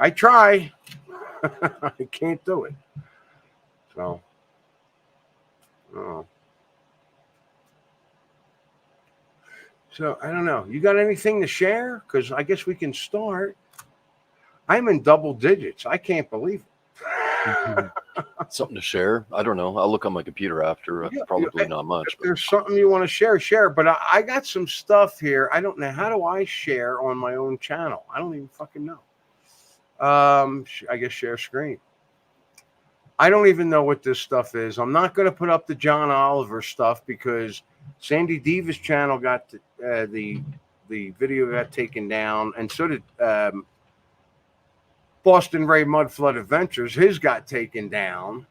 I try. I can't do it. So, oh. So I don't know. You got anything to share? Because I guess we can start. I'm in double digits. I can't believe it. Something to share? I don't know. I'll look on my computer after. Probably not much. If there's something you want to share. But I got some stuff here. I don't know. How do I share on my own channel? I don't even fucking know. I guess share screen. I don't even know what this stuff is. I'm not going to put up the John Oliver stuff because Sandy Diva's channel got the video got taken down, and so did Boston Ray Mudflood Adventures. His got taken down.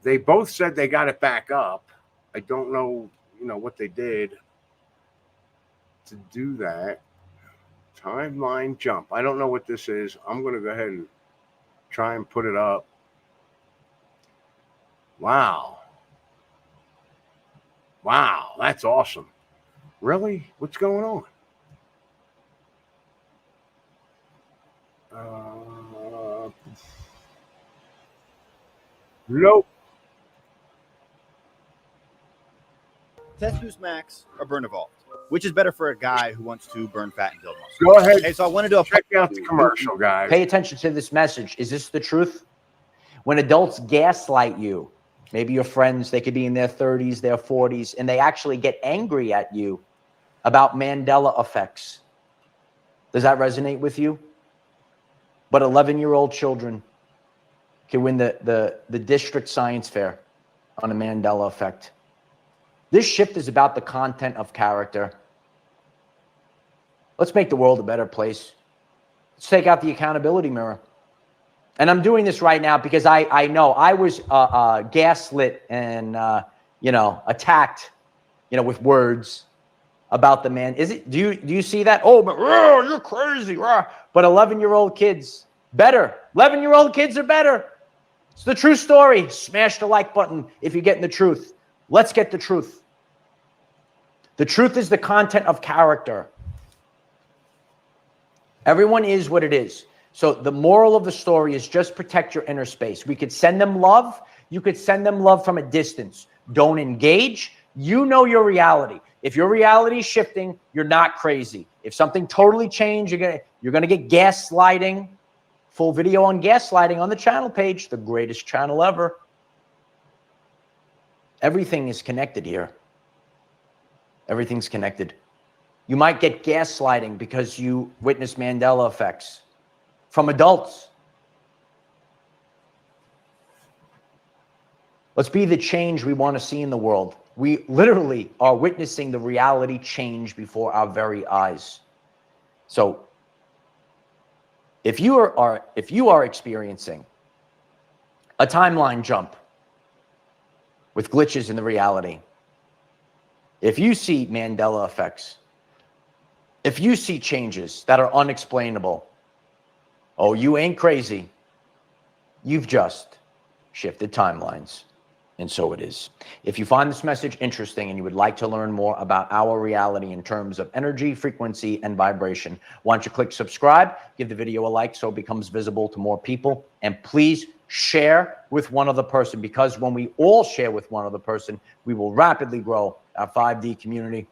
They both said they got it back up. I don't know, what they did to do that. Timeline jump. I don't know what this is. I'm going to go ahead and try and put it up. Wow. Wow, that's awesome. Really? What's going on? Nope. Test Boost Max or Burn Evolved? Which is better for a guy who wants to burn fat and build muscle? Go ahead. Hey, so I want to do check out the commercial, guys. Pay attention to this message. Is this the truth? When adults gaslight you, maybe your friends, they could be in their 30s, their 40s, and they actually get angry at you about Mandela effects. Does that resonate with you? But 11-year-old children can win the district science fair on a Mandela effect. This shift is about the content of character. Let's make the world a better place. Let's take out the accountability mirror. And I'm doing this right now because I know I was gaslit and attacked, with words about the man. Is it? Do you see that? Oh, but you're crazy. But 11-year-old kids better. 11-year-old kids are better. It's the true story. Smash the like button if you're getting the truth. Let's get the truth. The truth is the content of character. Everyone is what it is. So the moral of the story is just protect your inner space. We could send them love. You could send them love from a distance. Don't engage. You know your reality. If your reality is shifting, you're not crazy. If something totally changed, you're gonna get gaslighting. Full video on gaslighting on the channel page, the greatest channel ever. Everything is connected here. Everything's connected. You might get gaslighting because you witness Mandela effects from adults. Let's be the change we want to see in the world. We literally are witnessing the reality change before our very eyes. So if you are experiencing a timeline jump with glitches in the reality, if you see Mandela effects, if you see changes that are unexplainable, oh, you ain't crazy. You've just shifted timelines. And so it is. If you find this message interesting and you would like to learn more about our reality in terms of energy, frequency, and vibration, why don't you click subscribe, give the video a like so it becomes visible to more people, and please share with one other person, because when we all share with one other person, we will rapidly grow our 5D community.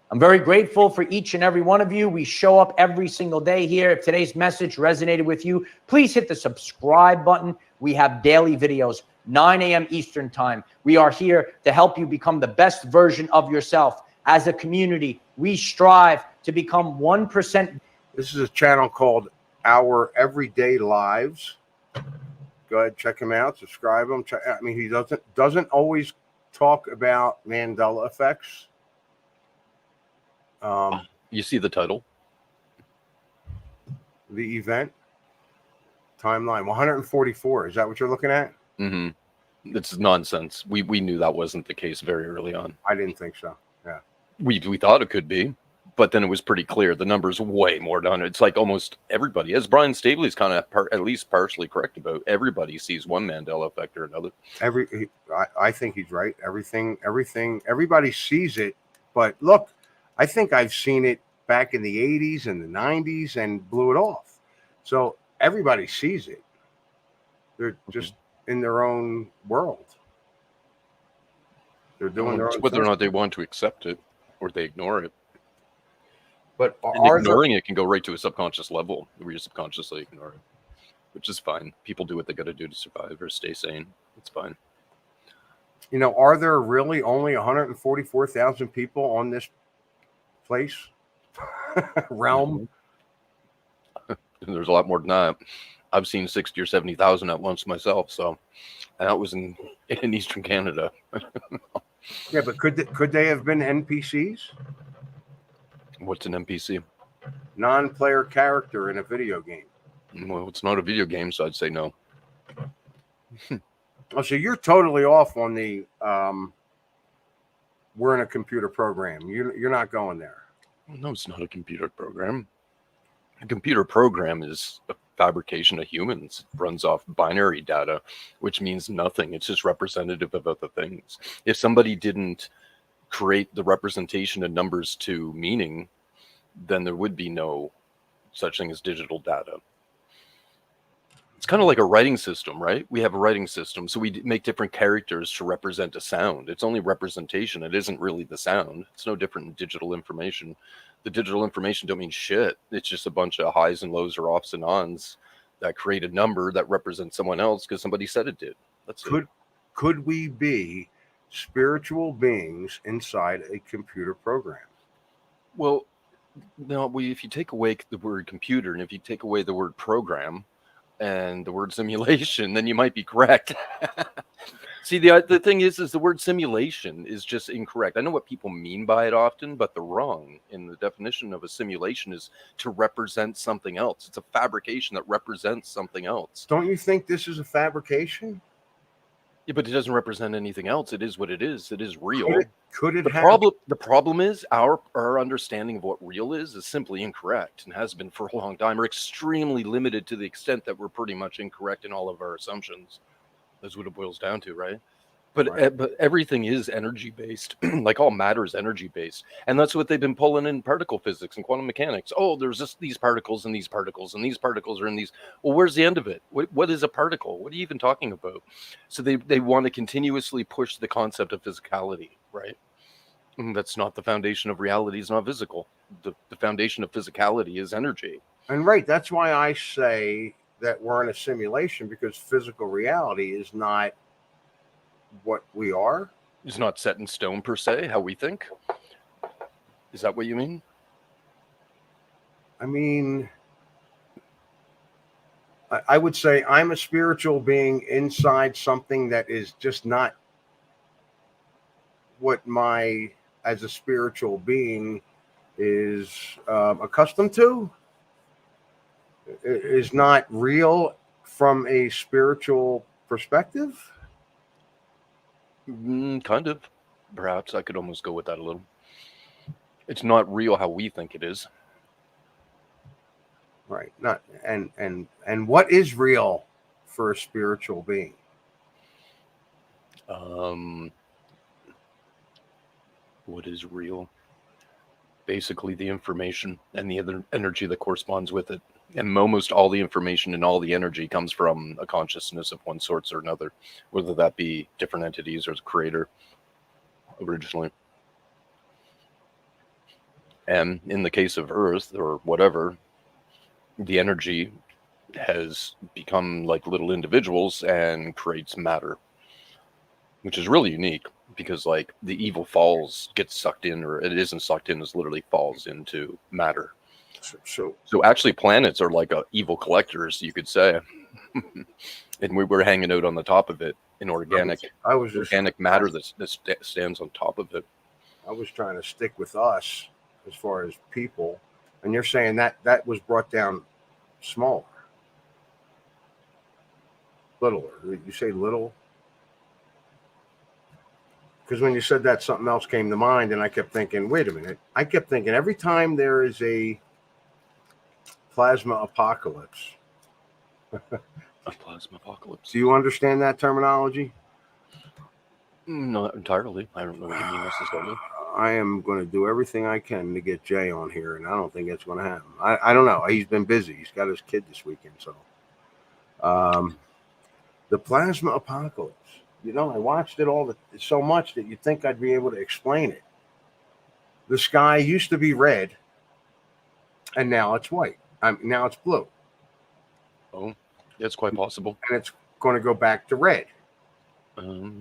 I'm very grateful for each and every one of you. We show up every single day here. If today's message resonated with you, please hit the subscribe button. We have daily videos, 9 a.m. Eastern time. We are here to help you become the best version of yourself. As a community, we strive to become 1%. This is a channel called Our Everyday Lives. Go ahead, check him out, subscribe him. He doesn't always talk about Mandela effects. You see the title? The event timeline 144. Is that what you're looking at? Mm-hmm. It's nonsense. We knew that wasn't the case very early on. I didn't think so. Yeah. We thought it could be, but then it was pretty clear. The number's way more done. It's like almost everybody, as Brian Stabley's kind of at least partially correct about, everybody sees one Mandela effect or another. I think he's right. Everybody sees it. But look, I think I've seen it back in the 80s and the 90s and blew it off. So everybody sees it. They're just in their own world. They're doing their It's own whether or thing. not they want to accept it or they ignore it. But And are ignoring it can go right to a subconscious level where you subconsciously ignore it, which is fine. People do what they got to do to survive or stay sane. It's fine. are there really only 144,000 people on this place? Realm? There's a lot more than that. I've seen 60 or 70,000 at once myself. So, and that was in Eastern Canada. Yeah, but could they have been NPCs? What's an NPC? Non-player character in a video game. Well, it's not a video game, so I'd say no. Oh, so you're totally off on the we're in a computer program. You're not going there. No, it's not a computer program. A computer program is a fabrication of humans. It runs off binary data, which means nothing. It's just representative of other things. If somebody didn't create the representation of numbers to meaning, then there would be no such thing as digital data. It's kind of like a writing system, right? We have a writing system, so we make different characters to represent a sound. It's only representation. It isn't really the sound. It's no different than digital information. The digital information don't mean shit. It's just a bunch of highs and lows or offs and ons that create a number that represents someone else because somebody said it did. That's it. Could we be spiritual beings inside a computer program? Well, no, if you take away the word computer and if you take away the word program and the word simulation, then you might be correct. See, the thing is the word simulation is just incorrect. I know what people mean by it often, but they're wrong. In the definition of a simulation is to represent something else. It's a fabrication that represents something else. Don't you think this is a fabrication? Yeah, but it doesn't represent anything else. It is what it is. It is real. Could it The problem is our understanding of what real is simply incorrect and has been for a long time, or extremely limited to the extent that we're pretty much incorrect in all of our assumptions. That's what it boils down to, right? But Right. But everything is energy based. Like all matter is energy based, and that's what they've been pulling in particle physics and quantum mechanics. Oh, there's just these particles and these particles and these particles are in these. Well, where's the end of it? What is a particle? What are you even talking about? So they want to continuously push the concept of physicality, right? And that's not the foundation of reality. Is not physical. The foundation of physicality is energy. And right, that's why I say that we're in a simulation, because physical reality is not what we are. It's not set in stone per se, how we think. Is that what you mean? I mean, I would say I'm a spiritual being inside something that is just not what as a spiritual being is accustomed to. It is not real from a spiritual perspective. Kind of. Perhaps I could almost go with that a little. It's not real how we think it is. Right. Not and what is real for a spiritual being? What is real? Basically the information and the other energy that corresponds with it. And almost all the information and all the energy comes from a consciousness of one sort or another, whether that be different entities or the creator originally. And in the case of Earth or whatever, the energy has become like little individuals and creates matter, which is really unique because like the evil gets sucked in, or it isn't sucked in, it literally falls into matter. So actually planets are like evil collectors, you could say. And we're hanging out on the top of it in organic matter that stands on top of it. I was trying to stick with us as far as people, and you're saying that was brought down smaller, littler. You say little? Because when you said that, something else came to mind, and I kept thinking, wait a minute. I kept thinking every time there is a plasma apocalypse. A plasma apocalypse. Do you understand that terminology? Not entirely. I don't know what you mean necessarily. I am going to do everything I can to get Jay on here, and I don't think it's going to happen. I don't know. He's been busy. He's got his kid this weekend, so. The plasma apocalypse. You know, I watched it so much that you'd think I'd be able to explain it. The sky used to be red, and now it's white. Now it's blue. Oh, it's quite possible. And it's going to go back to red.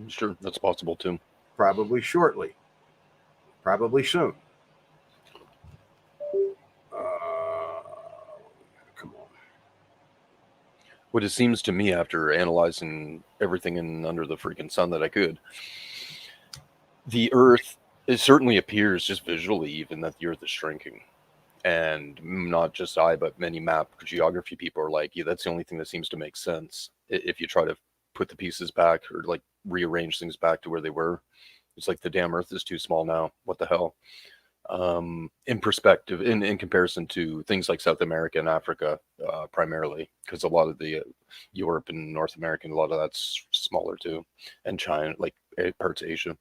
Sure, that's possible too. Probably shortly. Probably soon. Come on. What it seems to me, after analyzing everything under the freaking sun that I could, the Earth, it certainly appears just visually even that the Earth is shrinking. And not just I, but many map geography people are like, yeah, that's the only thing that seems to make sense. If you try to put the pieces back or like rearrange things back to where they were, it's like the damn Earth is too small now. What the hell? In perspective, in comparison to things like South America and Africa, primarily, because a lot of the Europe and North America, a lot of that's smaller too, and China, like parts of Asia.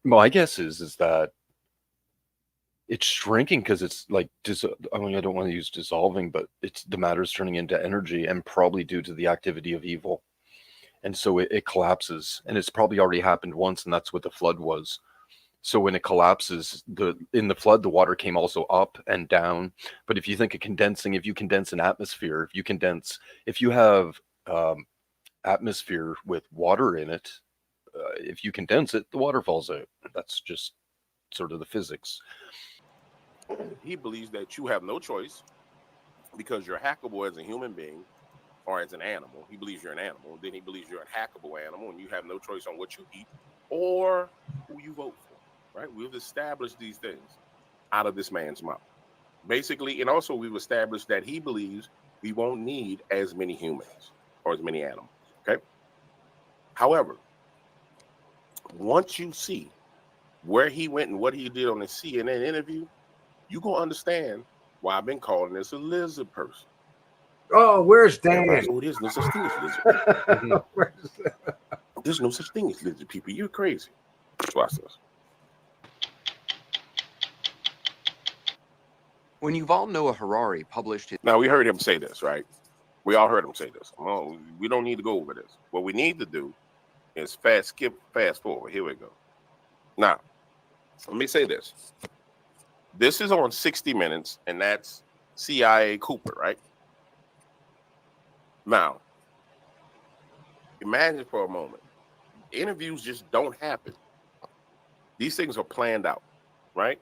My guess is that it's shrinking because it's like I mean, I don't want to use dissolving, but it's the matter's turning into energy, and probably due to the activity of evil, and so it collapses, and it's probably already happened once, and that's what the flood was. So when it collapses, in the flood, the water came also up and down. But if you think of condensing, if you condense an atmosphere, if you have atmosphere with water in it, if you condense it, the water falls out. That's just sort of the physics. He believes that you have no choice because you're hackable as a human being or as an animal. He believes you're an animal. Then he believes you're a hackable animal and you have no choice on what you eat or who you vote for. Right? We've established these things out of this man's mouth. Basically, and also we've established that he believes we won't need as many humans or as many animals. Okay. However, once you see where he went and what he did on the CNN interview, you're going to understand why I've been calling this a lizard person. Oh, where's Dan? Oh, there's no such thing as lizard. There's no such thing as lizard people. You're crazy. Watch this. When Yuval Noah Harari published his... Now, we heard him say this, right? We all heard him say this. Well, we don't need to go over this. What we need to do is fast forward. Here we go. Now, let me say this. This is on 60 Minutes, and that's CIA Cooper, right? Now, imagine for a moment. Interviews just don't happen. These things are planned out, right?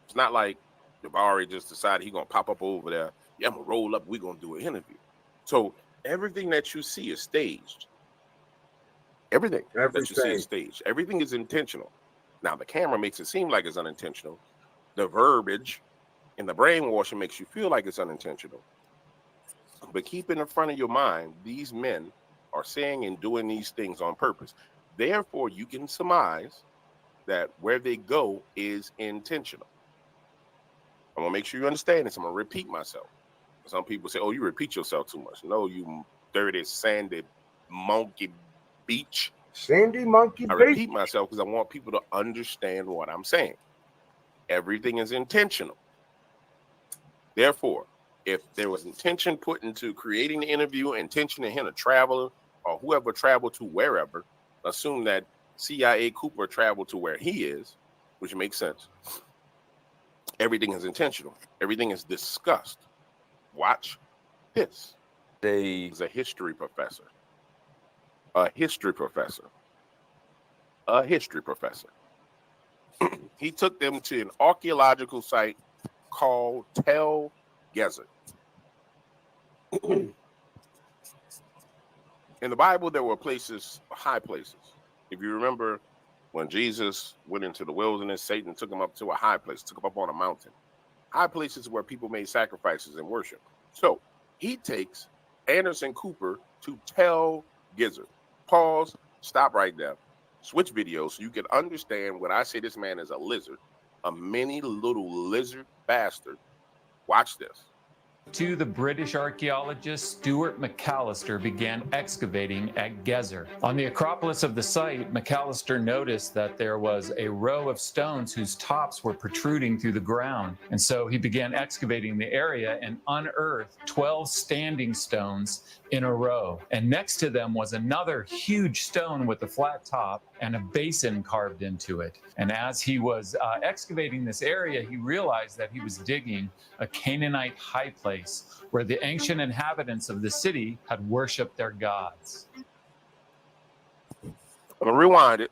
It's not like Jabari just decided he's going to pop up over there. Yeah, I'm going to roll up. We're going to do an interview. So everything that you see is staged. Everything that you see is staged. Everything is intentional. Now, the camera makes it seem like it's unintentional. The verbiage and the brainwashing makes you feel like it's unintentional. But keep it in front of your mind, these men are saying and doing these things on purpose. Therefore, you can surmise that where they go is intentional. I'm going to make sure you understand this. I'm going to repeat myself. Some people say, oh, you repeat yourself too much. No, you dirty, sandy, monkey beach. Sandy monkey beach. I repeat myself because I want people to understand what I'm saying. Everything is intentional. Therefore, if there was intention put into creating the interview, intention in him to travel or whoever traveled to wherever, assume that CIA Cooper traveled to where he is, which makes sense. Everything is intentional. Everything is discussed. Watch this. He's a history professor. A history professor. A history professor. He took them to an archaeological site called Tel Gezer. In the Bible, there were places, high places. If you remember, when Jesus went into the wilderness, Satan took him up to a high place, took him up on a mountain. High places where people made sacrifices and worship. So he takes Anderson Cooper to Tel Gezer. Pause, stop right there. Switch videos so you can understand when I say this man is a lizard, a mini little lizard bastard. Watch this. The British archaeologist Stuart McAllister began excavating at Gezer. On the Acropolis of the site, McAllister noticed that there was a row of stones whose tops were protruding through the ground. And so he began excavating the area and unearthed 12 standing stones in a row. And next to them was another huge stone with a flat top and a basin carved into it. And as he was excavating this area, he realized that he was digging a Canaanite high place where the ancient inhabitants of the city had worshipped their gods. I'm gonna rewind it.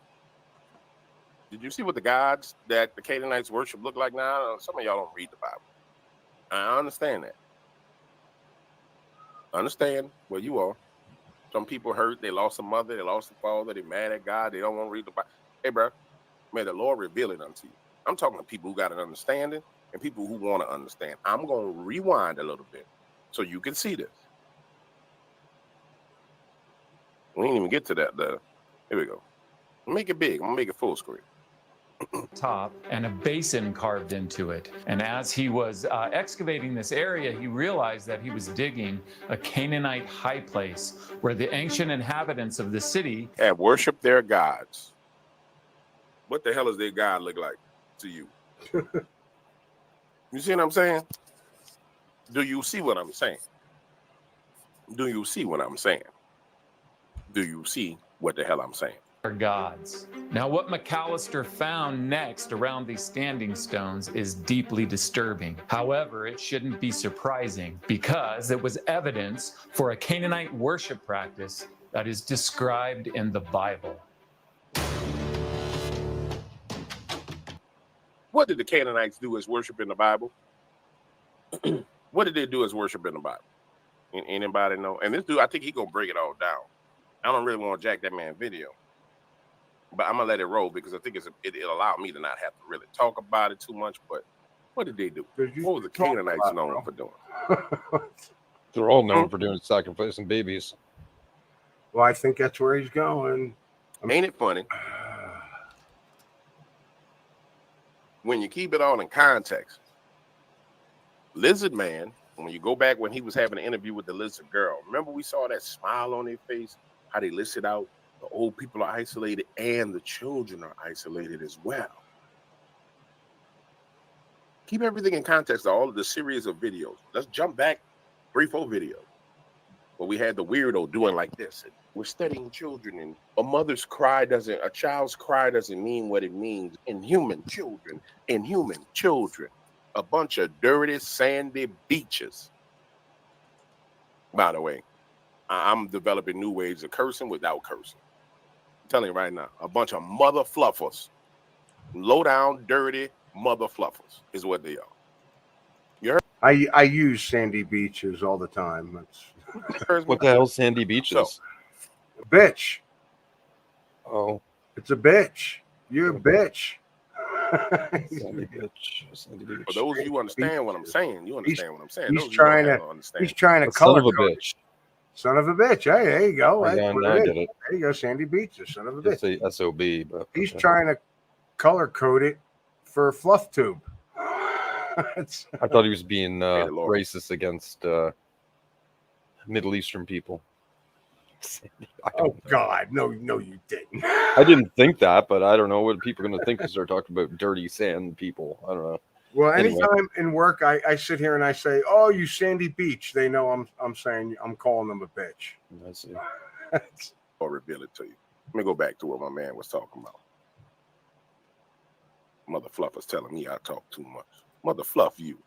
Did you see what the gods that the Canaanites worship look like now? Some of y'all don't read the Bible. I understand that. I understand where you are. Some people hurt. They lost a mother. They lost a father. They're mad at God. They don't want to read the Bible. Hey, bro, may the Lord reveal it unto you. I'm talking to people who got an understanding and people who want to understand. I'm going to rewind a little bit so you can see this. We didn't even get to that, though. Here we go. Make it big. I'm going to make it full screen. Top and a basin carved into it. And as he was excavating this area, he realized that he was digging a Canaanite high place where the ancient inhabitants of the city have worshiped their gods. What the hell does their God look like to you? You see what I'm saying? Do you see what I'm saying? Do you see what I'm saying? Do you see what the hell I'm saying? Gods. Now, what McAllister found next around these standing stones is deeply disturbing. However, it shouldn't be surprising because it was evidence for a Canaanite worship practice that is described in the Bible. What did the Canaanites do as worship in the Bible? What did they do as worship in the Bible? Anybody know? And this dude, I think he gonna break it all down. I don't really want to jack that man video. But I'm going to let it roll because I think it'll allow me to not have to really talk about it too much. But what did they do? What were the Canaanites known for doing? They're all known for doing sacrificing babies. Well, I think that's where he's going. Ain't it funny? When you keep it all in context, Lizard Man, when you go back when he was having an interview with the Lizard Girl, remember we saw that smile on their face, how they listed out the old people are isolated and the children are isolated as well. Keep everything in context of all of the series of videos. Let's jump back 3-4 videos where we had the weirdo doing like this. And we're studying children, and a child's cry doesn't mean what it means in human children. A bunch of dirty, sandy beaches. By the way, I'm developing new ways of cursing without cursing. I'm telling you right now, a bunch of mother fluffers, low down, dirty mother fluffers is what they are. You heard? I use sandy beaches all the time. What the hell, sandy beaches? Bitch. Oh, it's a bitch. You're a bitch. Sandy bitch. Sandy bitch. For those of you who understand what I'm saying, you understand what I'm saying. He's trying to color son of a bitch. Son of a bitch. Hey, there you go. I get it. There you go. Sandy Beaches. Son of a bitch. It's a SOB, but he's trying to color code it for Fluff Tube. I thought he was being racist against Middle Eastern people. Oh God, no, you didn't. I didn't think that, but I don't know what people are going to think because they're talking about dirty sand people. I don't know. Well, anytime in work, I sit here and I say, "Oh, you Sandy Beach," they know I'm saying I'm calling them a bitch. I see. I'll reveal it to you. Let me go back to what my man was talking about. Mother Fluff was telling me I talk too much. Mother Fluff, you.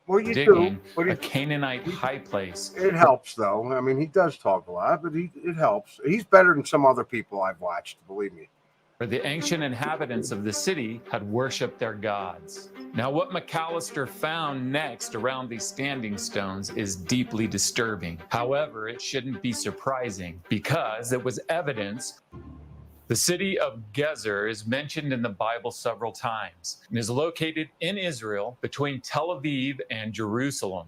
Well, you digging do. A Canaanite high place. It helps, though. I mean, he does talk a lot, but it helps. He's better than some other people I've watched, believe me. Where the ancient inhabitants of the city had worshipped their gods. Now, what McAllister found next around these standing stones is deeply disturbing. However, it shouldn't be surprising because it was evidence. The city of Gezer is mentioned in the Bible several times and is located in Israel between Tel Aviv and Jerusalem.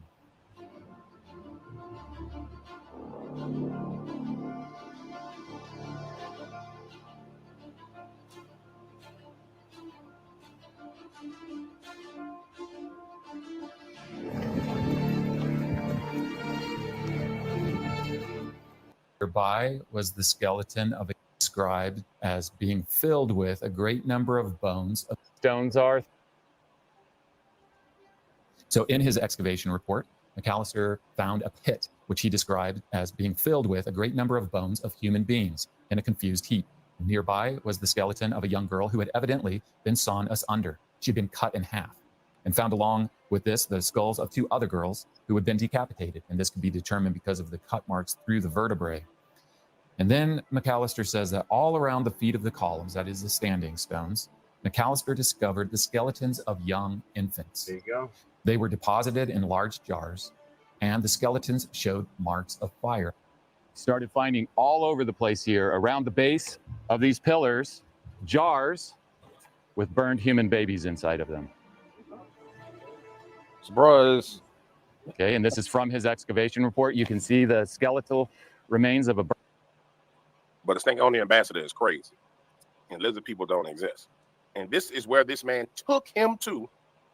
Nearby was the skeleton of a described as being filled with a great number of bones. Stones are. So in his excavation report, McAllister found a pit, which he described as being filled with a great number of bones of human beings in a confused heap. Nearby was the skeleton of a young girl who had evidently been sawn asunder. She had been cut in half. And found along with this the skulls of 2 other girls who had been decapitated. And this could be determined because of the cut marks through the vertebrae. And then McAllister says that all around the feet of the columns, that is the standing stones, McAllister discovered the skeletons of young infants. There you go. They were deposited in large jars, and the skeletons showed marks of fire. Started finding all over the place here, around the base of these pillars, jars with burned human babies inside of them. Surprise. Okay, and this is from his excavation report. You can see the skeletal remains of a... But the thing on the ambassador is crazy. And lizard people don't exist. And this is where this man took him to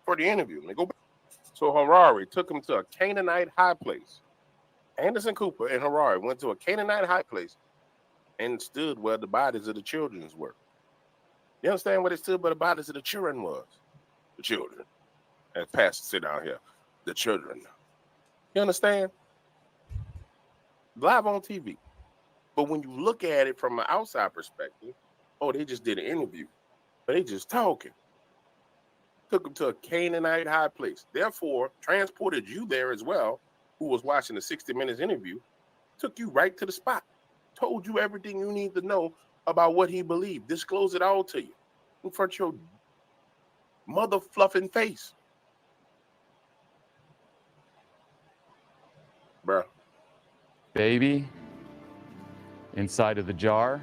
for the interview. Let me go back. So Harari took him to a Canaanite high place. Anderson Cooper and Harari went to a Canaanite high place and stood where the bodies of the children were. You understand where they stood where the bodies of the children was? The children. As Pastor sit down here. The children. You understand? Live on TV. But when you look at it from an outside perspective, oh, they just did an interview. But they just talking. Took him to a Canaanite high place. Therefore, transported you there as well, who was watching the 60 Minutes interview, took you right to the spot. Told you everything you need to know about what he believed. Disclosed it all to you in front of your mother fluffing face. Bruh. Baby inside of the jar,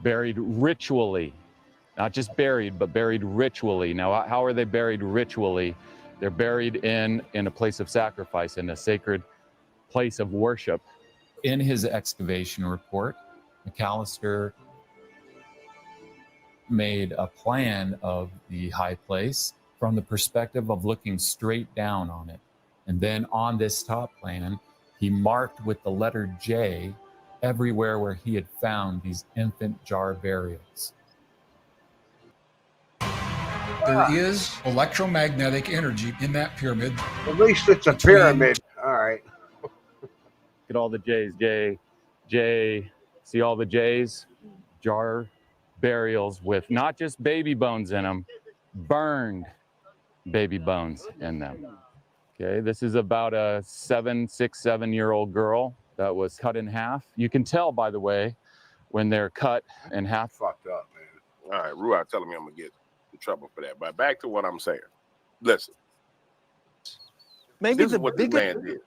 buried ritually. Not just buried, but buried ritually. Now, how are they buried ritually? They're buried in a place of sacrifice, in a sacred place of worship. In his excavation report, McAllister made a plan of the high place from the perspective of looking straight down on it. And then on this top plan, he marked with the letter J everywhere where he had found these infant jar burials. There is electromagnetic energy in that pyramid. At least it's a pyramid. All right. Look at all the J's. J. See all the J's? Jar burials with not just baby bones in them, burned baby bones in them. Okay, this is about a 6, 7-year-old girl that was cut in half. You can tell, by the way, when they're cut in half. Fucked up, man. All right, Ruai telling me I'm going to get in trouble for that. But back to what I'm saying. Listen. Maybe this is what this man did.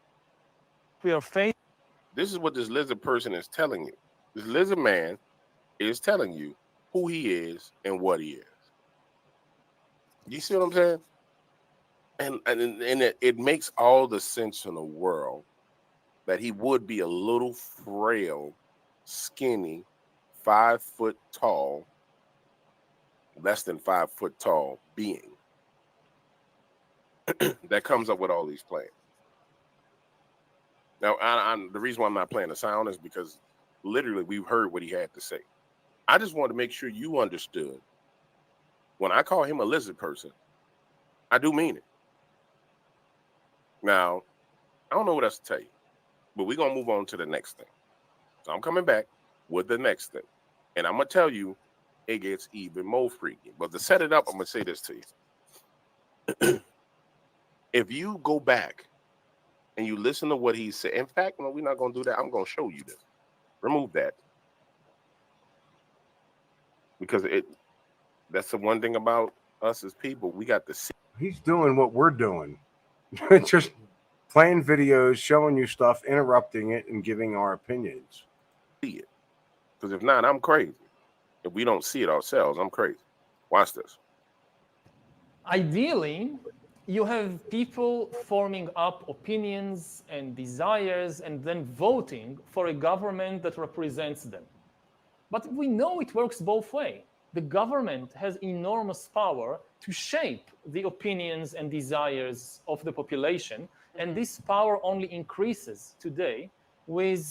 We are facing. This is what this lizard person is telling you. This lizard man is telling you who he is and what he is. You see what I'm saying? And it makes all the sense in the world that he would be a little frail, skinny, 5 foot tall, less than 5 foot tall being that comes up with all these plans. Now, the reason why I'm not playing the sound is because literally we've heard what he had to say. I just wanted to make sure you understood when I call him a lizard person, I do mean it. Now, I don't know what else to tell you, but we're going to move on to the next thing. So I'm coming back with the next thing. And I'm going to tell you, it gets even more freaky. But to set it up, I'm going to say this to you. If you go back and you listen to what he said, in fact, no, we're not going to do that. I'm going to show you this. Remove that. Because that's the one thing about us as people. We got to see. He's doing what we're doing. Just playing videos, showing you stuff, interrupting it, and giving our opinions. See it. Because if not, I'm crazy. If we don't see it ourselves, I'm crazy. Watch this. Ideally, you have people forming up opinions and desires and then voting for a government that represents them. But we know it works both ways. The government has enormous power to shape the opinions and desires of the population, and this power only increases today with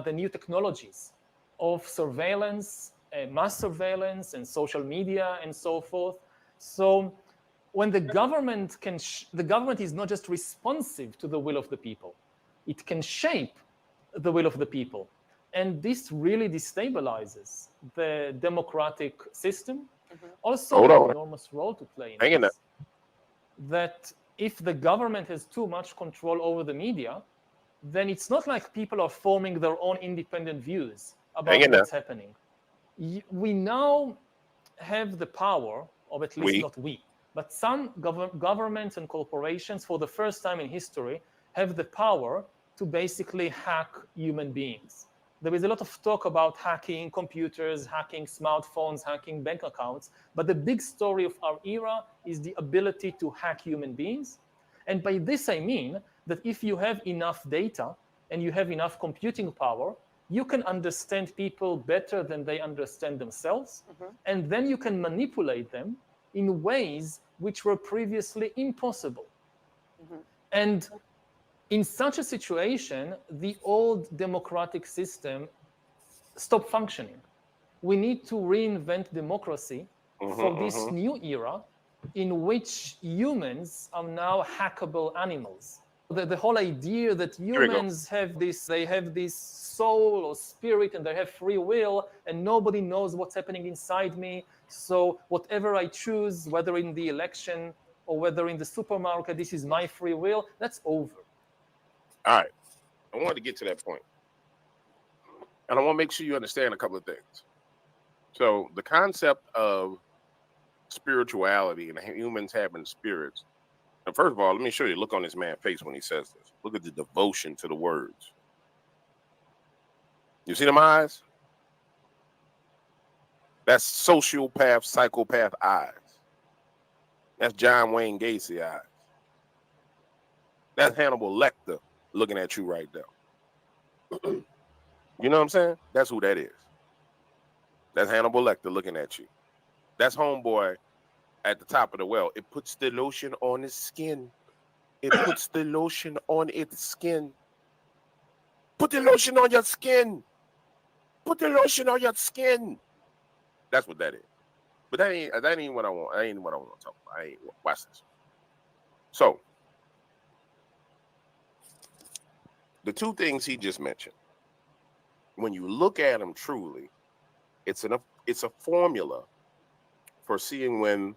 the new technologies of surveillance, mass surveillance, and social media, and so forth. So when the government the government is not just responsive to the will of the people, it can shape the will of the people. And this really destabilizes the democratic system. Also, Hold an on. enormous role to play in Hang in this. That if the government has too much control over the media, then it's not like people are forming their own independent views about what's happening. We now have the power, or at least not we, but some governments and corporations for the first time in history have the power to basically hack human beings. There is a lot of talk about hacking computers, hacking smartphones, hacking bank accounts, but the big story of our era is the ability to hack human beings. And by this I mean that if you have enough data and you have enough computing power, you can understand people better than they understand themselves, and then you can manipulate them in ways which were previously impossible. And in such a situation, the old democratic system stopped functioning. We need to reinvent democracy for this new era in which humans are now hackable animals. The whole idea that humans have this, they have this soul or spirit and they have free will and nobody knows what's happening inside me. So whatever I choose, whether in the election or whether in the supermarket, this is my free will, that's over. All right. I wanted to get to that point. And I want to make sure you understand a couple of things. So the concept of spirituality and humans having spirits. And first of all, let me show you. Look on this man's face when he says this. Look at the devotion to the words. You see them eyes? That's sociopath, psychopath eyes. That's John Wayne Gacy eyes. That's Hannibal Lecter looking at you right now. You know what I'm saying? That's who that is. That's Hannibal Lecter looking at you. That's homeboy at the top of the well. It puts the lotion on his skin. It puts the lotion on its skin. Put the lotion on your skin. Put the lotion on your skin. That's what that is. But that ain't what I want. That ain't what I want to talk about. Watch this. So, the two things he just mentioned, when you look at them truly, it's a formula for seeing when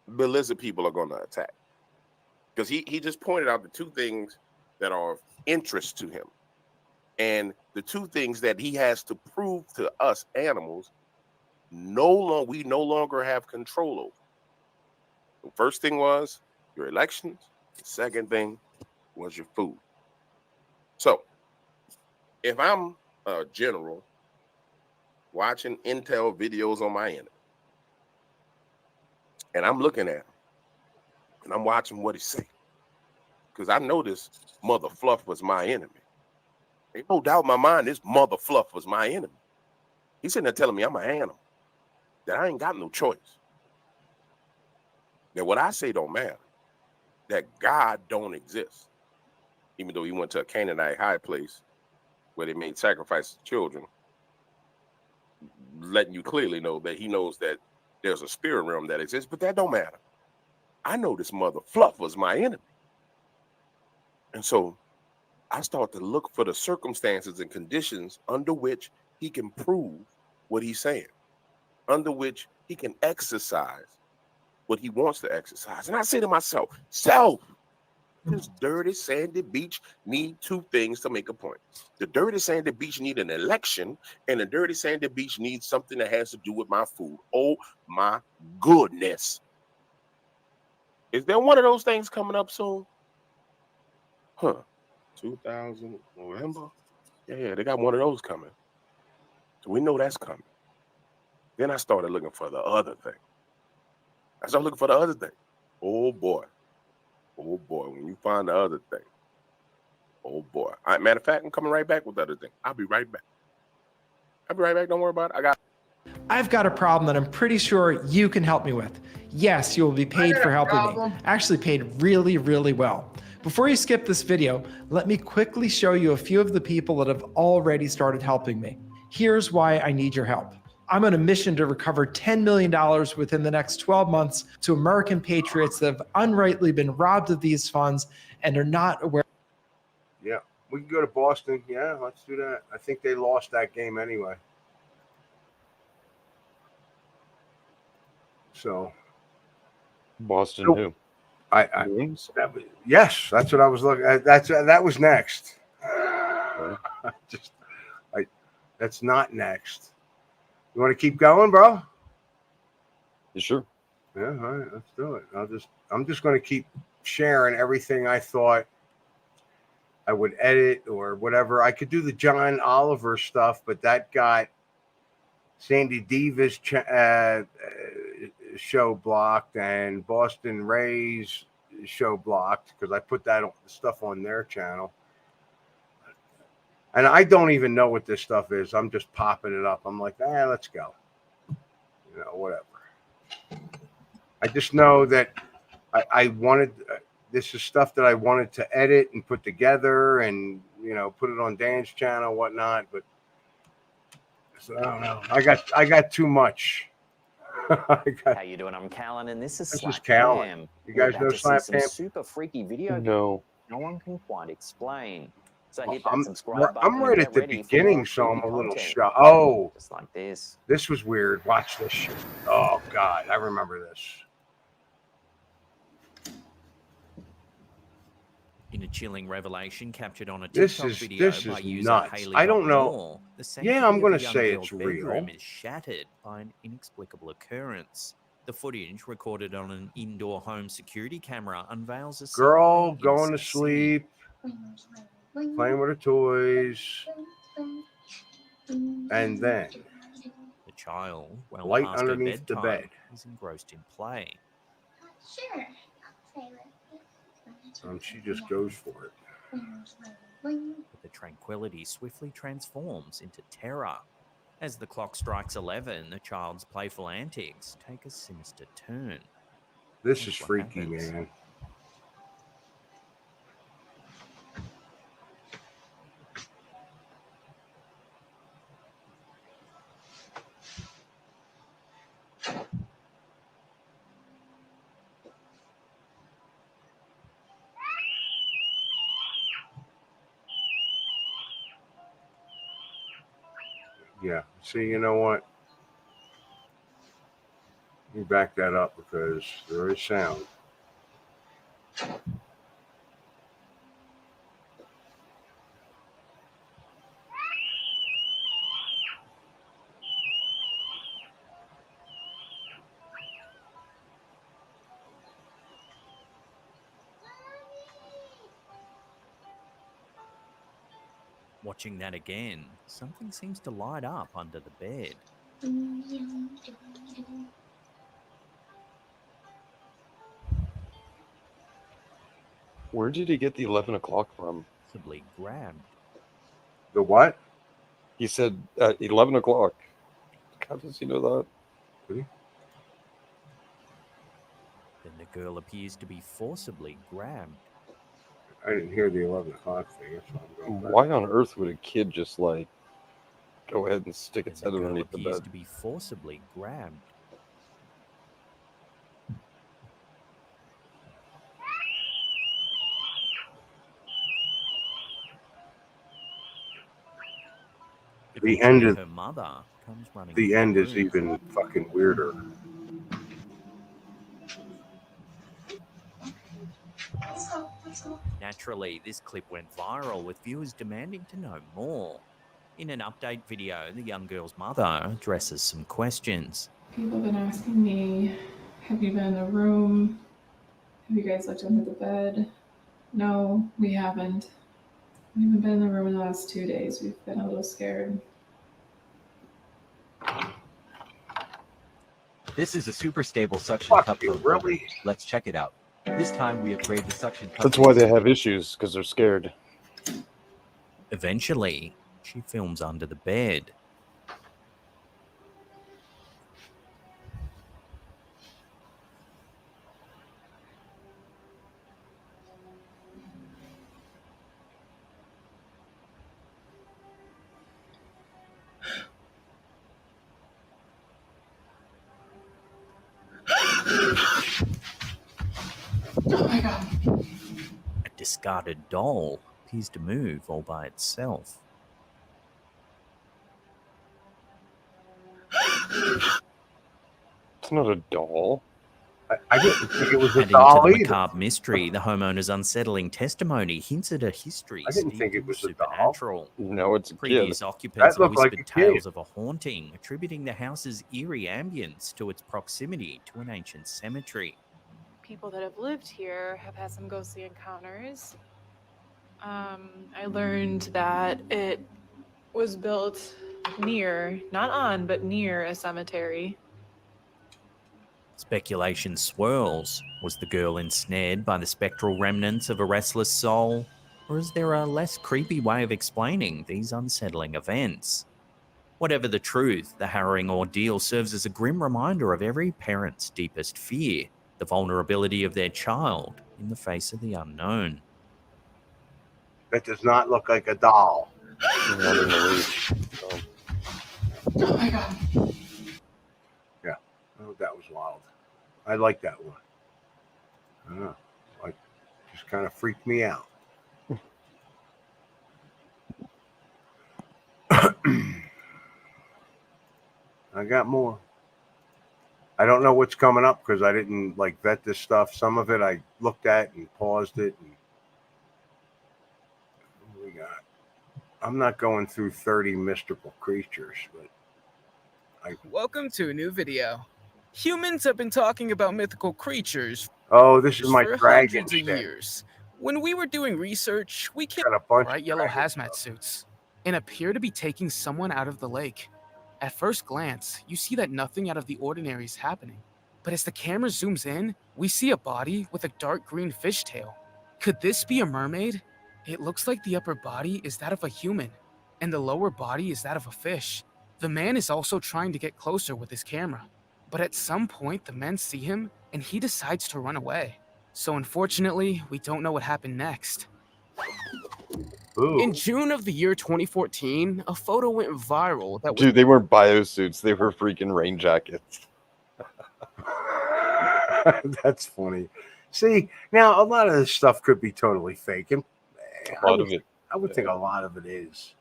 the lizard people are going to attack. Because he just pointed out the two things that are of interest to him. And the two things that he has to prove to us animals, we no longer have control over. The first thing was your elections. The second thing was your food. So, if I'm a general watching intel videos on my enemy, and I'm looking at him, and I'm watching what he say, because I know this mother fluff was my enemy. Ain't no doubt in my mind this mother fluff was my enemy. He's sitting there telling me I'm an animal, that I ain't got no choice. That what I say don't matter, that God don't exist. Even though he went to a Canaanite high place where they made sacrifices to children, letting you clearly know that he knows that there's a spirit realm that exists, but that don't matter. I know this mother fluff was my enemy. And so I start to look for the circumstances and conditions under which he can prove what he's saying, under which he can exercise what he wants to exercise. And I say to myself, this dirty sandy beach need two things to make a point. The dirty sandy beach need an election, and the dirty sandy beach needs something that has to do with my food. Oh my goodness. Is there one of those things coming up soon? 2000 November? Yeah, they got one of those coming. So we know that's coming. Then I started looking for the other thing. Oh boy. Oh boy, when you find the other thing. Oh boy. All right, matter of fact, I'm coming right back with the other thing. I'll be right back. Don't worry about it. I've got a problem that I'm pretty sure you can help me with. Yes, you will be paid for helping me. Actually paid really, really well. Before you skip this video, let me quickly show you a few of the people that have already started helping me. Here's why I need your help. I'm on a mission to recover $10 million within the next 12 months to American patriots that have unrightly been robbed of these funds and are not aware. Yeah, we can go to Boston. Yeah, let's do that. I think they lost that game anyway. So Boston who? Yes, that's what I was looking at. That was next. That's not next. You want to keep going, bro? You sure? Yeah, all right, let's do it. I'm just going to keep sharing everything I thought I would edit or whatever. I could do the John Oliver stuff, but that got Sandy Diva's show blocked and Boston Ray's show blocked because I put that stuff on their channel. And I don't even know what this stuff is. I'm just popping it up. I'm like, let's go. You know, whatever. I just know that I wanted, this is stuff that I wanted to edit and put together and, you know, put it on Dan's channel, whatnot. But so, I don't know. I got too much. How you doing? I'm Callan, and this is Slap Callan. You guys know Slap Cam? Super freaky video. No. No one can quite explain. So hit that subscribe button. I'm right at the beginning, so I'm a little shocked. Just like this. This was weird. Watch this shit. Oh God, I remember this. In a chilling revelation captured on a TikTok video this by is user nuts. Haley I don't know. Moore, the Yeah, I'm going to sanctity of the say young it's girl's real. bedroom is shattered by an inexplicable occurrence. The footage, recorded on an indoor home security camera, unveils a girl going to sleep, playing with her toys, and then the child, well light past underneath her the bedtime, bed. is engrossed in play. Sure. She just goes for it. But the tranquility swiftly transforms into terror. As the clock strikes 11, the child's playful antics take a sinister turn. This is freaky, man. Yeah. See, you know what? You back that up because there is sound. Watching that again, something seems to light up under the bed. Where did he get the 11 o'clock from? Possibly grabbed. The what? He said at 11 o'clock. How does he know that? Then the girl appears to be forcibly grabbed. I didn't hear the 11 o'clock thing. That's why I'm going back. Why on earth would a kid just like go ahead and stick its head underneath the Appears bed? to be forcibly grabbed. The end Eventually, is her mother comes running. the into end the is room. even fucking weirder. Naturally, this clip went viral with viewers demanding to know more. In an update video, the young girl's mother addresses some questions. People have been asking me, have you been in the room? Have you guys looked under the bed? No, we haven't. We haven't been in the room in the last 2 days. We've been a little scared. This is a super stable suction cup. Really? Let's check it out. This time we upgrade the suction cup. That's why they have issues, because they're scared. Eventually, she films under the bed. Oh my god. A discarded doll appears to move all by itself. It's not a doll. I didn't think it was a Adding to doll the either. macabre mystery, the homeowner's unsettling testimony hints at a history I didn't steeped think it in the was a doll. supernatural. No, it's a kid. Previous occupants That have looked like whispered a kid. tales of a haunting, attributing the house's eerie ambience to its proximity to an ancient cemetery. People that have lived here have had some ghostly encounters. I learned that it was built near, not on, but near a cemetery. Speculation swirls. Was the girl ensnared by the spectral remnants of a restless soul? Or is there a less creepy way of explaining these unsettling events? Whatever the truth, the harrowing ordeal serves as a grim reminder of every parent's deepest fear, the vulnerability of their child in the face of the unknown. That does not look like a doll. Not in the least. No. Oh my god. Yeah. Oh, that was wild. I like that one. I don't know. Like, just kind of freaked me out. I got more. I don't know what's coming up because I didn't like vet this stuff. Some of it I looked at and paused it. And what we got? I'm not going through 30 mystical creatures, but Welcome to a new video. Humans have been talking about mythical creatures oh, this is my for dragon hundreds of shit. years. When we were doing research, we came Got a bunch bright of yellow dragon hazmat suits and appear to be taking someone out of the lake. At first glance, you see that nothing out of the ordinary is happening. But as the camera zooms in, we see a body with a dark green fishtail. Could this be a mermaid? It looks like the upper body is that of a human, and the lower body is that of a fish. The man is also trying to get closer with his camera. But at some point, the men see him, and he decides to run away. So unfortunately, we don't know what happened next. Ooh. In June of the year 2014, a photo went viral that was Dude, they weren't biosuits. They were freaking rain jackets. That's funny. See, now a lot of this stuff could be totally fake, and A lot of it. I would think a lot of it is.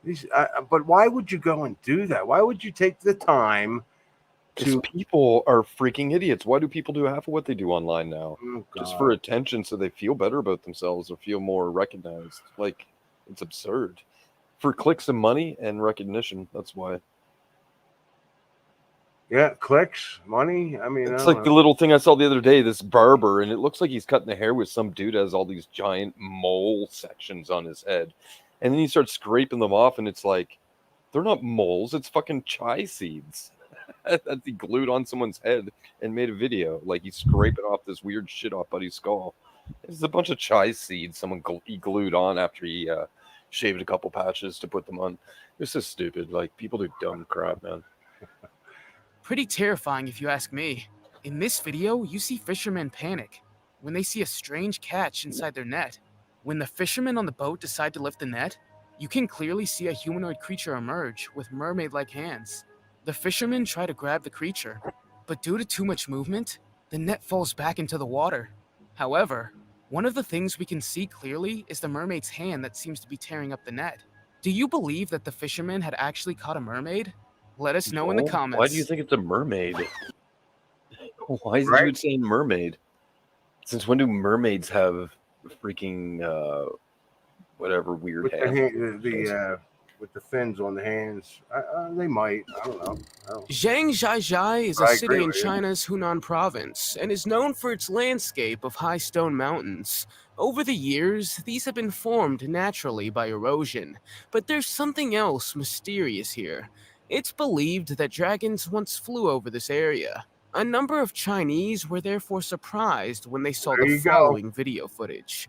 These, but why would you go and do that? Why would you take the time Because to? people are freaking idiots. Why do people do half of what they do online now? Oh, Just God. for attention, so they feel better about themselves or feel more recognized. Like, it's absurd. For clicks and money and recognition. That's why. Yeah, clicks, money. I mean, It's I like don't the know. little thing I saw the other day, this barber, and it looks like he's cutting the hair with some dude that has all these giant mole sections on his head. And then you start scraping them off, and it's like, they're not moles, it's fucking chai seeds that he glued on someone's head and made a video. Like, he's scraping off this weird shit off Buddy's skull. It's a bunch of chai seeds someone he glued on after he shaved a couple patches to put them on. This is stupid. Like, people do dumb crap, man. pretty terrifying if you ask me. In this video, you see fishermen panic when they see a strange catch inside their net. When the fishermen on the boat decide to lift the net, you can clearly see a humanoid creature emerge with mermaid-like hands. The fishermen try to grab the creature, but due to too much movement, the net falls back into the water. However, one of the things we can see clearly is the mermaid's hand that seems to be tearing up the net. Do you believe that the fishermen had actually caught a mermaid? Let us know in the No? comments. Why do you think it's a mermaid? Why is Right? dude saying mermaid? Since when do mermaids have freaking whatever weird With the, hands? with the fins on the hands, they might. I don't know. Zhangjiajie is a I city agree in with you. China's Hunan province and is known for its landscape of high stone mountains. Over the years, these have been formed naturally by erosion, but there's something else mysterious here. It's believed that dragons once flew over this area. A number of Chinese were therefore surprised when they saw There the you go. following video footage.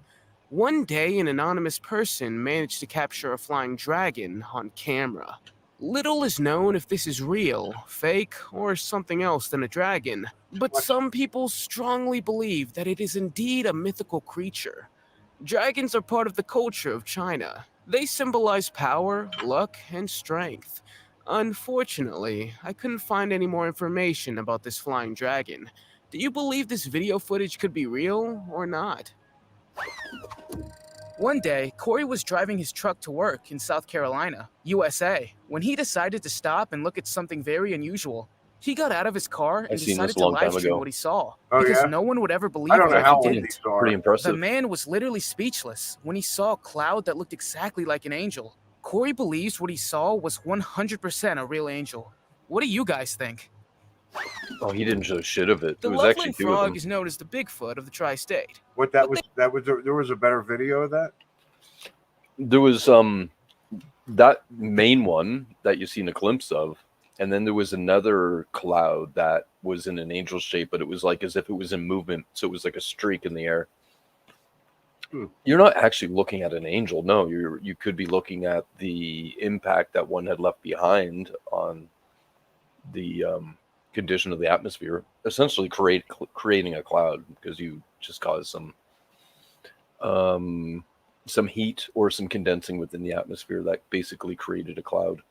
One day, an anonymous person managed to capture a flying dragon on camera. Little is known if this is real, fake, or something else than a dragon, but some people strongly believe that it is indeed a mythical creature. Dragons are part of the culture of China. They symbolize power, luck, and strength. Unfortunately, I couldn't find any more information about this flying dragon. Do you believe this video footage could be real or not? One day, Corey was driving his truck to work in South Carolina, USA, when he decided to stop and look at something very unusual. He got out of his car and seen this decided a to long time live stream ago. what he saw, Oh, because yeah? no one would ever I believe don't it know if how he old didn't. these are. Pretty The impressive. man was literally speechless when he saw a cloud that looked exactly like an angel. Corey believes what he saw was 100% a real angel. What do you guys think? Oh, he didn't show shit of it. The It was actually Loveland 2 of frog them. is known as the Bigfoot of the tri-state. What that was? There was a better video of that. There was that main one that you've seen a glimpse of, and then there was another cloud that was in an angel shape, but it was like as if it was in movement, so it was like a streak in the air. You're not actually looking at an angel. No, you could be looking at the impact that one had left behind on the condition of the atmosphere, essentially creating a cloud, because you just caused some heat or some condensing within the atmosphere that basically created a cloud.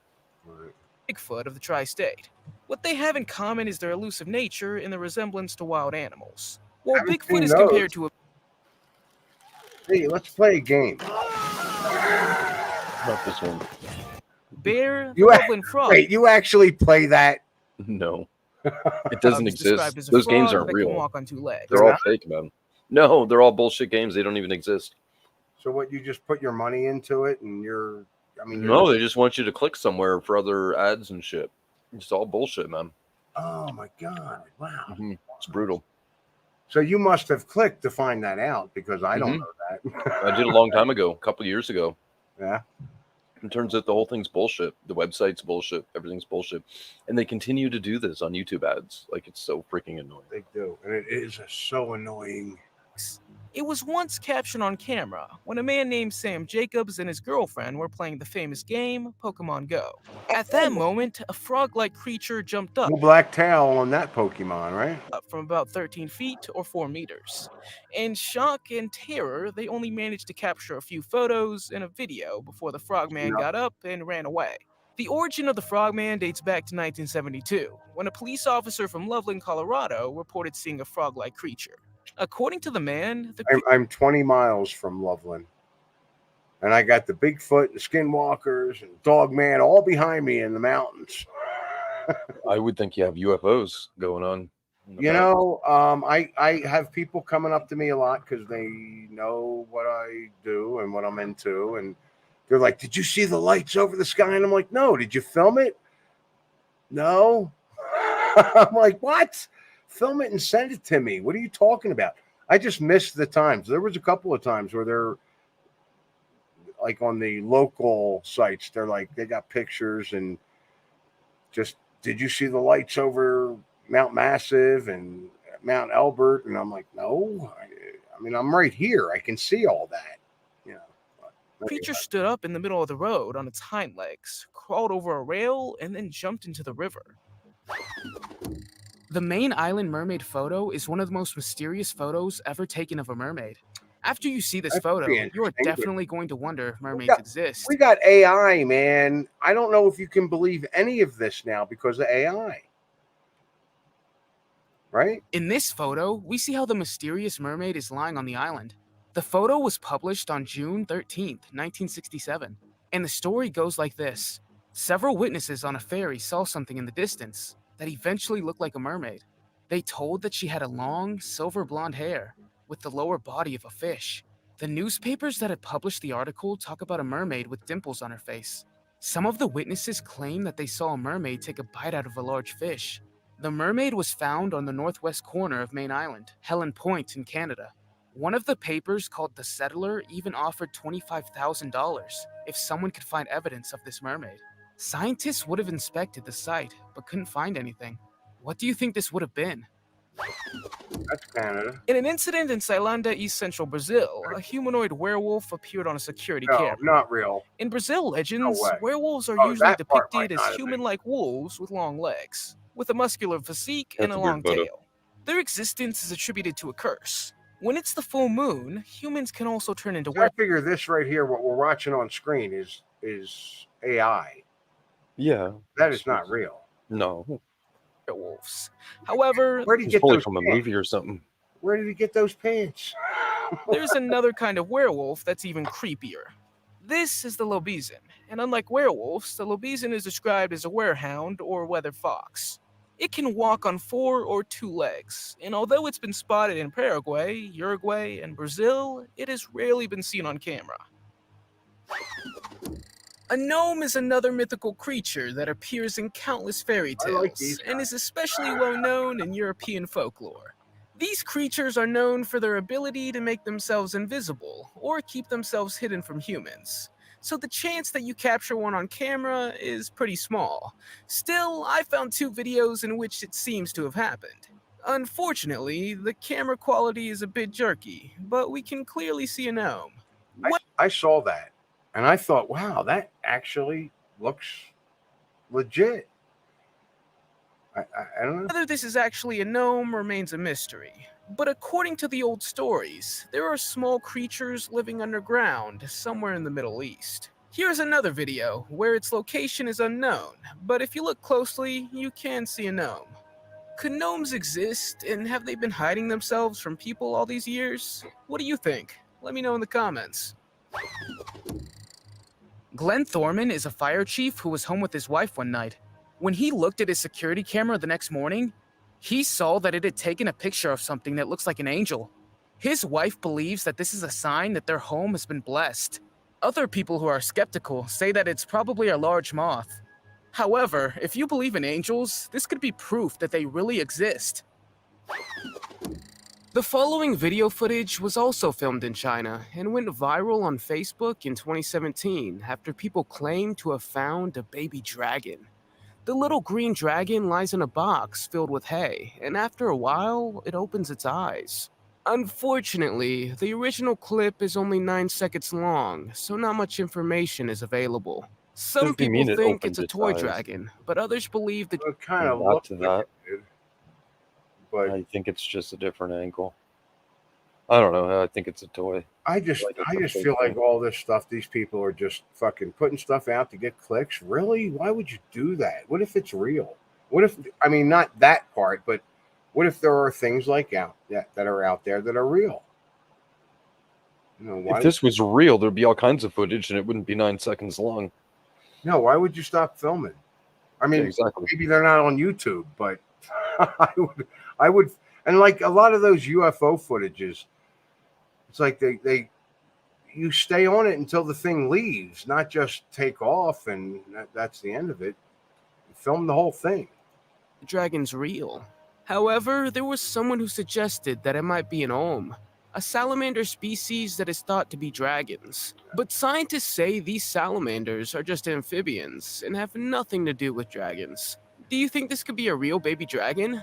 Bigfoot of the tri-state. What they have in common is their elusive nature and their resemblance to wild animals. While Haven't Bigfoot seen is those. compared to a Hey, let's play a game. Not this one. bear, You Loveland frog. Wait, you actually play that? No, it doesn't is described exist. as a Those games frog aren't that can real. walk on 2 legs. They're all fake, man. No, they're all bullshit games. They don't even exist. So what? You just put your money into it, and you're. I mean, No, they just want you to click somewhere for other ads and shit. It's all bullshit, man. Oh my god! Wow, It's brutal. So you must have clicked to find that out, because I don't know that. I did a long time ago, a couple years ago. Yeah. It turns out the whole thing's bullshit. The website's bullshit. Everything's bullshit. And they continue to do this on YouTube ads. Like, it's so freaking annoying. They do. And it is so annoying. It was once captured on camera when a man named Sam Jacobs and his girlfriend were playing the famous game Pokemon Go. At that moment, a frog-like creature jumped up No black tail on that Pokemon, right? from about 13 feet or 4 meters. In shock and terror, they only managed to capture a few photos and a video before the frogman got up and ran away. The origin of the frogman dates back to 1972, when a police officer from Loveland, Colorado, reported seeing a frog-like creature. According to the man, I'm 20 miles from Loveland, and I got the Bigfoot, the Skinwalkers, and Dogman all behind me in the mountains. I would think you have UFOs going on. You know, I have people coming up to me a lot because they know what I do and what I'm into, and they're like, "Did you see the lights over the sky?" And I'm like, "No." "Did you film it?" "No." I'm like, "What? Film it and send it to me. What are you talking about?" I just missed the times. There was a couple of times where they're like on the local sites. They're like, they got pictures and just, "Did you see the lights over Mount Massive and Mount Elbert?" And I'm like, "No. I mean, I'm right here. I can see all that." You know. The creature stood up in the middle of the road on its hind legs, crawled over a rail, and then jumped into the river. The main island mermaid photo is one of the most mysterious photos ever taken of a mermaid. After you see this photo, you are interesting, but- definitely going to wonder if mermaids exist. We got AI, man. I don't know if you can believe any of this now because of AI. Right? In this photo, we see how the mysterious mermaid is lying on the island. The photo was published on June 13th, 1967, and the story goes like this. Several witnesses on a ferry saw something in the distance that eventually looked like a mermaid. They told that she had a long, silver blonde hair with the lower body of a fish. The newspapers that had published the article talk about a mermaid with dimples on her face. Some of the witnesses claim that they saw a mermaid take a bite out of a large fish. The mermaid was found on the northwest corner of Main Island, Helen Point in Canada. One of the papers, called The Settler, even offered $25,000 if someone could find evidence of this mermaid. Scientists would have inspected the site, but couldn't find anything. What do you think this would have been? That's Canada. In an incident in Ceilândia, East Central Brazil, a humanoid werewolf appeared on a security No, camera. not real. In Brazil legends, No way. werewolves are Oh, usually that part might depicted not as have been. human-like wolves with long legs, with a muscular physique and That's a a weird long photo. tail. Their existence is attributed to a curse. When it's the full moon, humans can also turn into I werewolves. figure this right here, what we're watching on screen, is AI. Yeah. That is not real. No. werewolves. However, Where did he It's get probably those from a pants? movie or something. Where did he get those pants? there's another kind of werewolf that's even creepier. This is the lobizin, and unlike werewolves, the lobizin is described as a werehound or weather fox. It can walk on 4 or 2 legs, and although it's been spotted in Paraguay, Uruguay, and Brazil, it has rarely been seen on camera. A gnome is another mythical creature that appears in countless fairy tales and is especially well known in European folklore. These creatures are known for their ability to make themselves invisible or keep themselves hidden from humans, so the chance that you capture one on camera is pretty small. Still, I found 2 videos in which it seems to have happened. Unfortunately, the camera quality is a bit jerky, but we can clearly see a gnome. I saw that, and I thought, wow, that actually looks legit. I don't know. Whether this is actually a gnome remains a mystery, but according to the old stories, there are small creatures living underground somewhere in the Middle East. Here's another video where its location is unknown, but if you look closely, you can see a gnome. Could gnomes exist, and have they been hiding themselves from people all these years? What do you think? Let me know in the comments. Glenn Thorman is a fire chief who was home with his wife one night. When he looked at his security camera the next morning, he saw that it had taken a picture of something that looks like an angel. His wife believes that this is a sign that their home has been blessed. Other people who are skeptical say that it's probably a large moth. However, if you believe in angels, this could be proof that they really exist. The following video footage was also filmed in China and went viral on Facebook in 2017 after people claimed to have found a baby dragon. The little green dragon lies in a box filled with hay, and after a while, it opens its eyes. Unfortunately, the original clip is only 9 seconds long, so not much information is available. Some Doesn't people mean it think opens it's a its toy eyes. dragon, but others believe that It kind of Not looked to like that. it, dude. But I think it's just a different angle. I don't know. I think it's a toy. I just feel like all this stuff, these people are just fucking putting stuff out to get clicks. Really? Why would you do that? What if it's real? What if, I mean, not that part, but what if there are things like that are out there that are real? You know, why? If this was real, there'd be all kinds of footage, and it wouldn't be 9 seconds long. No, why would you stop filming? I mean, Yeah, exactly. maybe they're not on YouTube, but I would, and like a lot of those UFO footages, it's like you stay on it until the thing leaves, not just take off and that's the end of it. Film the whole thing. the dragon's real. However, there was someone who suggested that it might be an olm, a salamander species that is thought to be dragons. But scientists say these salamanders are just amphibians and have nothing to do with dragons. Do you think this could be a real baby dragon?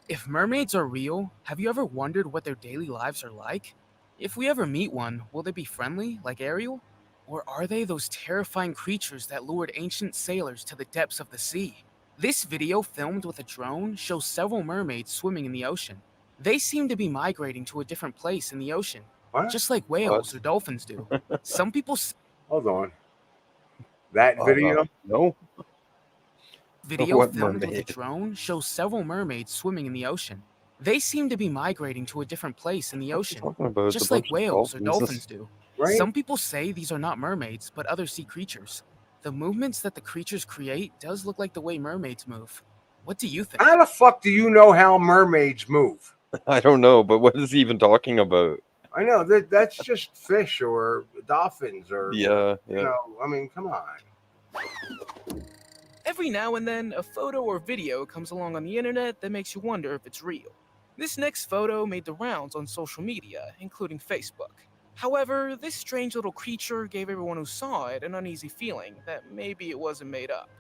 If mermaids are real, have you ever wondered what their daily lives are like? If we ever meet one, will they be friendly, like Ariel? Or are they those terrifying creatures that lured ancient sailors to the depths of the sea? This video, filmed with a drone, shows several mermaids swimming in the ocean. They seem to be migrating to a different place in the ocean, just like whales or dolphins do. Some people Hold on. That video? No. Video What filmed with a mermaid? drone shows several mermaids swimming in the ocean. They seem to be migrating to a different place in the ocean, talking about? It's a just like bunch of whales or dolphins. dolphins do. Right? Some people say these are not mermaids, but other sea creatures. The movements that the creatures create does look like the way mermaids move. What do you think? How the fuck do you know how mermaids move? I don't know, but what is he even talking about? I know that's just fish or dolphins or Yeah, you yeah. know, I mean, come on. Every now and then, a photo or video comes along on the internet that makes you wonder if it's real. This next photo made the rounds on social media, including Facebook. However, this strange little creature gave everyone who saw it an uneasy feeling that maybe it wasn't made up.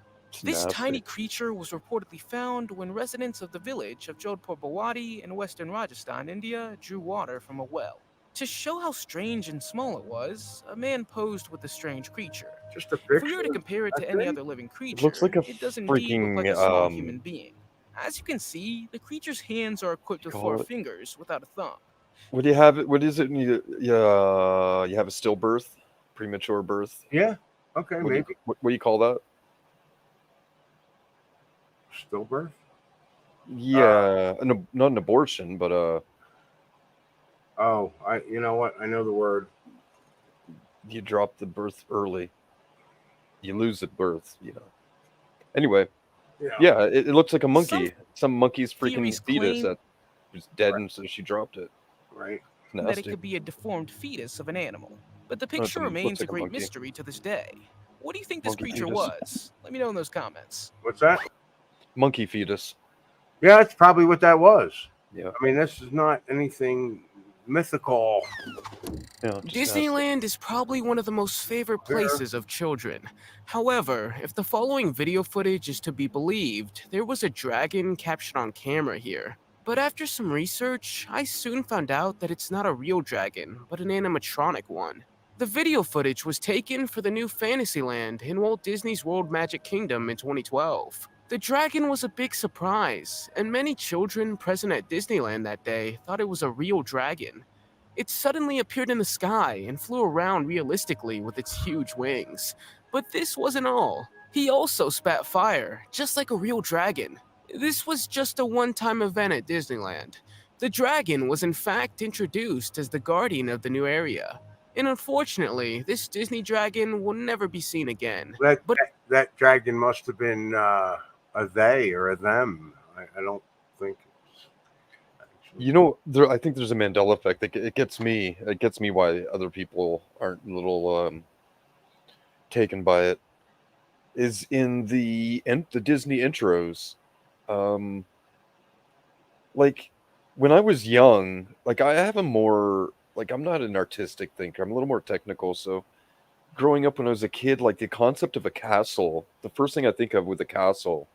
This Nasty. tiny creature was reportedly found when residents of the village of Jodhpur Bawadi in western Rajasthan, India, drew water from a well. To show how strange and small it was, a man posed with the strange creature. Just a If we were picture. to compare it to That's any it? other living creature, looks like a it does indeed look like a freaking, small human being. As you can see, the creature's hands are equipped with 4 call it? fingers without a thumb. What do you have? What is it? You have a stillbirth, premature birth. Yeah. Okay, What do maybe. you, what do you call that? Stillbirth? Yeah, not an abortion, but Oh, you know what? I know the word. you drop the birth early. You lose at birth, Anyway, yeah, it looks like a monkey. Some monkey's freaking theories fetus claim- that was dead, and so she dropped it. Right. that it Nasty. could be a deformed fetus of an animal. But the No, picture looks remains a like a great monkey. mystery to this day. What do you think this Monkey creature fetus. was? Let me know in those comments. What's that? Monkey fetus. Yeah, that's probably what that was. Yeah. I mean, this is not anything mythical. Yeah, Disneyland is probably one of the most favorite places of children. However, if the following video footage is to be believed, there was a dragon captured on camera here. But after some research, I soon found out that it's not a real dragon, but an animatronic one. The video footage was taken for the new Fantasyland in Walt Disney's World Magic Kingdom in 2012. The dragon was a big surprise, and many children present at Disneyland that day thought it was a real dragon. It suddenly appeared in the sky and flew around realistically with its huge wings. But this wasn't all. He also spat fire, just like a real dragon. This was just a one-time event at Disneyland. The dragon was in fact introduced as the guardian of the new area. And unfortunately, this Disney dragon will never be seen again. That dragon must have been a they or a them. I don't think. I think there's a Mandela effect. It gets me. It gets me why other people aren't a little taken by it. Is in the Disney intros. Like when I was young, like I have a more like I'm not an artistic thinker. I'm a little more technical. So growing up when I was a kid, like the concept of a castle, the first thing I think of with a castle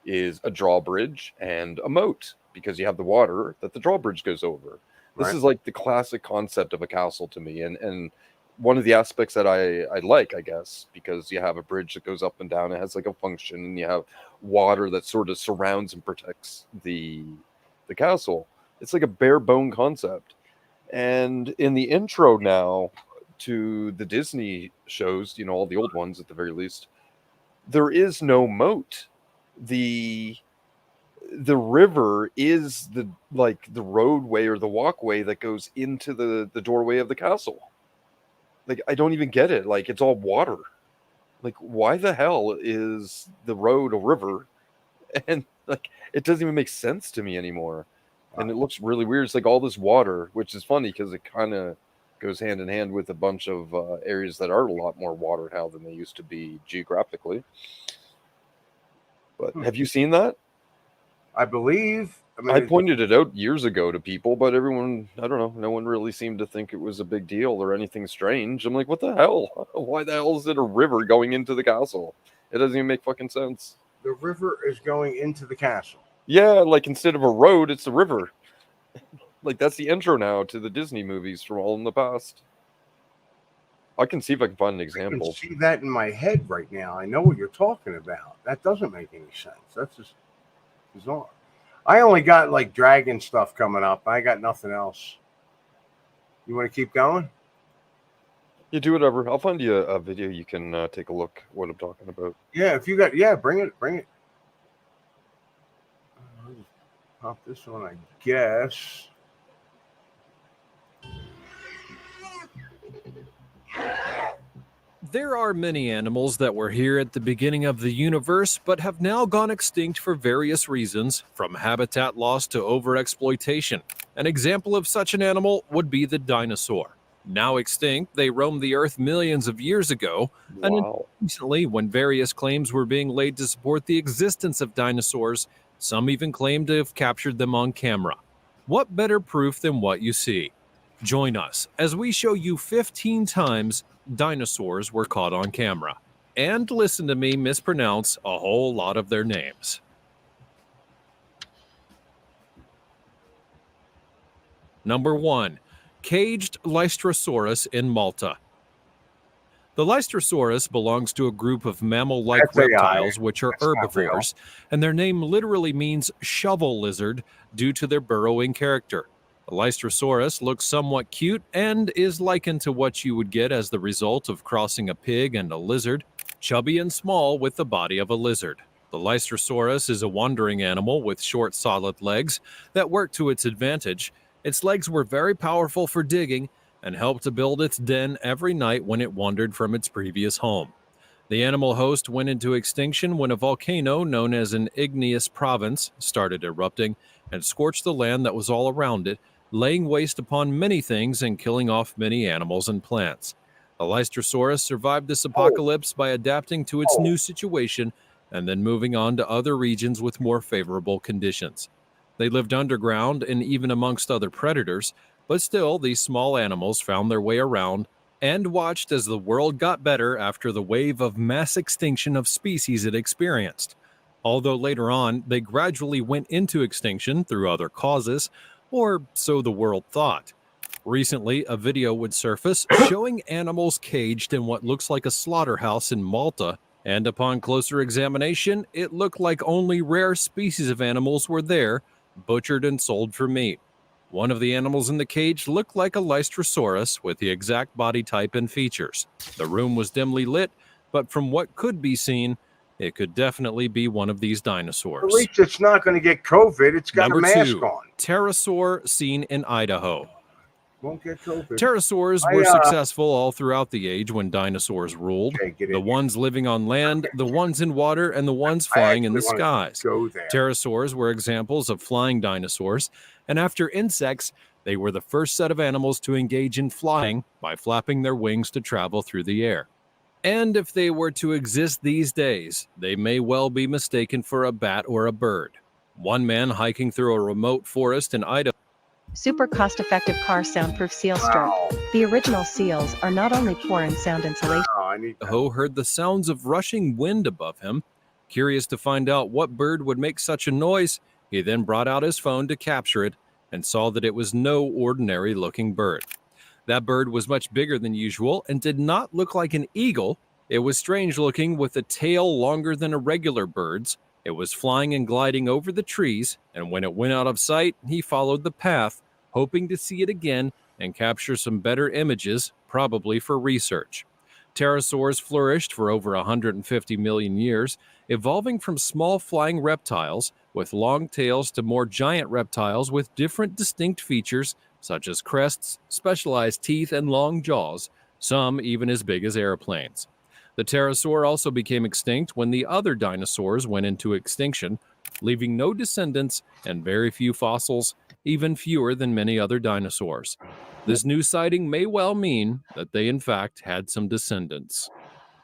is a drawbridge and a moat, because you have the water that the drawbridge goes over. This Right. is like the classic concept of a castle to me, and one of the aspects that I like, I guess, because you have a bridge that goes up and down, it has like a function, and you have water that sort of surrounds and protects the castle. It's like a bare bone concept. And in the intro now to the Disney shows, all the old ones at the very least, there is no moat. The river is the roadway or the walkway that goes into the doorway of the castle. Like, I don't even get it. Like, it's all water. Like, why the hell is the road a river? And like, it doesn't even make sense to me anymore. And it looks really weird. It's like all this water, which is funny because it kind of goes hand in hand with a bunch of areas that are a lot more watered now than they used to be geographically. But have you seen that? I believe. I pointed it out years ago to people, but everyone, I don't know, no one really seemed to think it was a big deal or anything strange. I'm like, what the hell? Why the hell is it a river going into the castle? It doesn't even make fucking sense. The river is going into the castle. Yeah, like instead of a road, it's a river. Like that's the intro now to the Disney movies from all in the past. I can see if I can find an I example. can see that in my head right now. I know what you're talking about. That doesn't make any sense. That's just bizarre. I only got like dragon stuff coming up. I got nothing else. You want to keep going? You do whatever. I'll find you a video you can take a look what I'm talking about. Yeah, if you got, yeah, bring it. I'll just pop this on, I guess. There are many animals that were here at the beginning of the universe, but have now gone extinct for various reasons, from habitat loss to overexploitation. An example of such an animal would be the dinosaur. Now extinct, they roamed the Earth millions of years ago, and until recently, when various claims were being laid to support the existence of dinosaurs, some even claimed to have captured them on camera. What better proof than what you see? Join us as we show you 15 times dinosaurs were caught on camera. And listen to me mispronounce a whole lot of their names. Number 1. Caged Lystrosaurus in Malta. The Lystrosaurus belongs to a group of mammal-like That's AI. reptiles which are That's not real. herbivores, and their name literally means shovel lizard due to their burrowing character. The Lystrosaurus looks somewhat cute and is likened to what you would get as the result of crossing a pig and a lizard, chubby and small with the body of a lizard. The Lystrosaurus is a wandering animal with short, solid legs that work to its advantage. Its legs were very powerful for digging and helped to build its den every night when it wandered from its previous home. The animal host went into extinction when a volcano known as an igneous province started erupting and scorched the land that was all around it, laying waste upon many things and killing off many animals and plants. The Lystrosaurus survived this apocalypse by adapting to its new situation and then moving on to other regions with more favorable conditions. They lived underground and even amongst other predators, but still these small animals found their way around and watched as the world got better after the wave of mass extinction of species it experienced. Although later on, they gradually went into extinction through other causes, or so the world thought. Recently, a video would surface showing animals caged in what looks like a slaughterhouse in Malta, and upon closer examination, it looked like only rare species of animals were there, butchered and sold for meat. One of the animals in the cage looked like a Lystrosaurus with the exact body type and features. The room was dimly lit, but from what could be seen, it could definitely be one of these dinosaurs. At least it's not going to get COVID. It's got Number a mask 2, on. pterosaur seen in Idaho. Won't get COVID. Pterosaurs were successful all throughout the age when dinosaurs ruled. The ones living on land, the ones in water, and the ones flying in the skies. Pterosaurs were examples of flying dinosaurs, and after insects, they were the first set of animals to engage in flying by flapping their wings to travel through the air. And if they were to exist these days, they may well be mistaken for a bat or a bird. One man hiking through a remote forest in Idaho. Super cost-effective car soundproof seal strip. The original seals are not only poor in sound insulation. Idaho heard the sounds of rushing wind above him. Curious to find out what bird would make such a noise, he then brought out his phone to capture it and saw that it was no ordinary-looking bird. That bird was much bigger than usual and did not look like an eagle. It was strange-looking with a tail longer than a regular bird's. It was flying and gliding over the trees, and when it went out of sight, he followed the path, hoping to see it again and capture some better images, probably for research. Pterosaurs flourished for over 150 million years, evolving from small flying reptiles with long tails to more giant reptiles with different distinct features, such as crests, specialized teeth, and long jaws, some even as big as airplanes. The pterosaur also became extinct when the other dinosaurs went into extinction, leaving no descendants and very few fossils, even fewer than many other dinosaurs. This new sighting may well mean that they in fact had some descendants.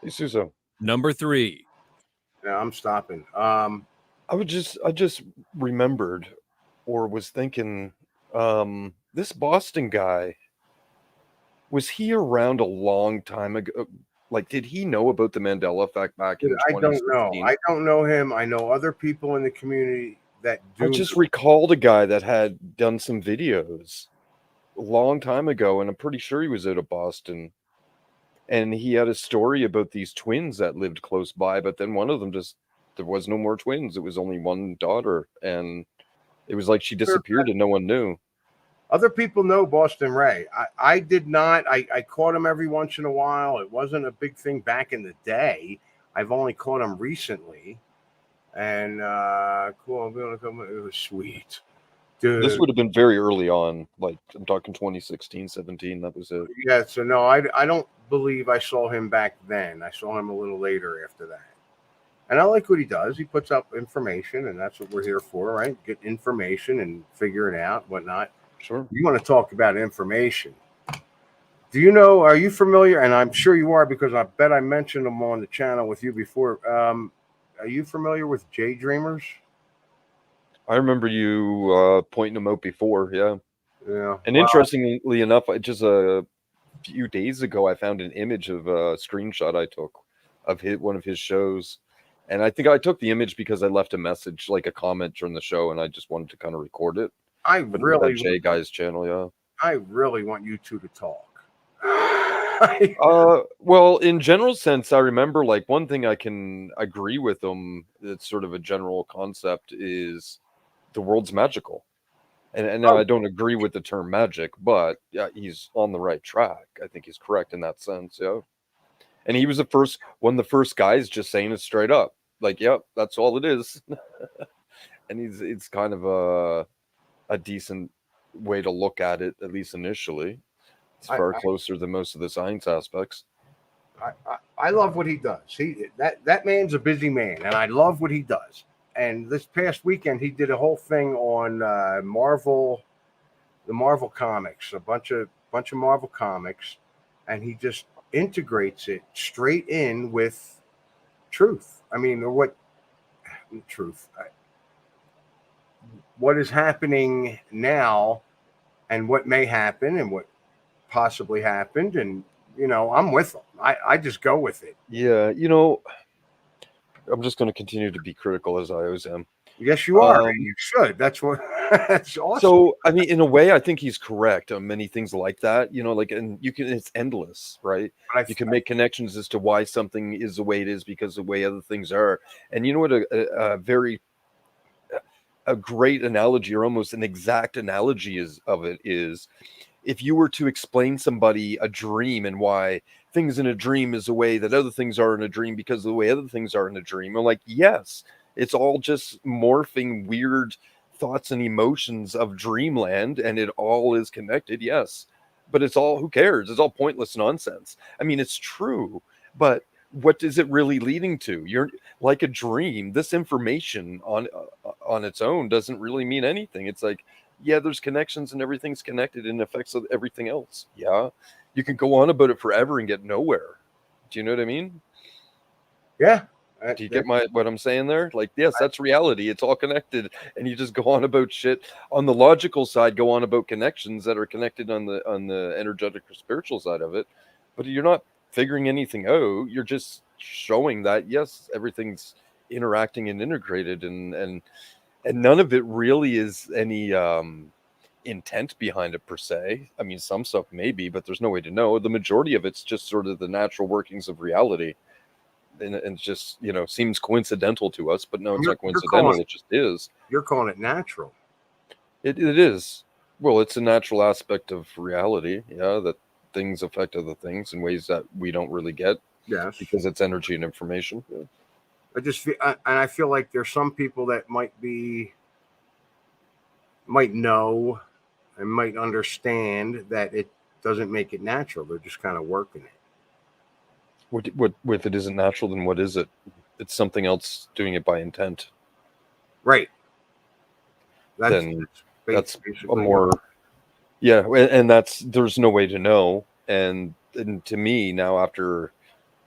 Hey, Susso. Number 3. Yeah, I'm stopping. I just remembered or was thinking, this Boston guy, was he around a long time ago? Like, did he know about the Mandela effect back in 2016? I don't know. I don't know him. I know other people in the community that do. I just recalled a guy that had done some videos a long time ago, and I'm pretty sure he was out of Boston. And he had a story about these twins that lived close by, but then one of them there was no more twins. It was only one daughter, and it was like she disappeared and no one knew. Other people know Boston Ray. I did not. I caught him every once in a while. It wasn't a big thing back in the day. I've only caught him recently. And cool, I'm gonna come. It was sweet. Dude. This would have been very early on. Like, I'm talking 2016, 17. That was it. Yeah, so no, I don't believe I saw him back then. I saw him a little later after that. And I like what he does. He puts up information, and that's what we're here for, right? Get information and figure it out, whatnot. Sure. You want to talk about information. Do you know, are you familiar, and I'm sure you are because I bet I mentioned them on the channel with you before. Are you familiar with JayDreamerZ? I remember you pointing them out before, yeah. Yeah. And interestingly enough, just a few days ago, I found an image of a screenshot I took of one of his shows. And I think I took the image because I left a message, like a comment during the show, and I just wanted to kind of record it. But really, that Jay guy's channel, yeah. I really want you two to talk. Well, in general sense, I remember like one thing I can agree with him. It's sort of a general concept is the world's magical, and now I don't agree with the term magic, but yeah, he's on the right track. I think he's correct in that sense, yeah. And he was one of the first guys just saying it straight up. Like, yep, that's all it is. And it's kind of a decent way to look at it, at least initially. It's far closer than most of the science aspects. I love what he does. That man's a busy man, and I love what he does. And this past weekend, he did a whole thing on Marvel, the Marvel comics, a bunch of Marvel comics, and he just integrates it straight in with truth. I mean, or what truth? What is happening now, and what may happen, and what possibly happened, and I'm with him. I just go with it. Yeah, I'm just going to continue to be critical as I always am. Yes, you are. And you should. That's what. That's awesome. So, I mean, in a way, I think he's correct on many things like that. And it's endless, right? You can make connections as to why something is the way it is because of the way other things are. And you know what? A great analogy, or almost an exact analogy is if you were to explain somebody a dream and why things in a dream is the way that other things are in a dream because of the way other things are in a dream. I'm like, yes, it's all just morphing weird thoughts and emotions of dreamland, and it all is connected. Yes, but it's all, who cares? It's all pointless nonsense. I mean, it's true, but what is it really leading to? You're like a dream. This information on its own doesn't really mean anything. It's like, yeah, there's connections and everything's connected and affects everything else. Yeah, you can go on about it forever and get nowhere. Do you know what I mean? Yeah. Do you get what I'm saying there? Like, yes, that's reality. It's all connected, and you just go on about shit on the logical side. Go on about connections that are connected on the energetic or spiritual side of it, but you're not figuring anything out. You're just showing that yes, everything's interacting and integrated, and none of it really is any intent behind it per se. I mean, some stuff maybe, but there's no way to know. The majority of it's just sort of the natural workings of reality. And it just, seems coincidental to us, but no, it's not coincidental. It just is. You're calling it natural. It is. Well, it's a natural aspect of reality. Yeah, that things affect other things in ways that we don't really get. Yes. Because it's energy and information. Yeah. I just feel, and I feel like there's some people that might know and might understand that it doesn't make it natural. They're just kind of working it. What if it isn't natural, then what is it? It's something else doing it by intent. Right. That's a more, yeah, and there's no way to know. And to me now, after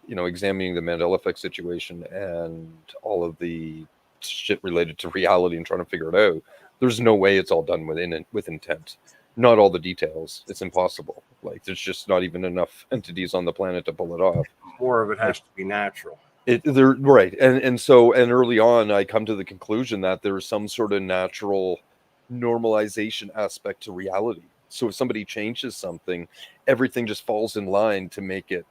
examining the Mandela Effects situation and all of the shit related to reality and trying to figure it out, there's no way it's all done with intent. Not all the details. It's impossible. Like, there's just not even enough entities on the planet to pull it off. More of it has to be natural. They're right. And so early on, I come to the conclusion that there is some sort of natural normalization aspect to reality. So if somebody changes something, everything just falls in line to make it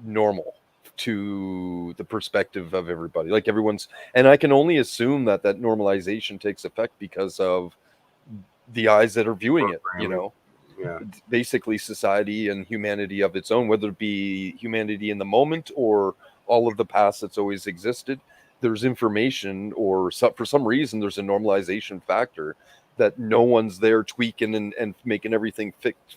normal to the perspective of everybody. Like, and I can only assume that normalization takes effect because of the eyes that are viewing it, Yeah. Basically society and humanity of its own, whether it be humanity in the moment or all of the past that's always existed. There's information, or for some reason there's a normalization factor that no one's there tweaking and making everything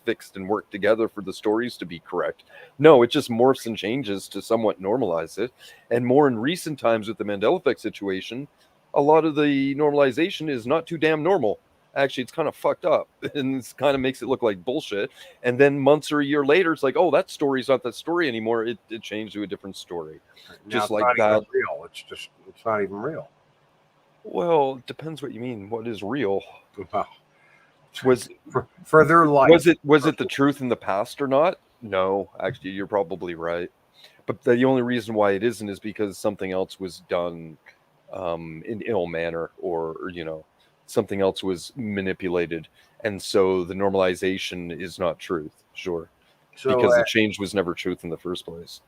fixed and work together for the stories to be correct. No, it just morphs and changes to somewhat normalize it. And more in recent times with the Mandela Effect situation, a lot of the normalization is not too damn normal. Actually, it's kind of fucked up, and it kind of makes it look like bullshit. And then months or a year later, it's like, oh, that story's not that story anymore. It changed to a different story. Now Just like that. Real. It's not even real. Well, it depends what you mean. What is real? Wow. Was for their life. Was it the truth in the past or not? No, actually, you're probably right. But the only reason why it isn't is because something else was done in ill manner, or something else was manipulated, and so the normalization is not truth. Sure, because the change was never truth in the first place.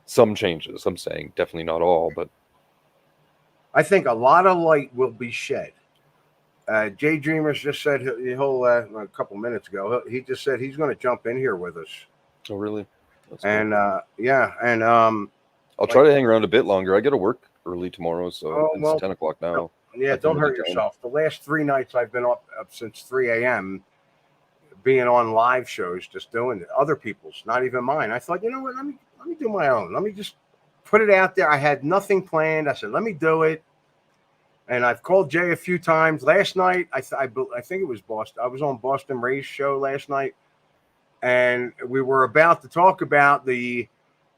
Some changes, I'm saying, definitely not all, but I think a lot of light will be shed. JayDreamerZ just said he'll a couple minutes ago. He just said he's going to jump in here with us. Oh, really? That's cool. And yeah, and I'll try to hang around a bit longer. I got to work early tomorrow, so Oh, it's well, 10 o'clock now. Yeah, at the don't hurt Mediterranean. yourself. The last 3 nights I've been up since 3 a.m. being on live shows, just doing it. Other people's, not even mine. I thought, you know what? Let me do my own. Let me just put it out there. I had nothing planned. I said, let me do it. And I've called Jay a few times. Last night, I think it was Boston. I was on Boston Ray's show last night, and we were about to talk about the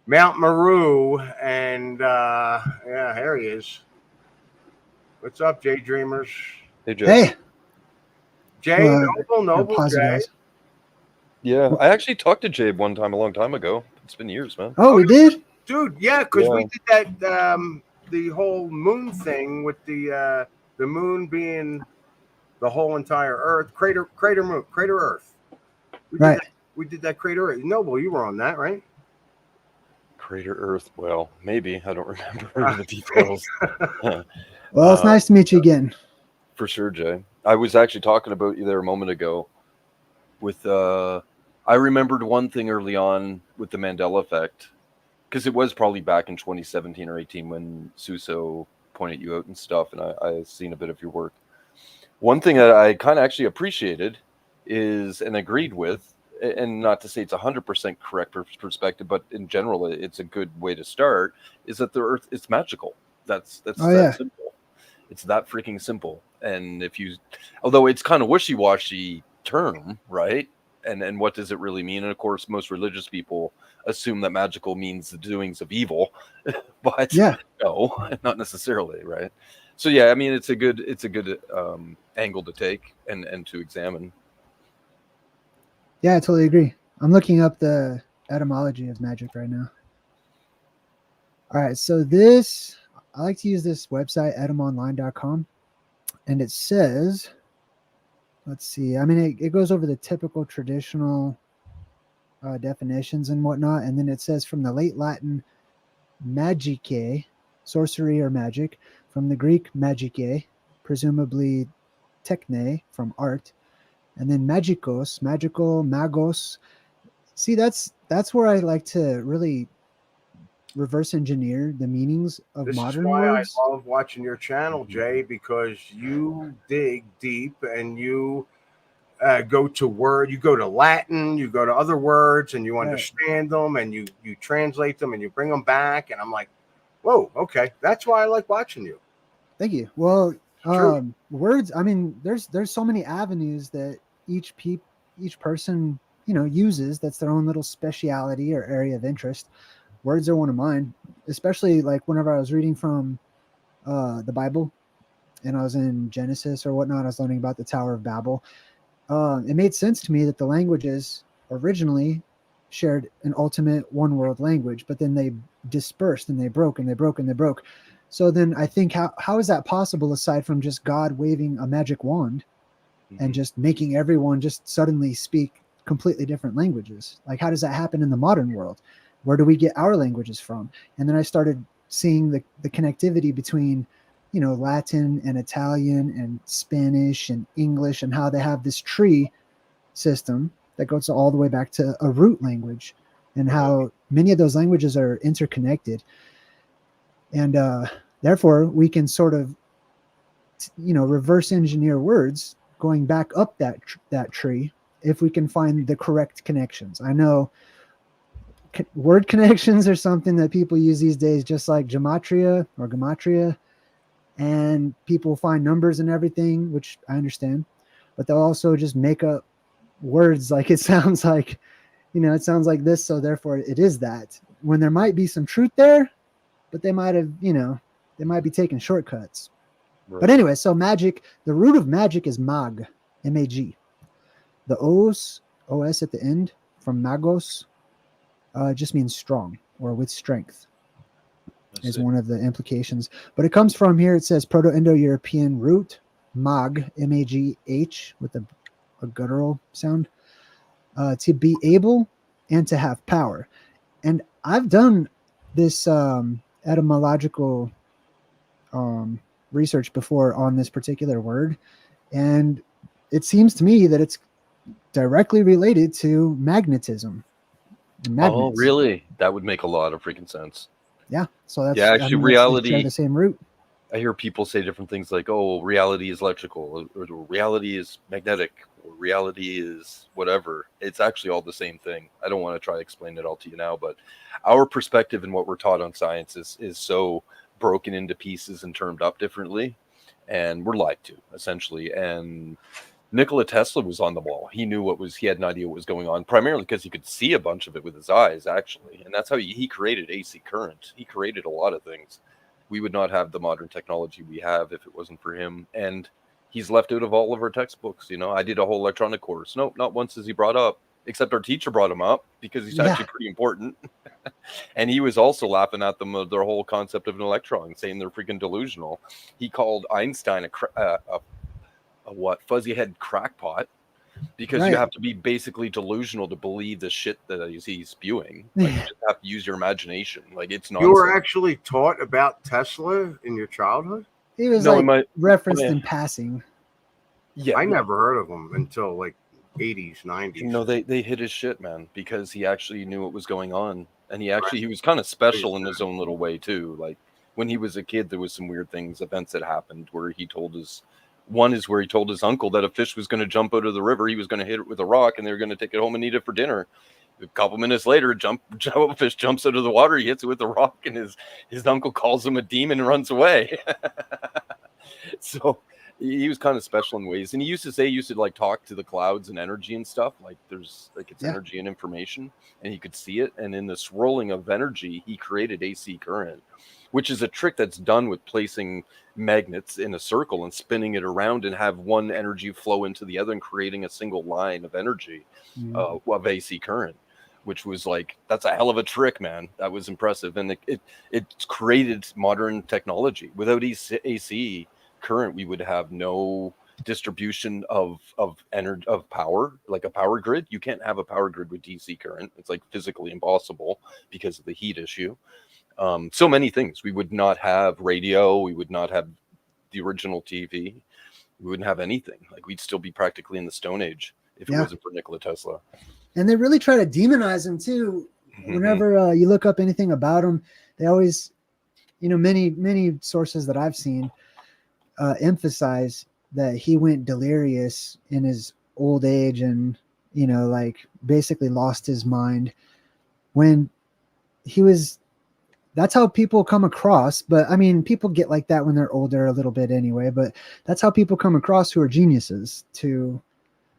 Mount Meru, and yeah, here he is. What's up, JayDreamerZ? Hey, Jay. Hey. Jay, Well, Noble pause it, Jay. guys. Yeah, I actually talked to Jay one time a long time ago. It's been years, man. Oh, we did? Dude, yeah, because we Yeah. did that the whole moon thing with the moon being the whole entire Earth, crater moon, crater Earth. Right. We did that crater Earth. Noble, you were on that, right? Crater Earth. Well, maybe. I don't remember the details. Well, it's nice to meet you again. For sure, Jay. I was actually talking about you there a moment ago with I remembered one thing early on with the Mandela Effect, because it was probably back in 2017 or 18 when Susso pointed you out and stuff, and I seen a bit of your work. One thing that I kind of actually appreciated is, and agreed with, and not to say it's 100% correct perspective, but in general, it's a good way to start, is that the Earth is magical. That's Oh, that yeah. simple. It's that freaking simple. And if you, although it's kind of wishy-washy term, right? And what does it really mean? And of course, most religious people assume that magical means the doings of evil, but Yeah. no, not necessarily, right? So yeah, I mean, it's a good angle to take and to examine. Yeah, I totally agree. I'm looking up the etymology of magic right now. All right, so I like to use this website, etymonline.com, and it says, let's see, I mean, it goes over the typical traditional definitions and whatnot, and then it says from the late Latin magicae, sorcery or magic, from the Greek magike, presumably techne, from art, and then magikos, magical, magos. See, that's where I like to really reverse engineer the meanings of This is modern why words. I love watching your channel, Jay, because you dig deep and you go to Latin, you go to other words, and you understand them, and you translate them, and you bring them back, and I'm like, whoa, okay, that's why I like watching you. Thank you. Well, words. I mean, there's so many avenues that each person uses. That's their own little speciality or area of interest. Words are one of mine, especially like whenever I was reading from the Bible, and I was in Genesis or whatnot. I was learning about the Tower of Babel. It made sense to me that the languages originally shared an ultimate one world language, but then they dispersed and they broke and they broke and they broke. So then I think, how is that possible aside from just God waving a magic wand and just making everyone just suddenly speak completely different languages? Like, how does that happen in the modern world? Where do we get our languages from? And then I started seeing the connectivity between, Latin and Italian and Spanish and English, and how they have this tree system that goes all the way back to a root language, and how many of those languages are interconnected. And therefore, we can sort of, reverse engineer words going back up that tree if we can find the correct connections. I know word connections are something that people use these days, just like gematria or gematria, and people find numbers and everything, which I understand, but they'll also just make up words like it sounds like, it sounds like this, so therefore it is that, when there might be some truth there, but they might have, they might be taking shortcuts. Right. But anyway, so magic, the root of magic is mag, M-A-G. The os at the end from magos just means strong or with strength, is one of the implications. But it comes from here, it says Proto-Indo-European root, mag, M-A-G-H, with a guttural sound, to be able and to have power. And I've done this etymological research before on this particular word, and it seems to me that it's directly related to magnetism. Oh, really? That would make a lot of freaking sense. Yeah. So that's Yeah, actually, I mean, they reality. share the same root. I hear people say different things like, "Oh, reality is electrical," or "reality is magnetic," or "reality is whatever." It's actually all the same thing. I don't want to try to explain it all to you now, but our perspective and what we're taught on science is so broken into pieces and termed up differently, and we're lied to essentially. And Nikola Tesla was on the ball. He knew he had an idea what was going on, primarily because he could see a bunch of it with his eyes, actually. And that's how he created AC current. He created a lot of things. We would not have the modern technology we have if it wasn't for him. And he's left out of all of our textbooks. You know, I did a whole electronic course. Nope, not once is he brought up, except our teacher brought him up because he's actually pretty important. And he was also laughing at them of their whole concept of an electron, saying they're freaking delusional. He called Einstein a fuzzy head crackpot, because you have to be basically delusional to believe the shit that he's spewing. Like, you just have to use your imagination. Like, it's nonsense. You were actually taught about Tesla in your childhood? He was referenced in passing. Yeah, I never heard of him until like 80s, 90s. No, they hit his shit, man, because he actually knew what was going on, and he was kind of special in his own little way too. Like, when he was a kid, there was some weird events that happened where he told his uncle that a fish was going to jump out of the river. He was going to hit it with a rock, and they were going to take it home and eat it for dinner. A couple minutes later, a fish jumps out of the water. He hits it with a rock, and his uncle calls him a demon and runs away. So he was kind of special in ways. And he used to like talk to the clouds and energy and stuff. Like, there's like it's energy and information, and he could see it. And in the swirling of energy, he created AC current, which is a trick that's done with placing magnets in a circle and spinning it around and have one energy flow into the other and creating a single line of energy of AC current, which was like, that's a hell of a trick, man. That was impressive. And it created modern technology. Without AC current, we would have no distribution of energy, of power, like a power grid. You can't have a power grid with DC current. It's like physically impossible because of the heat issue. So many things. We would not have radio. We would not have the original TV. We wouldn't have anything. Like, we'd still be practically in the Stone Age if it wasn't for Nikola Tesla. And they really try to demonize him too. Whenever you look up anything about him, they always, many sources that I've seen emphasize that he went delirious in his old age and, like basically lost his mind when he was. That's how people come across. But I mean, people get like that when they're older a little bit anyway, but that's how people come across who are geniuses to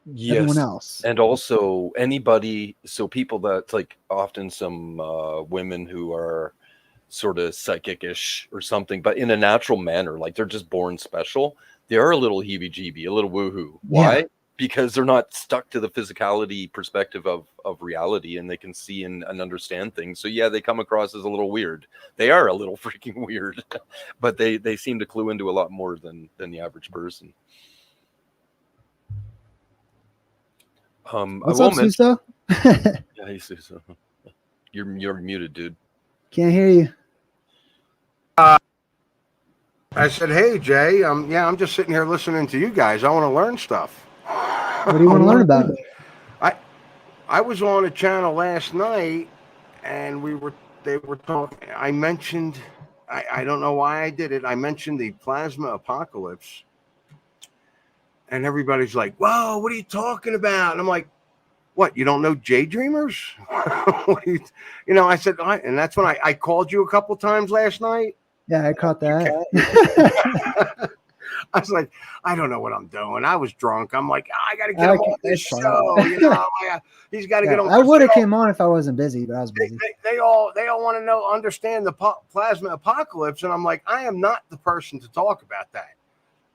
everyone else. And also anybody, so people that's like often some women who are sort of psychic-ish or something, but in a natural manner, like they're just born special. They are a little heebie-jeebie, a little woohoo. Why? Because they're not stuck to the physicality perspective of reality, and they can see and understand things. So yeah, they come across as a little weird. They are a little freaking weird, but they seem to clue into a lot more than the average person. What's up, Susso? Yeah, hey, Susso. You're muted, dude. Can't hear you. I said, hey, Jay, I'm just sitting here listening to you guys. I want to learn stuff. What do you want to learn about? I was on a channel last night, and they were talking. I mentioned, I don't know why I did it. I mentioned the plasma apocalypse, and everybody's like, "Whoa, what are you talking about?" And I'm like, "What? You don't know JayDreamerZ?" I said, and that's when I called you a couple times last night. Yeah, I caught that. I was like, I don't know what I'm doing. I was drunk. I'm like, I got to get him on this show. He's got to get on. I would have came on if I wasn't busy, but I was busy. They all want to understand the plasma apocalypse, and I'm like, I am not the person to talk about that.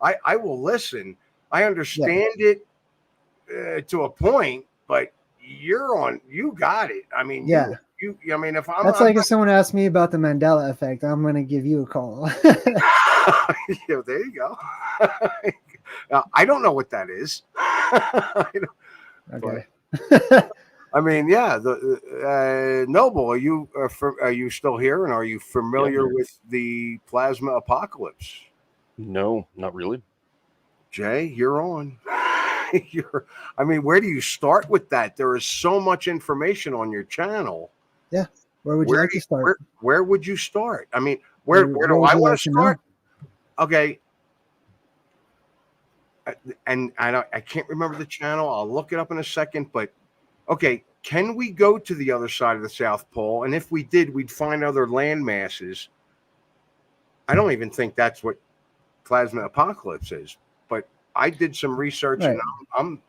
I will listen. I understand it to a point, but you got it. I mean, I mean, if I'm if someone asked me about the Mandela effect, I'm going to give you a call. There you go. I don't know what that is. Okay. I mean, Noble, are you still here, and are you familiar with the plasma apocalypse? No, not really. Jay, you're on. I mean, where do you start with that? There is so much information on your channel. Yeah. Where would you like to start? Where would you start? I mean, where do I want to start? Okay. And I can't remember the channel. I'll look it up in a second. But okay, can we go to the other side of the South Pole? And if we did, we'd find other land masses. I don't even think that's what plasma apocalypse is. But I did some research, and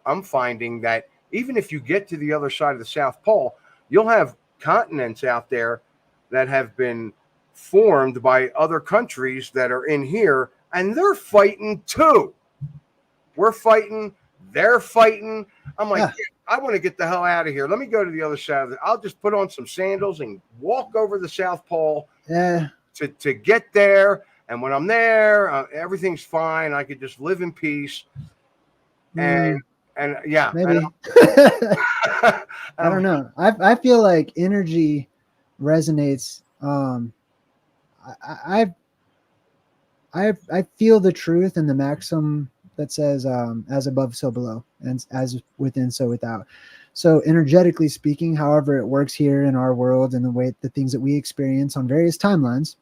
I'm finding that even if you get to the other side of the South Pole, you'll have continents out there that have been formed by other countries that are in here, and they're fighting too. We're fighting, they're fighting. I'm like, yeah, I want to get the hell out of here. Let me go to the other side of it. I'll just put on some sandals and walk over the South Pole to get there. And when I'm there, everything's fine. I could just live in peace. And yeah, maybe. I don't know. I feel like energy resonates. I feel the truth in the maxim that says, as above, so below, and as within, so without. So energetically speaking, however it works here in our world and the things that we experience on various timelines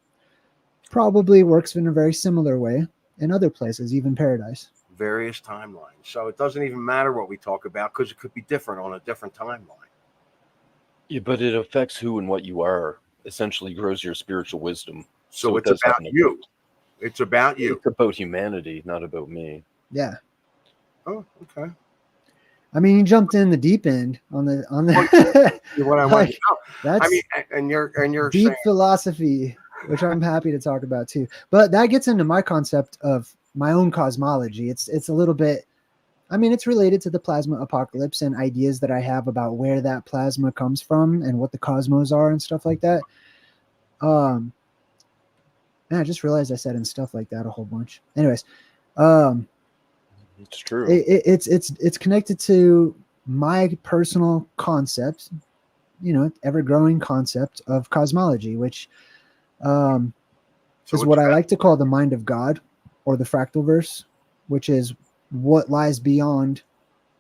probably works in a very similar way in other places, even paradise. Various timelines. So it doesn't even matter what we talk about because it could be different on a different timeline. Yeah, but it affects who and what you are. Essentially grows your spiritual wisdom. So it's about you. It's about you. It's about humanity, not about me. Yeah. Oh, okay. I mean, you jumped in the deep end on the what I want. That's, I mean, and you're deep saying, philosophy, which I'm happy to talk about too. But that gets into my concept of my own cosmology. It's a little bit. I mean, it's related to the plasma apocalypse and ideas that I have about where that plasma comes from and what the cosmos are and stuff like that. Man, I just realized I said and stuff like that a whole bunch. Anyways, it's true. It's connected to my personal concept, ever growing concept of cosmology, which is what I like to call the mind of God, or the fractal verse, which is what lies beyond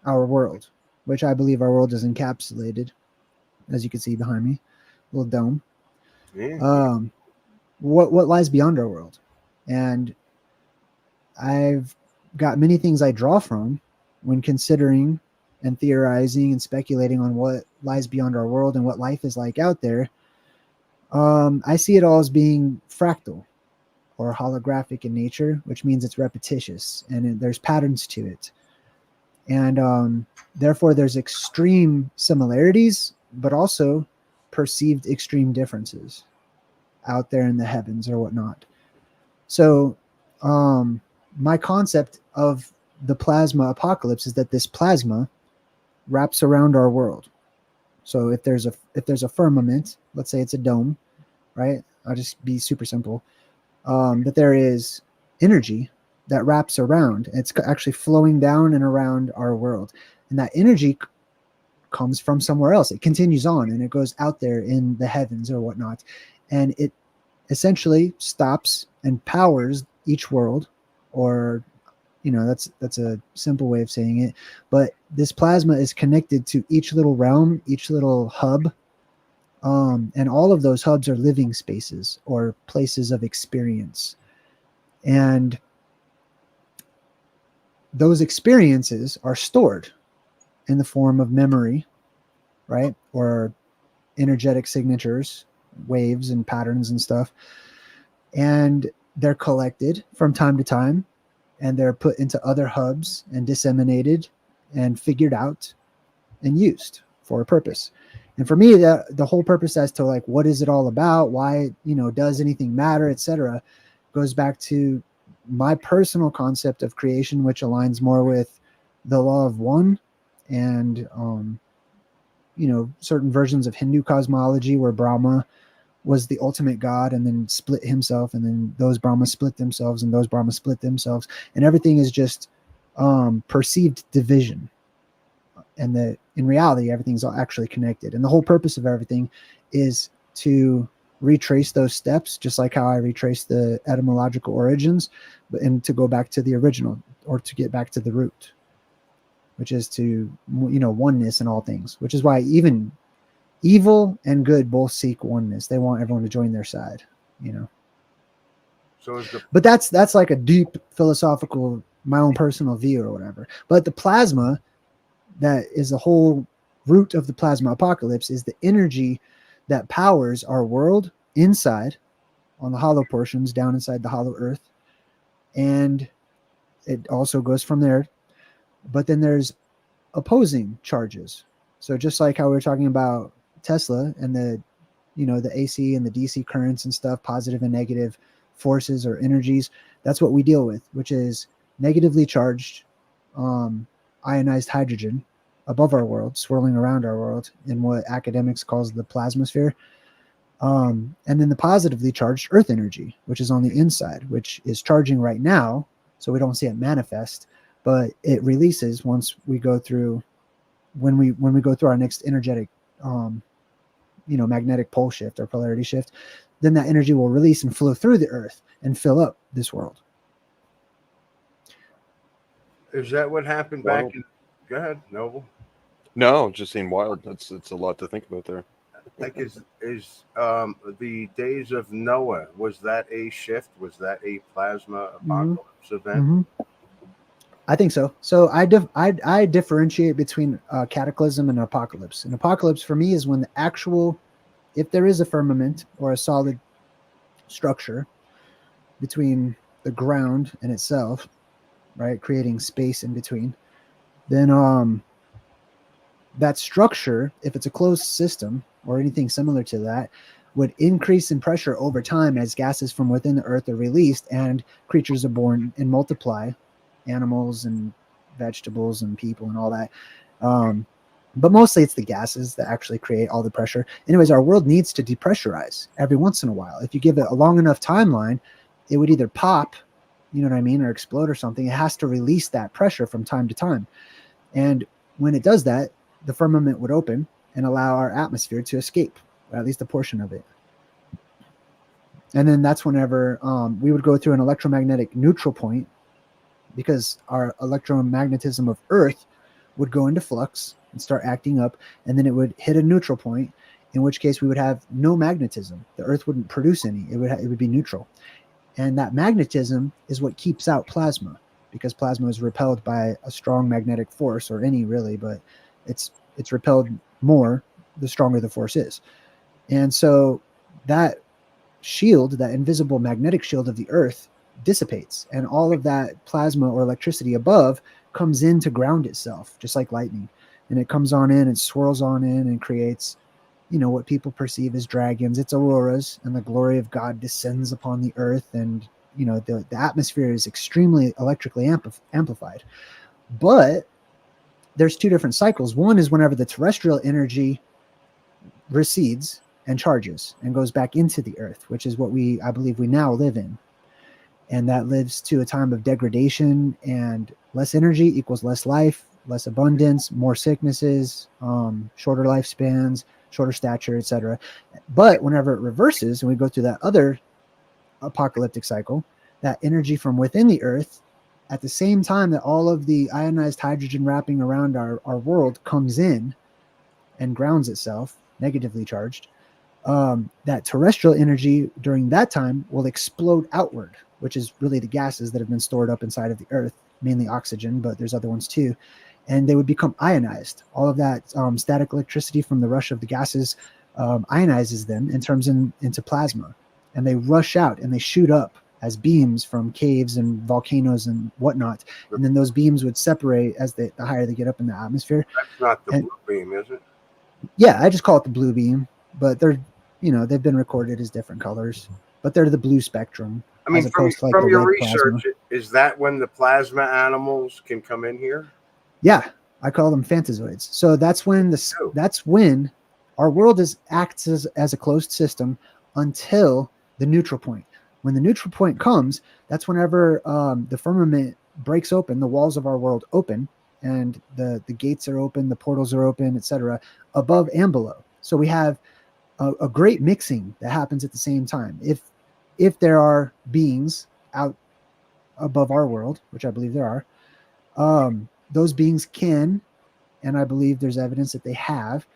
our world, which I believe our world is encapsulated, as you can see behind me, little dome. Yeah. What lies beyond our world. And I've got many things I draw from when considering and theorizing and speculating on what lies beyond our world and what life is like out there. I see it all as being fractal or holographic in nature, which means it's repetitious and there's patterns to it. And therefore there's extreme similarities, but also perceived extreme differences out there in the heavens or whatnot. So my concept of the plasma apocalypse is that this plasma wraps around our world. So if there's a firmament, let's say it's a dome, right? I'll just be super simple. That there is energy that wraps around. It's actually flowing down and around our world. And that energy comes from somewhere else. It continues on and it goes out there in the heavens or whatnot. And it essentially stops and powers each world, or, that's a simple way of saying it. But this plasma is connected to each little realm, each little hub. And all of those hubs are living spaces or places of experience. And those experiences are stored in the form of memory, right? Or energetic signatures, waves and patterns and stuff. And they're collected from time to time, and they're put into other hubs and disseminated and figured out and used for a purpose. And for me, the whole purpose as to like, what is it all about? Why, does anything matter, etc., goes back to my personal concept of creation, which aligns more with the law of one and, certain versions of Hindu cosmology where Brahma was the ultimate God and then split himself, and then those Brahmas split themselves and those Brahmas split themselves. And everything is just perceived division. And that in reality, everything's actually connected. And the whole purpose of everything is to retrace those steps, just like how I retrace the etymological origins, and to go back to the original, or to get back to the root, which is to, oneness in all things, which is why even evil and good both seek oneness. They want everyone to join their side, you know. So is the But that's like a deep philosophical, my own personal view or whatever. But the plasma, that is the whole root of the plasma apocalypse, is the energy that powers our world inside on the hollow portions down inside the hollow earth. And it also goes from there. But then there's opposing charges. So just like how we were talking about Tesla and the, you know, the AC and the DC currents and stuff, positive and negative forces or energies, that's what we deal with, which is negatively charged ionized hydrogen above our world, swirling around our world in what academics calls the plasmasphere. And then the positively charged earth energy, which is on the inside, which is charging right now. So we don't see it manifest, but it releases once we go through, when we go through our next energetic, you know, magnetic pole shift or polarity shift, then that energy will release and flow through the earth and fill up this world. Is that what happened back in? Go ahead, Noble. No, just saying wild. It's a lot to think about there. Like is the days of Noah, was that a shift? Was that a plasma apocalypse event? Mm-hmm. I think so. So I differentiate between cataclysm and apocalypse. An apocalypse for me is when the actual, if there is a firmament or a solid structure between the ground and itself, right, creating space in between, then that structure, if it's a closed system or anything similar to that, would increase in pressure over time as gases from within the earth are released and creatures are born and multiply, animals and vegetables and people and all that. But mostly it's the gases that actually create all the pressure. Anyways, our world needs to depressurize every once in a while. If you give it a long enough timeline, it would either pop, you know what I mean, or explode or something. It has to release that pressure from time to time. And when it does that, the firmament would open and allow our atmosphere to escape, or at least a portion of it. And then that's whenever we would go through an electromagnetic neutral point, because our electromagnetism of Earth would go into flux and start acting up, and then it would hit a neutral point, in which case we would have no magnetism. The Earth wouldn't produce any. It would be neutral. And that magnetism is what keeps out plasma, because plasma is repelled by a strong magnetic force, or any really, but it's repelled more the stronger the force is. And so that shield, that invisible magnetic shield of the Earth, dissipates, and all of that plasma or electricity above comes in to ground itself, just like lightning. And it comes on in and swirls on in and creates, you know, what people perceive as dragons. It's auroras, and the glory of God descends upon the earth, and you know, the atmosphere is extremely electrically amplified. But there's two different cycles. One is whenever the terrestrial energy recedes and charges and goes back into the earth, which is what I believe we now live in. And that lives to a time of degradation, and less energy equals less life, less abundance, more sicknesses, shorter lifespans, shorter stature, etc. But whenever it reverses and we go through that other apocalyptic cycle, that energy from within the earth, at the same time that all of the ionized hydrogen wrapping around our world comes in and grounds itself, negatively charged, that terrestrial energy during that time will explode outward, which is really the gases that have been stored up inside of the earth, mainly oxygen, but there's other ones too. And they would become ionized. All of that static electricity from the rush of the gases ionizes them and turns into plasma. And they rush out and they shoot up as beams from caves and volcanoes and whatnot. And then those beams would separate as the higher they get up in the atmosphere. That's not the blue beam, is it? Yeah, I just call it the blue beam, but they're, you know, they've been recorded as different colors, but they're the blue spectum. I mean, as opposed to like from the your red research, plasma. is that when the plasma animals can come in here? Yeah, I call them phantazoids. So that's when our world acts as a closed system until the neutral point. When the neutral point comes, that's whenever the firmament breaks open, the walls of our world open, and the gates are open, the portals are open, etc., above and below. So we have a great mixing that happens at the same time. If there are beings out above our world, which I believe there are, those beings can, and I believe there's evidence that they have,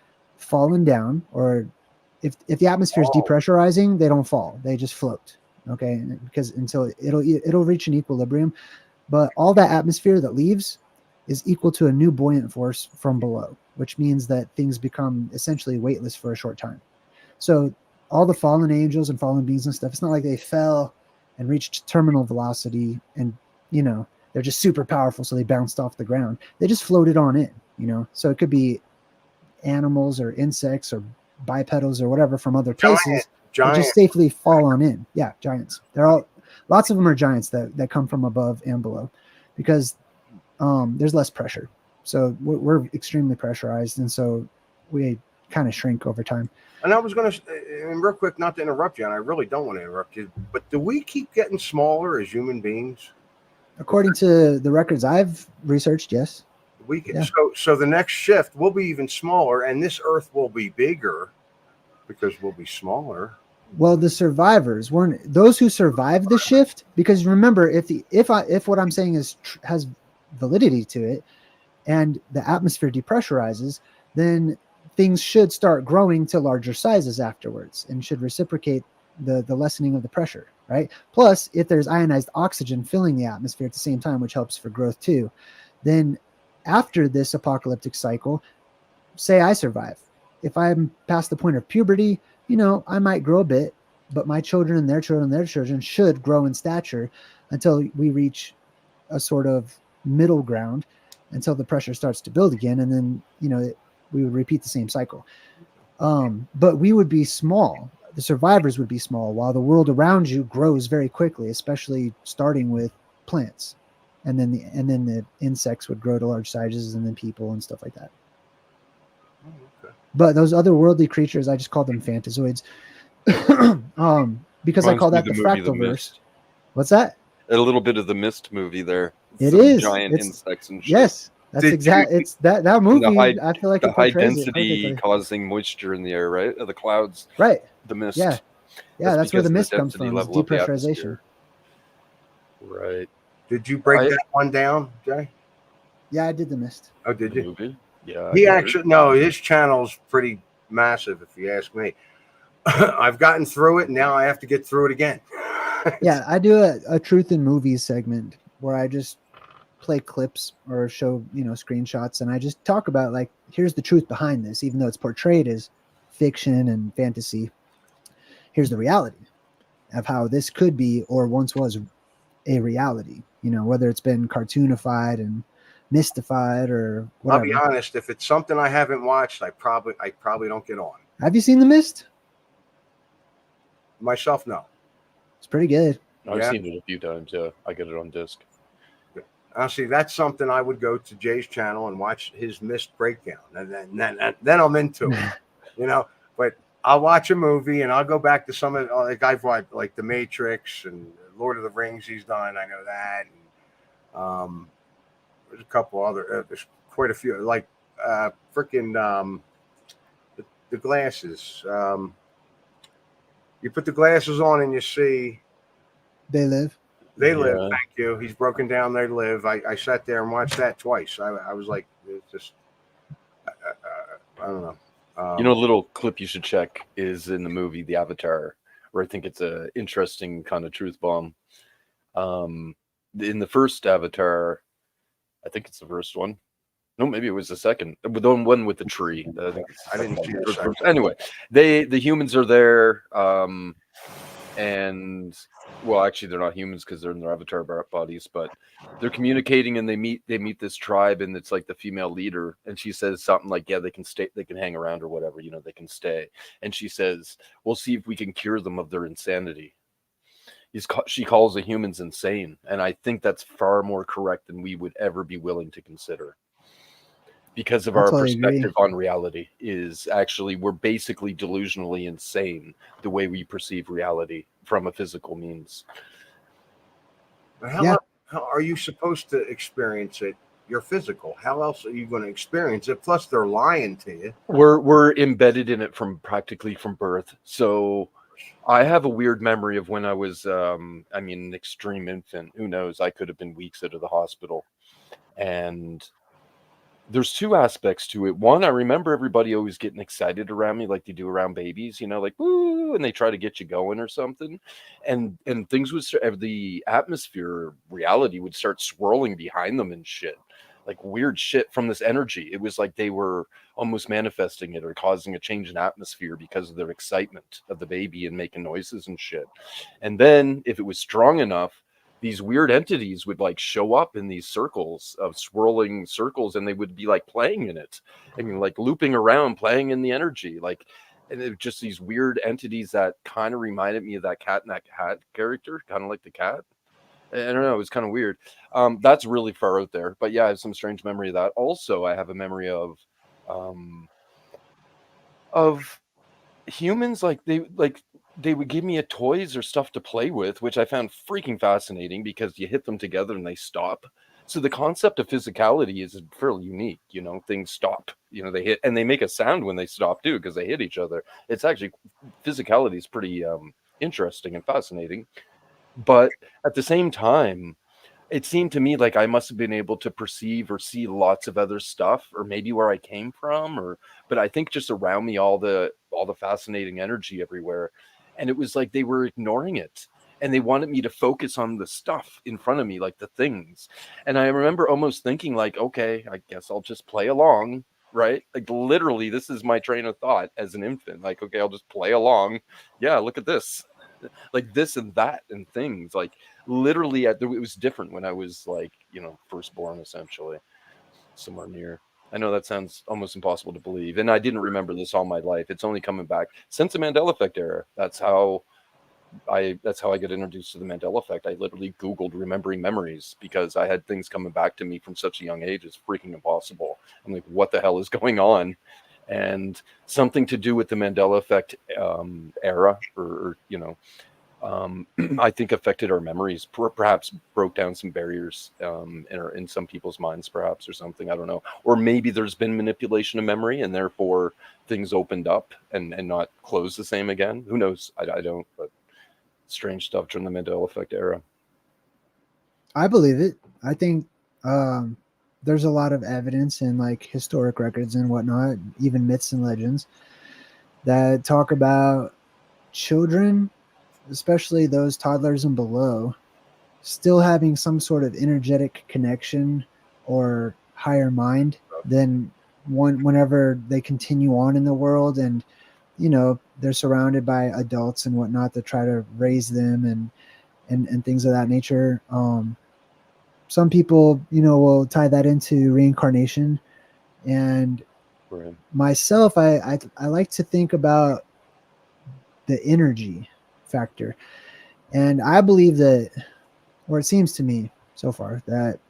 fallen down, or if the atmosphere is depressurizing, they don't fall, they just float. Okay, because until it'll reach an equilibrium, but all that atmosphere that leaves is equal to a new buoyant force from below, which means that things become essentially weightless for a short time. So all the fallen angels and fallen beings and stuff, it's not like they fell and reached terminal velocity and, you know, they're just super powerful, so they bounced off the ground. They just floated on in, you know. So it could be animals or insects or bipedals or whatever from other places that just safely fall on in. Yeah, giants. They're all, lots of them are giants that come from above and below, because there's less pressure. So we're extremely pressurized, and so we kind of shrink over time. And I was going to, and real quick, not to interrupt you, and I really don't want to interrupt you, but do we keep getting smaller as human beings? According to the records I've researched, yes. We can. So the next shift will be even smaller, and this Earth will be bigger because we'll be smaller. Well, the survivors weren't those who survived the shift, because remember, if what I'm saying has validity to it, and the atmosphere depressurizes, then things should start growing to larger sizes afterwards and should reciprocate the lessening of the pressure, right? Plus, if there's ionized oxygen filling the atmosphere at the same time, which helps for growth too, then after this apocalyptic cycle, say I survive, if I'm past the point of puberty, you know, I might grow a bit, but my children and their children and their children should grow in stature until we reach a sort of middle ground, until the pressure starts to build again, and then, you know, we would repeat the same cycle. But we would be small. The survivors would be small, while the world around you grows very quickly, especially starting with plants, and then the insects would grow to large sizes, and then people and stuff like that. But those otherworldly creatures, I just call them phantazoids, because I call that the fractalverse. What's that? A little bit of the Mist movie there. It is giant insects and shit. Yes, that's exactly. It's that movie. I feel like the it high portrays density it causing moisture in the air, right? Of the clouds, right? The mist. Yeah, that's where the because of mist comes density from. Is level of the depressurization. atmosphere. Right. Did you break that one down, Jay? Yeah, I did the mist. Oh, did The you? movie? Yeah. He actually, no, his channel's pretty massive, if you ask me. I've gotten through it, and now I have to get through it again. Yeah, I do a truth in movies segment where I just play clips or show, you know, screenshots, and I just talk about, like, here's the truth behind this, even though it's portrayed as fiction and fantasy. Here's the reality of how this could be or once was a reality, you know, whether it's been cartoonified and mystified or whatever. I'll be honest, if it's something I haven't watched, I probably don't get on. Have you seen The Mist? Myself, no. It's pretty good. I've seen it a few times. Yeah, I get it on disc. See, that's something I would go to Jay's channel and watch his Mist breakdown, and then I'm into it, you know. But I'll watch a movie and I'll go back to some of, like, I've watched, like, The Matrix and Lord of the Rings. He's done, I know that. And, there's a couple other. There's quite a few, like freaking the glasses. You put the glasses on and you see. They Live. They Live. Thank you. He's broken down They Live. I sat there and watched that twice. I was like, it's just, I don't know. You know, a little clip you should check is in the movie The Avatar, where I think it's a interesting kind of truth bomb. In the first Avatar, I think it's the first one. No, maybe it was the second. The one with the tree. I think I didn't see the first. Anyway, the humans are there, and well, actually, they're not humans because they're in their avatar bodies, but they're communicating, and they meet this tribe, and it's like the female leader, and she says something like, "Yeah, they can stay, they can hang around or whatever, you know, they can stay," and she says, "We'll see if we can cure them of their insanity." She calls the humans insane, and I think that's far more correct than we would ever be willing to consider, because of our perspective on reality is actually we're basically delusionally insane the way we perceive reality from a physical means. How are you supposed to experience it? You're physical. How else are you going to experience it? Plus, they're lying to you. We're embedded in it from birth. So I have a weird memory of when I was, an extreme infant. Who knows? I could have been weeks out of the hospital. And there's two aspects to it. One, I remember everybody always getting excited around me like they do around babies, you know, like woo, and they try to get you going or something. And things would start, the atmosphere, reality would start swirling behind them and shit. Like weird shit from this energy. It was like they were almost manifesting it or causing a change in atmosphere because of their excitement of the baby and making noises and shit. And then if it was strong enough, these weird entities would like show up in these circles of swirling circles, and they would be like playing in it. I mean, like looping around, playing in the energy, like, and it was just these weird entities that kind of reminded me of that Cat in that Hat character, kind of like the cat. I don't know, it was kind of weird. That's really far out there, but yeah, I have some strange memory of that. Also, I have a memory um, of humans, like they would give me a toys or stuff to play with, which I found freaking fascinating because you hit them together and they stop. So the concept of physicality is fairly unique. You know, things stop. You know, they hit and they make a sound when they stop too because they hit each other. It's actually physicality is pretty interesting and fascinating. But at the same time, it seemed to me like I must have been able to perceive or see lots of other stuff, or maybe where I came from, or but I think just around me all the fascinating energy everywhere. And it was like they were ignoring it. And they wanted me to focus on the stuff in front of me, like the things. And I remember almost thinking, like, okay, I guess I'll just play along, right? Like literally, this is my train of thought as an infant. Like, okay, I'll just play along. Yeah, look at this. Like this and that and things like literally it was different when I was like, you know, first born essentially, somewhere near. I know that sounds almost impossible to believe, and I didn't remember this all my life. It's only coming back since the Mandela Effect era. That's how I got introduced to the Mandela Effect. I literally Googled remembering memories because I had things coming back to me from such a young age. It's freaking impossible. I'm like, what the hell is going on? And something to do with the Mandela Effect era, or you know, I think affected our memories, perhaps broke down some barriers in some people's minds, perhaps, or something. I don't know. Or maybe there's been manipulation of memory, and therefore things opened up and not closed the same again. Who knows? I don't. But strange stuff during the Mandela Effect era. I believe it. I think there's a lot of evidence in like historic records and whatnot, even myths and legends, that talk about children, especially those toddlers and below, still having some sort of energetic connection or higher mind than whenever they continue on in the world, and you know they're surrounded by adults and whatnot that try to raise them and things of that nature. Some people, you know, will tie that into reincarnation, and myself, I like to think about the energy factor, and I believe that, or it seems to me so far, that,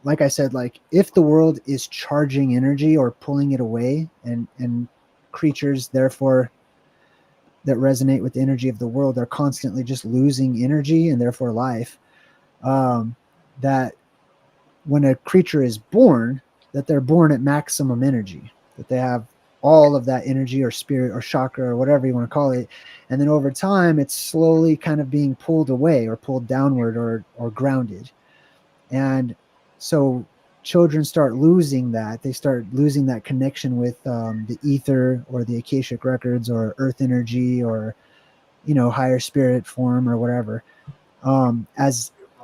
like I said, like if the world is charging energy or pulling it away, and creatures therefore that resonate with the energy of the world are constantly just losing energy and therefore life, that when a creature is born, that they're born at maximum energy, that they have all of that energy or spirit or chakra or whatever you want to call it, and then over time it's slowly kind of being pulled away or pulled downward or grounded. And so children start losing that. They start losing that connection with the ether or the Akashic records or earth energy or, you know, higher spirit form or whatever,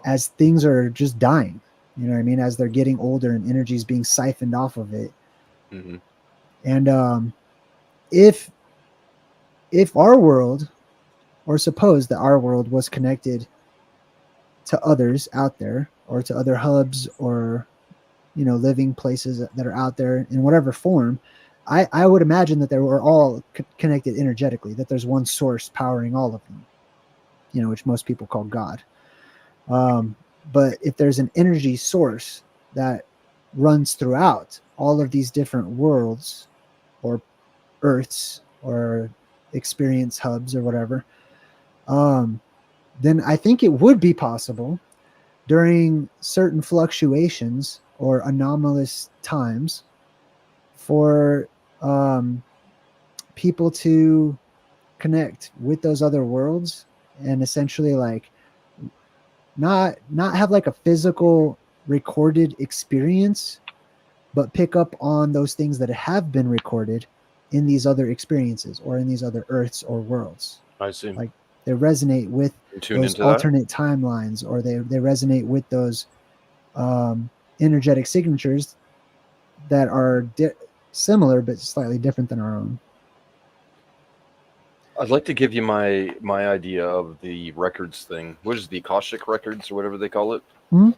as things are just dying. You know what I mean? As they're getting older and energy is being siphoned off of it. Mm-hmm. And if our world, or suppose that our world was connected to others out there, or to other hubs, or, you know, living places that are out there in whatever form, I would imagine that they were all connected energetically, that there's one source powering all of them, you know, which most people call God. But if there's an energy source that runs throughout all of these different worlds or earths or experience hubs or whatever, then I think it would be possible during certain fluctuations or anomalous times for people to connect with those other worlds and essentially like not have like a physical recorded experience, but pick up on those things that have been recorded in these other experiences or in these other Earths or worlds. I see. Like they resonate with those alternate timelines, or they resonate with those energetic signatures that are similar but slightly different than our own. I'd like to give you my idea of the records thing. What is the Akashic records or whatever they call it? Mm-hmm.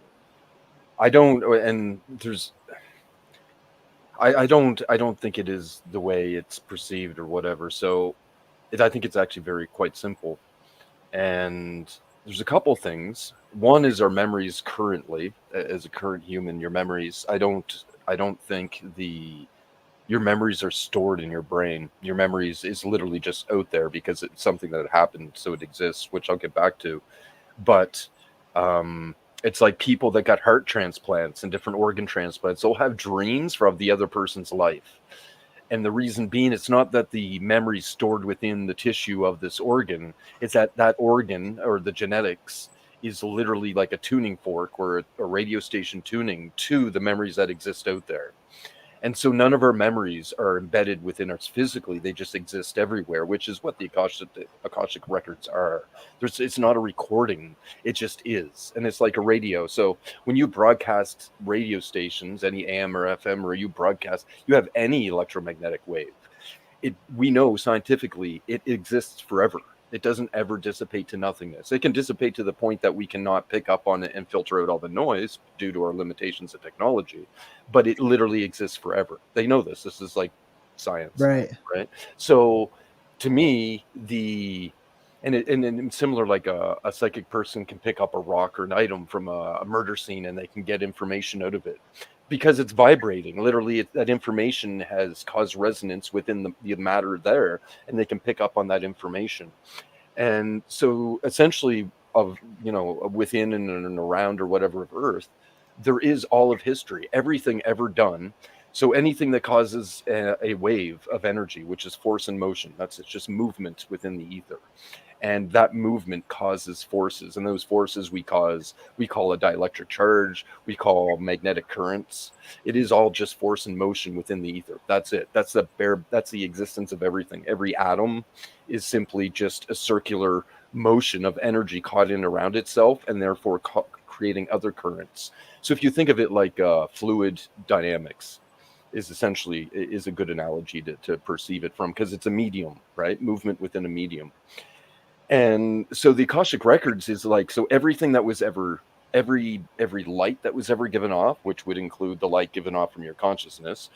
I don't think it is the way it's perceived or whatever. So I think it's actually quite simple. And there's a couple things. One is our memories currently, as a current human, your memories. I don't think your memories are stored in your brain. Your memories is literally just out there because it's something that happened, so it exists, which I'll get back to. But it's like people that got heart transplants and different organ transplants. They'll have dreams from the other person's life. And the reason being, it's not that the memory stored within the tissue of this organ. It's that organ or the genetics is literally like a tuning fork or a radio station tuning to the memories that exist out there. And so none of our memories are embedded within us physically. They just exist everywhere, which is what the Akashic records are. It's not a recording. It just is. And it's like a radio. So when you broadcast radio stations, any AM or FM, or you broadcast, you have any electromagnetic wave. We know scientifically it exists forever. It doesn't ever dissipate to nothingness. It can dissipate to the point that we cannot pick up on it and filter out all the noise due to our limitations of technology, but it literally exists forever. They know this. This is like science. Right. So to me, and similar, like a psychic person can pick up a rock or an item from a murder scene and they can get information out of it because it's vibrating. Literally, that information has caused resonance within the matter there, and they can pick up on that information. And so essentially within and around or whatever of Earth, there is all of history, everything ever done. So anything that causes a wave of energy, which is force and motion, it's just movement within the ether. And that movement causes forces, and those forces we call a dielectric charge, we call magnetic currents. It is all just force and motion within the ether. That's it. That's the existence of everything. Every atom is simply just a circular motion of energy caught in around itself, and therefore creating other currents. So if you think of it like fluid dynamics, is a good analogy to perceive it from, because it's a medium, right? Movement within a medium. And so the Akashic records is like, so everything that was ever, every light that was ever given off, which would include the light given off from your consciousness,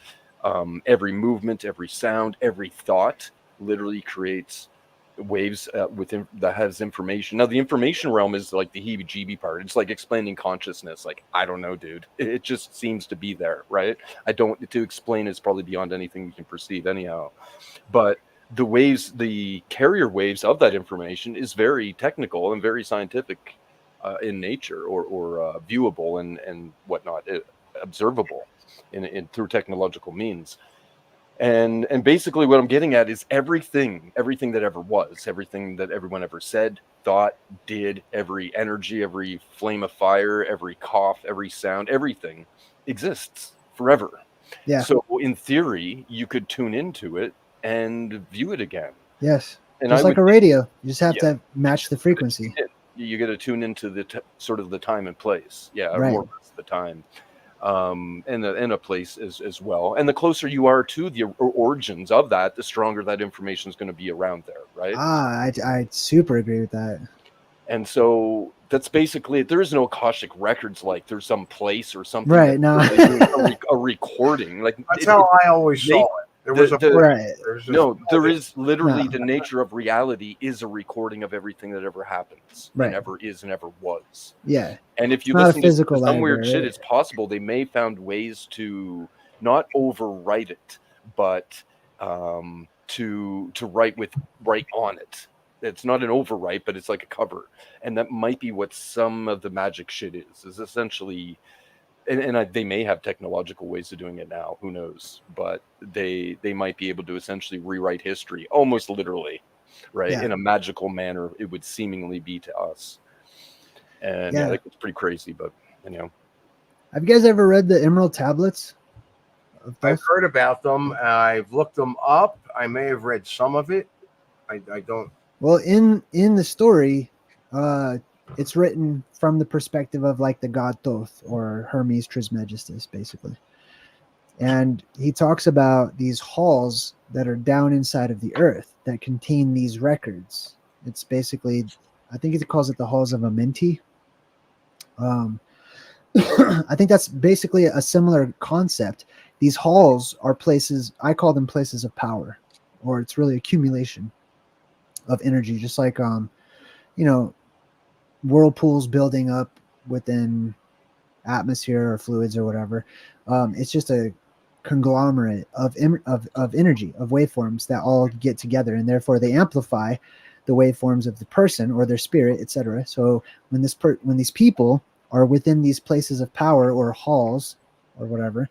every movement, every sound, every thought literally creates waves that has information. Now the information realm is like the heebie-jeebie part. It's like explaining consciousness. Like, I don't know, dude. It just seems to be there, right? To explain is probably beyond anything we can perceive anyhow. But the waves, the carrier waves of that information is very technical and very scientific in nature, or viewable and whatnot, observable in through technological means. And basically what I'm getting at is everything that ever was, everything that everyone ever said, thought, did, every energy, every flame of fire, every cough, every sound, everything exists forever. Yeah. So in theory, you could tune into it and view it again. Yes. And Just like a radio. You just have to match the frequency. You got to tune into the sort of the time and place. Yeah, Right. more or less the time. And a place as well. And the closer you are to the origins of that, the stronger that information is going to be around there, right? I super agree with that. And so that's basically it. There is no Akashic records like there's some place or something. Right, no. a recording. Like that's how I always saw it. There was there is literally the nature of reality is a recording of everything that ever happens, Right. and ever is and ever was. Yeah. And if you It's not a listen to physical some library, weird shit, right? it's possible they may have found ways to not overwrite it, but to write on it. It's not an overwrite, but it's like a cover, and that might be what some of the magic shit is essentially. And they may have technological ways of doing it now. Who knows? But they might be able to essentially rewrite history, almost literally, right? Yeah. In a magical manner, it would seemingly be to us. And Yeah. I think it's pretty crazy, but Have you guys ever read the Emerald Tablets? I've heard about them. I've looked them up. I may have read some of it. I don't. Well, in the story, it's written from the perspective of like the god Thoth or Hermes Trismegistus, basically. And he talks about these halls that are down inside of the earth that contain these records. It's basically, I think he calls it the halls of Amenti. I think that's basically a similar concept. These halls are places, I call them places of power, or it's really accumulation of energy, just like, whirlpools building up within atmosphere or fluids or whatever. It's just a conglomerate of energy, of waveforms that all get together, and therefore they amplify the waveforms of the person or their spirit, etc. So when these people are within these places of power or halls or whatever,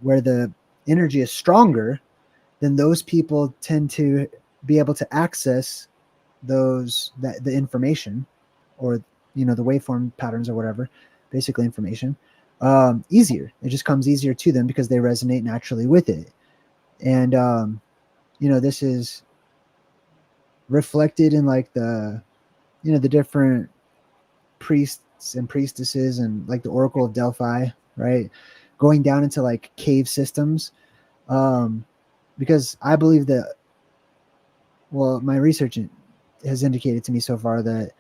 where the energy is stronger, then those people tend to be able to access the information, or the waveform patterns or whatever, basically information, easier. It just comes easier to them because they resonate naturally with it. And this is reflected in like the different priests and priestesses and like the Oracle of Delphi, right? Going down into like cave systems. Because I believe that, well, my research has indicated to me so far that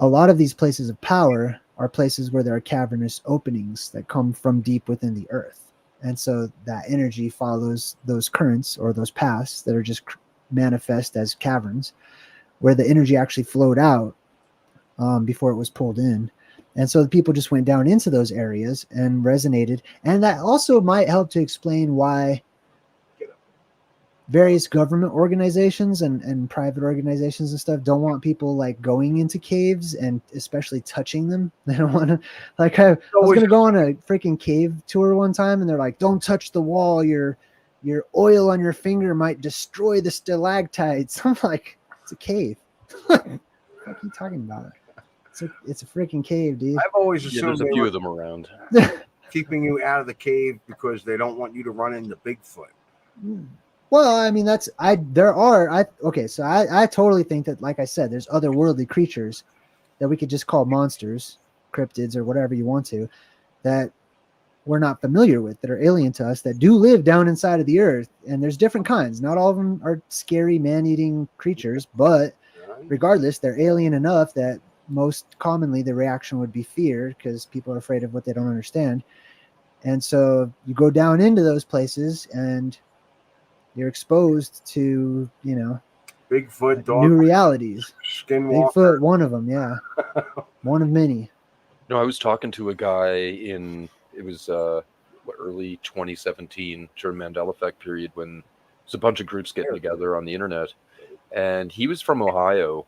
a lot of these places of power are places where there are cavernous openings that come from deep within the earth. And so that energy follows those currents or those paths that are just manifest as caverns, where the energy actually flowed out before it was pulled in. And so the people just went down into those areas and resonated. And that also might help to explain why various government organizations and private organizations and stuff don't want people like going into caves and especially touching them. They don't want to, like, I was going to go on a freaking cave tour one time, and they're like, don't touch the wall. Your oil on your finger might destroy the stalactites. I'm like, it's a cave. What are you talking about? It's a freaking cave, dude. I've always assumed there's a few of them around. keeping you out of the cave because they don't want you to run into Bigfoot. Well, I mean, so I totally think that, like I said, there's otherworldly creatures that we could just call monsters, cryptids, or whatever you want to, that we're not familiar with, that are alien to us, that do live down inside of the earth. And there's different kinds. Not all of them are scary man-eating creatures, but regardless, they're alien enough that most commonly the reaction would be fear, because people are afraid of what they don't understand. And so you go down into those places and you're exposed to, Bigfoot, like new realities. Skinwalker. Bigfoot, one of them, yeah. One of many. No, I was talking to a guy it was early 2017 during Mandela Effect period, when there's a bunch of groups getting together on the internet, and he was from Ohio,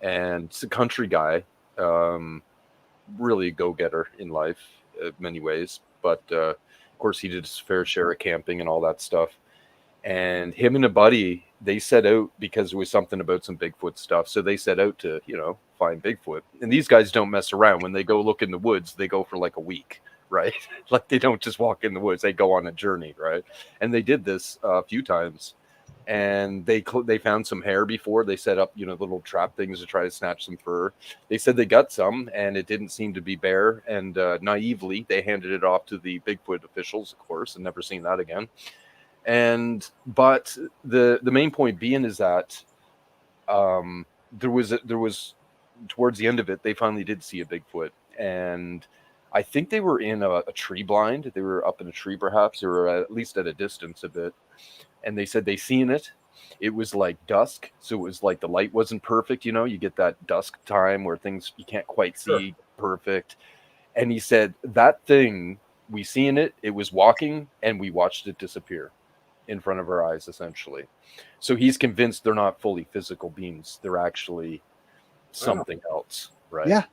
and it's a country guy, really a go-getter in life in many ways, but of course he did his fair share of camping and all that stuff. And him and a buddy, they set out because there was something about some Bigfoot stuff. So they set out to, find Bigfoot. And these guys don't mess around. When they go look in the woods, they go for like a week, right? Like they don't just walk in the woods. They go on a journey, right? And they did this a few times. And they found some hair before. They set up, little trap things to try to snatch some fur. They said they got some, and it didn't seem to be bear. And naively, they handed it off to the Bigfoot officials, of course, and never seen that again. But the main point being is that there was towards the end of it, they finally did see a Bigfoot, and I think they were in a tree blind. They were up in a tree, perhaps, or at least at a distance a bit. And they said they seen it. It was like dusk, so it was like the light wasn't perfect. You get that dusk time where things you can't quite see perfect. And he said that thing, we seen it. It was walking, and we watched it disappear in front of our eyes, essentially. So he's convinced they're not fully physical beings. They're actually something else, right? Yeah.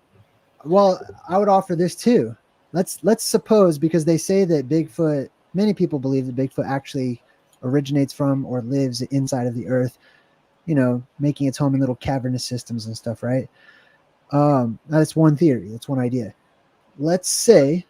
Well, I would offer this too. Let's suppose, because they say that Bigfoot, many people believe that Bigfoot actually originates from or lives inside of the earth, making its home in little cavernous systems and stuff, right? That's one theory. That's one idea. Let's say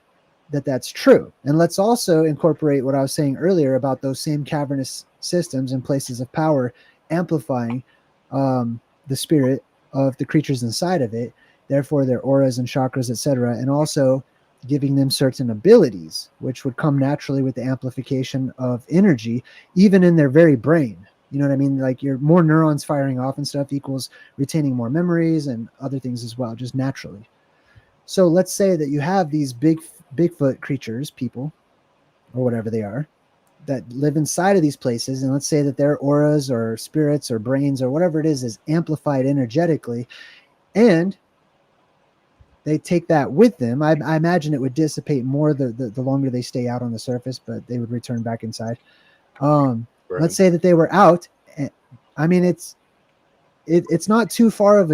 that's true. And let's also incorporate what I was saying earlier about those same cavernous systems and places of power amplifying the spirit of the creatures inside of it, therefore their auras and chakras, etc., and also giving them certain abilities, which would come naturally with the amplification of energy, even in their very brain. You know what I mean? Like your more neurons firing off and stuff equals retaining more memories and other things as well, just naturally. So let's say that you have these Bigfoot creatures, people, or whatever they are, that live inside of these places, and let's say that their auras or spirits or brains or whatever it is amplified energetically, and they take that with them. I imagine it would dissipate more the longer they stay out on the surface, but they would return back inside. Let's say that they were out. I mean, it's not too far of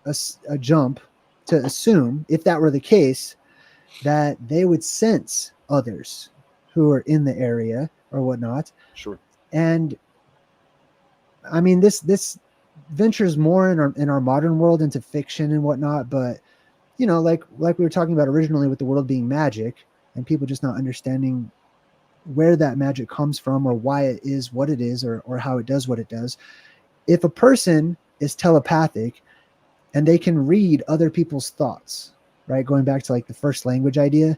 a jump to assume, if that were the case, that they would sense others who are in the area or whatnot. Sure. And I mean, this ventures more in our modern world into fiction and whatnot, but you know, like we were talking about originally with the world being magic and people just not understanding where that magic comes from or why it is what it is or how it does what it does. If a person is telepathic and they can read other people's thoughts, right? Going back to like the first language idea,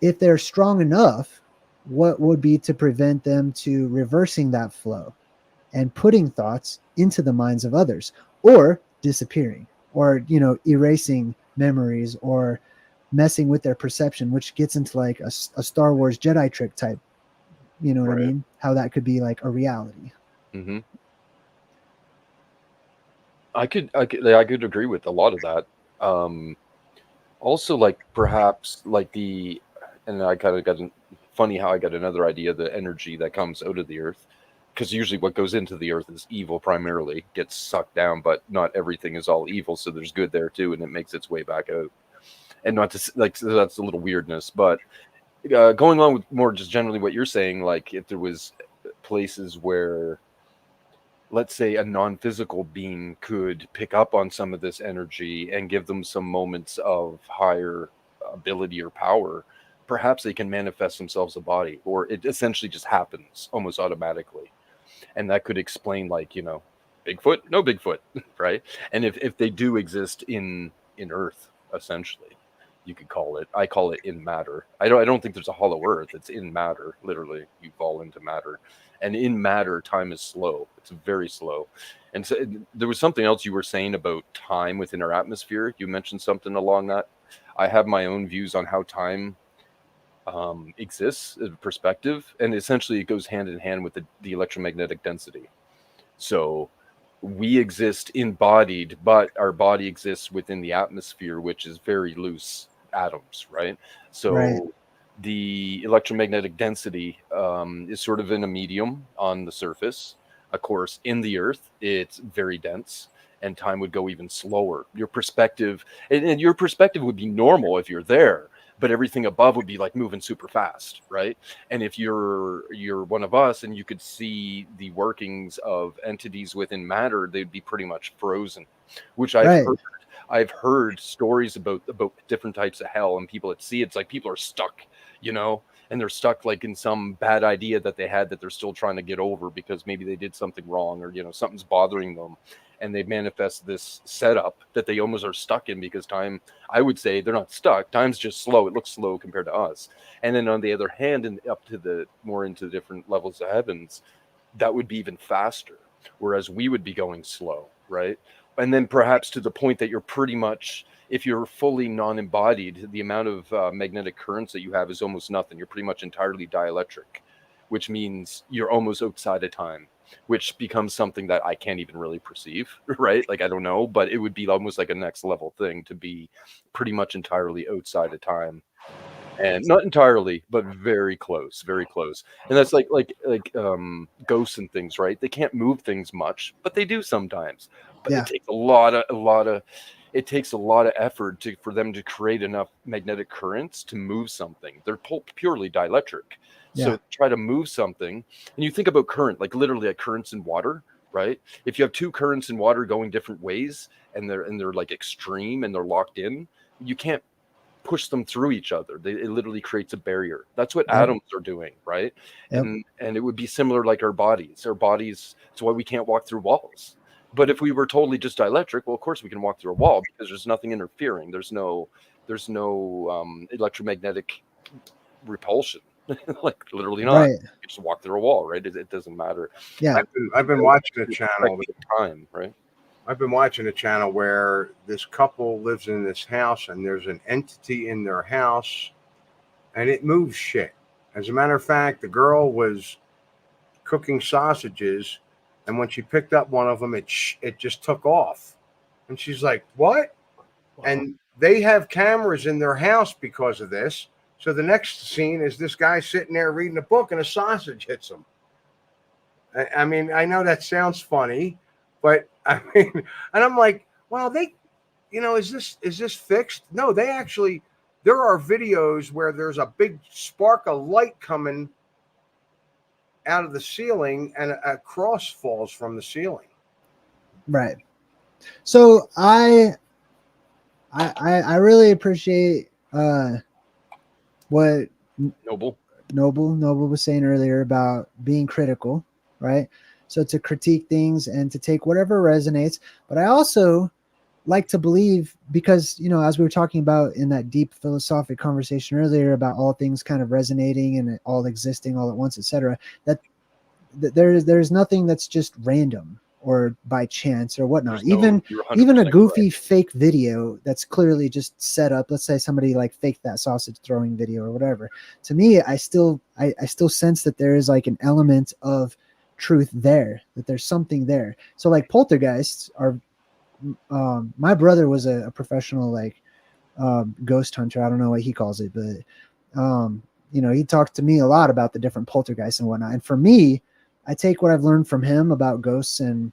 if they're strong enough, what would be to prevent them to reversing that flow and putting thoughts into the minds of others, or disappearing, or, you know, erasing memories or messing with their perception, which gets into like a Star Wars Jedi trick type, you know what I mean? How that could be like a reality. Mm-hmm. I could agree with a lot of that. Also, like perhaps like and I kind of got funny how I got another idea, the energy that comes out of the earth, because usually what goes into the earth is evil primarily, gets sucked down, but not everything is all evil, so there's good there too, and it makes its way back out. And not to like, so that's a little weirdness, but going on with more just generally what you're saying, like if there was places where, let's say, a non-physical being could pick up on some of this energy and give them some moments of higher ability or power, perhaps they can manifest themselves a body, or it essentially just happens almost automatically. And that could explain, like, you know, Bigfoot, no Bigfoot, right? And if they do exist in Earth, essentially, you could call it. I call it in matter. I don't think there's a hollow Earth. It's in matter. Literally, you fall into matter, and in matter, time is slow. It's very slow. And so there was something else you were saying about time within our atmosphere. You mentioned something along that. I have my own views on how time exists as a perspective, and essentially it goes hand in hand with the electromagnetic density. So we exist embodied, but our body exists within the atmosphere, which is very loose atoms, right? So the electromagnetic density is sort of in a medium on the surface. Of course, in the earth, it's very dense, and time would go even slower. Your perspective, and your perspective would be normal if you're there, but everything above would be like moving super fast, right? And if you're one of us and you could see the workings of entities within matter, they'd be pretty much frozen, which I've heard stories about different types of hell, and people that see it's like people are stuck, you know, and they're stuck like in some bad idea that they had that they're still trying to get over because maybe they did something wrong, or, you know, something's bothering them. And they manifest this setup that they almost are stuck in, because time, I would say they're not stuck. Time's just slow. It looks slow compared to us. And then on the other hand, and up to the more into the different levels of heavens, that would be even faster. Whereas we would be going slow, right? And then perhaps to the point that you're pretty much, if you're fully non-embodied, the amount of magnetic currents that you have is almost nothing. You're pretty much entirely dielectric, which means you're almost outside of time, which becomes something that I can't even really perceive, right? Like, I don't know, but it would be almost like a next level thing to be pretty much entirely outside of time. And not entirely, but very close, very close. And that's like ghosts and things, right? They can't move things much, but they do sometimes. But it takes a lot of effort for them to create enough magnetic currents to move something. They're purely dielectric. So try to move something, and you think about current, like literally like currents in water, right? If you have two currents in water going different ways, and they're like extreme and they're locked in, you can't push them through each other. It literally creates a barrier. That's what Yep. atoms are doing, right? Yep. And it would be similar like our bodies. Our bodies, it's why we can't walk through walls. But if we were totally just dielectric, well, of course we can walk through a wall because there's nothing interfering. There's no electromagnetic repulsion. Like literally not. Right. You just walk through a wall, right? It doesn't matter. Yeah. I've been watching a channel. Time, right? I've been watching a channel where this couple lives in this house and there's an entity in their house and it moves shit. As a matter of fact, the girl was cooking sausages and when she picked up one of them, it just took off. And she's like, what? Wow. And they have cameras in their house because of this. So the next scene is this guy sitting there reading a book and a sausage hits him. I mean, I know that sounds funny, but I mean, and I'm like, well, is this fixed? No, they actually, there are videos where there's a big spark of light coming out of the ceiling and a cross falls from the ceiling. Right. So I really appreciate what Noble was saying earlier about being critical, right? So to critique things and to take whatever resonates. But I also like to believe, because, as we were talking about in that deep philosophic conversation earlier about all things kind of resonating and all existing all at once, etc., that there's nothing that's just random or by chance or whatnot. Even a goofy fake video that's clearly just set up. Let's say somebody like faked that sausage throwing video or whatever. To me, I still sense that there is like an element of truth there, that there's something there. So like poltergeists are, my brother was a professional like ghost hunter. I don't know what he calls it, but he talked to me a lot about the different poltergeists and whatnot. And for me, I take what I've learned from him about ghosts and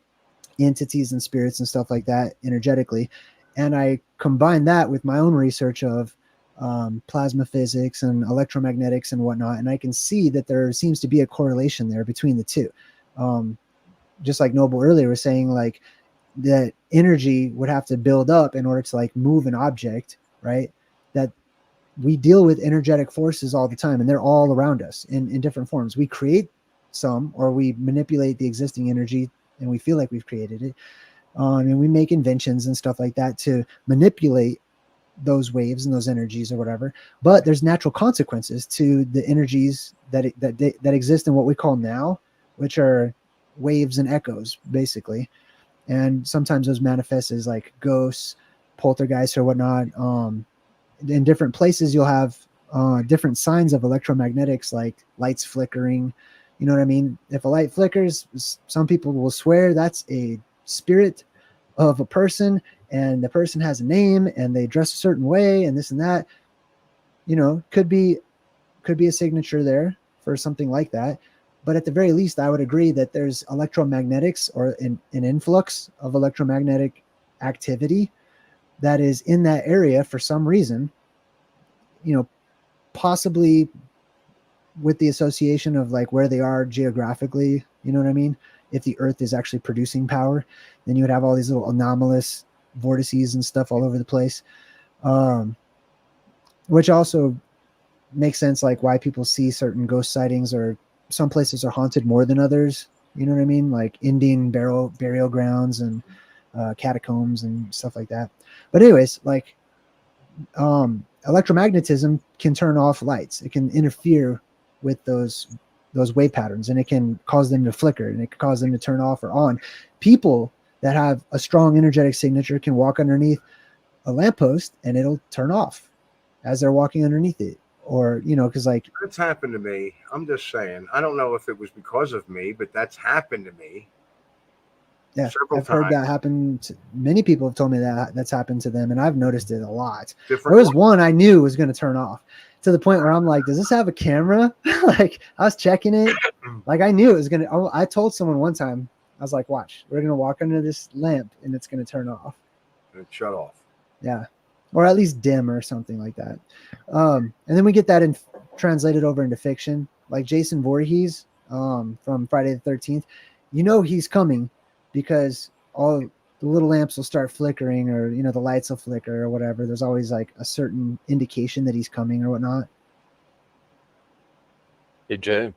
entities and spirits and stuff like that energetically, and I combine that with my own research of plasma physics and electromagnetics and whatnot, and I can see that there seems to be a correlation there between the two. Just like Noble earlier was saying, like that energy would have to build up in order to like move an object, right? That we deal with energetic forces all the time, and they're all around us in different forms. We create some, or we manipulate the existing energy and we feel like we've created it. And we make inventions and stuff like that to manipulate those waves and those energies or whatever. But there's natural consequences to the energies that exist in what we call now, which are waves and echoes, basically. And sometimes those manifest as like ghosts, poltergeists, or whatnot. In different places, you'll have different signs of electromagnetics, like lights flickering. You know what I mean? If a light flickers, some people will swear that's a spirit of a person, and the person has a name and they dress a certain way and this and that. Could be a signature there for something like that. But at the very least, I would agree that there's electromagnetics, or an influx of electromagnetic activity that is in that area for some reason, possibly with the association of like where they are geographically. You know what I mean? If the earth is actually producing power, then you would have all these little anomalous vortices and stuff all over the place. Which also makes sense, like why people see certain ghost sightings, or some places are haunted more than others. You know what I mean? Like Indian burial grounds and catacombs and stuff like that. But anyways, like electromagnetism can turn off lights. It can interfere with those wave patterns, and it can cause them to flicker, and it can cause them to turn off or on. People that have a strong energetic signature can walk underneath a lamppost and it'll turn off as they're walking underneath it. Or, because like that's happened to me. I'm just saying, I don't know if it was because of me, but that's happened to me. Yeah, I've heard that happen. Many people have told me that that's happened to them, and I've noticed it a lot. There was one I knew was going to turn off, to the point where I'm like, does this have a camera? Like, I was checking it. Like, I knew it was going to. I told someone one time, I was like, watch, we're going to walk under this lamp, and it's going to turn off. And shut off. Yeah. Or at least dim or something like that. And then we get that translated over into fiction. Like Jason Voorhees from Friday the 13th. He's coming, because the little lamps will start flickering, or the lights will flicker or whatever. There's always like a certain indication that he's coming or whatnot. Hey, Jay.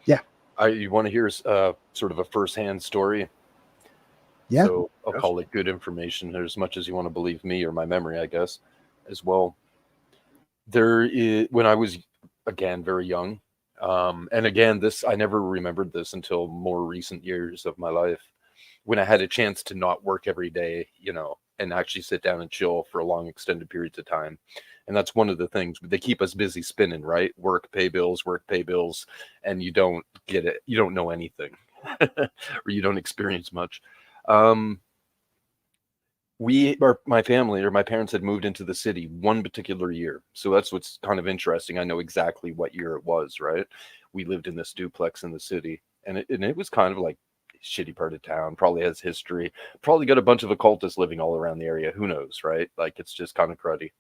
Yeah. You want to hear sort of a first-hand story? Yeah. So I'll call it good information, as much as you want to believe me or my memory, I guess, as well. When I was, again, very young, and again, I never remembered this until more recent years of my life, when I had a chance to not work every day, and actually sit down and chill for long extended periods of time. And that's one of the things. They keep us busy spinning, right? Work, pay bills, and you don't get it. You don't know anything, or you don't experience much. My family or my parents had moved into the city one particular year. So that's what's kind of interesting. I know exactly what year it was, right? We lived in this duplex in the city, and it was kind of like a shitty part of town, probably has history, probably got a bunch of occultists living all around the area. Who knows, right? Like, it's just kind of cruddy.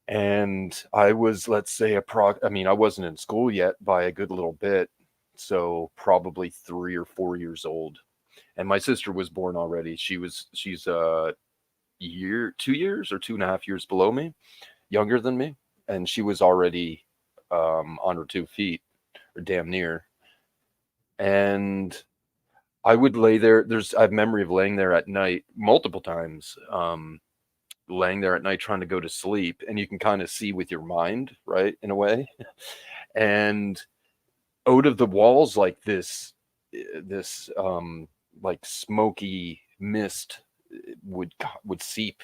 And I was, let's say, I wasn't in school yet by a good little bit. So probably 3 or 4 years old. And my sister was born already. She's 2 years or 2.5 years below me, younger than me. And she was already on her 2 feet, or damn near. And I would lay there. I have memory of laying there at night multiple times, laying there at night trying to go to sleep. And you can kind of see with your mind, right, in a way. And out of the walls, like this like smoky mist would seep,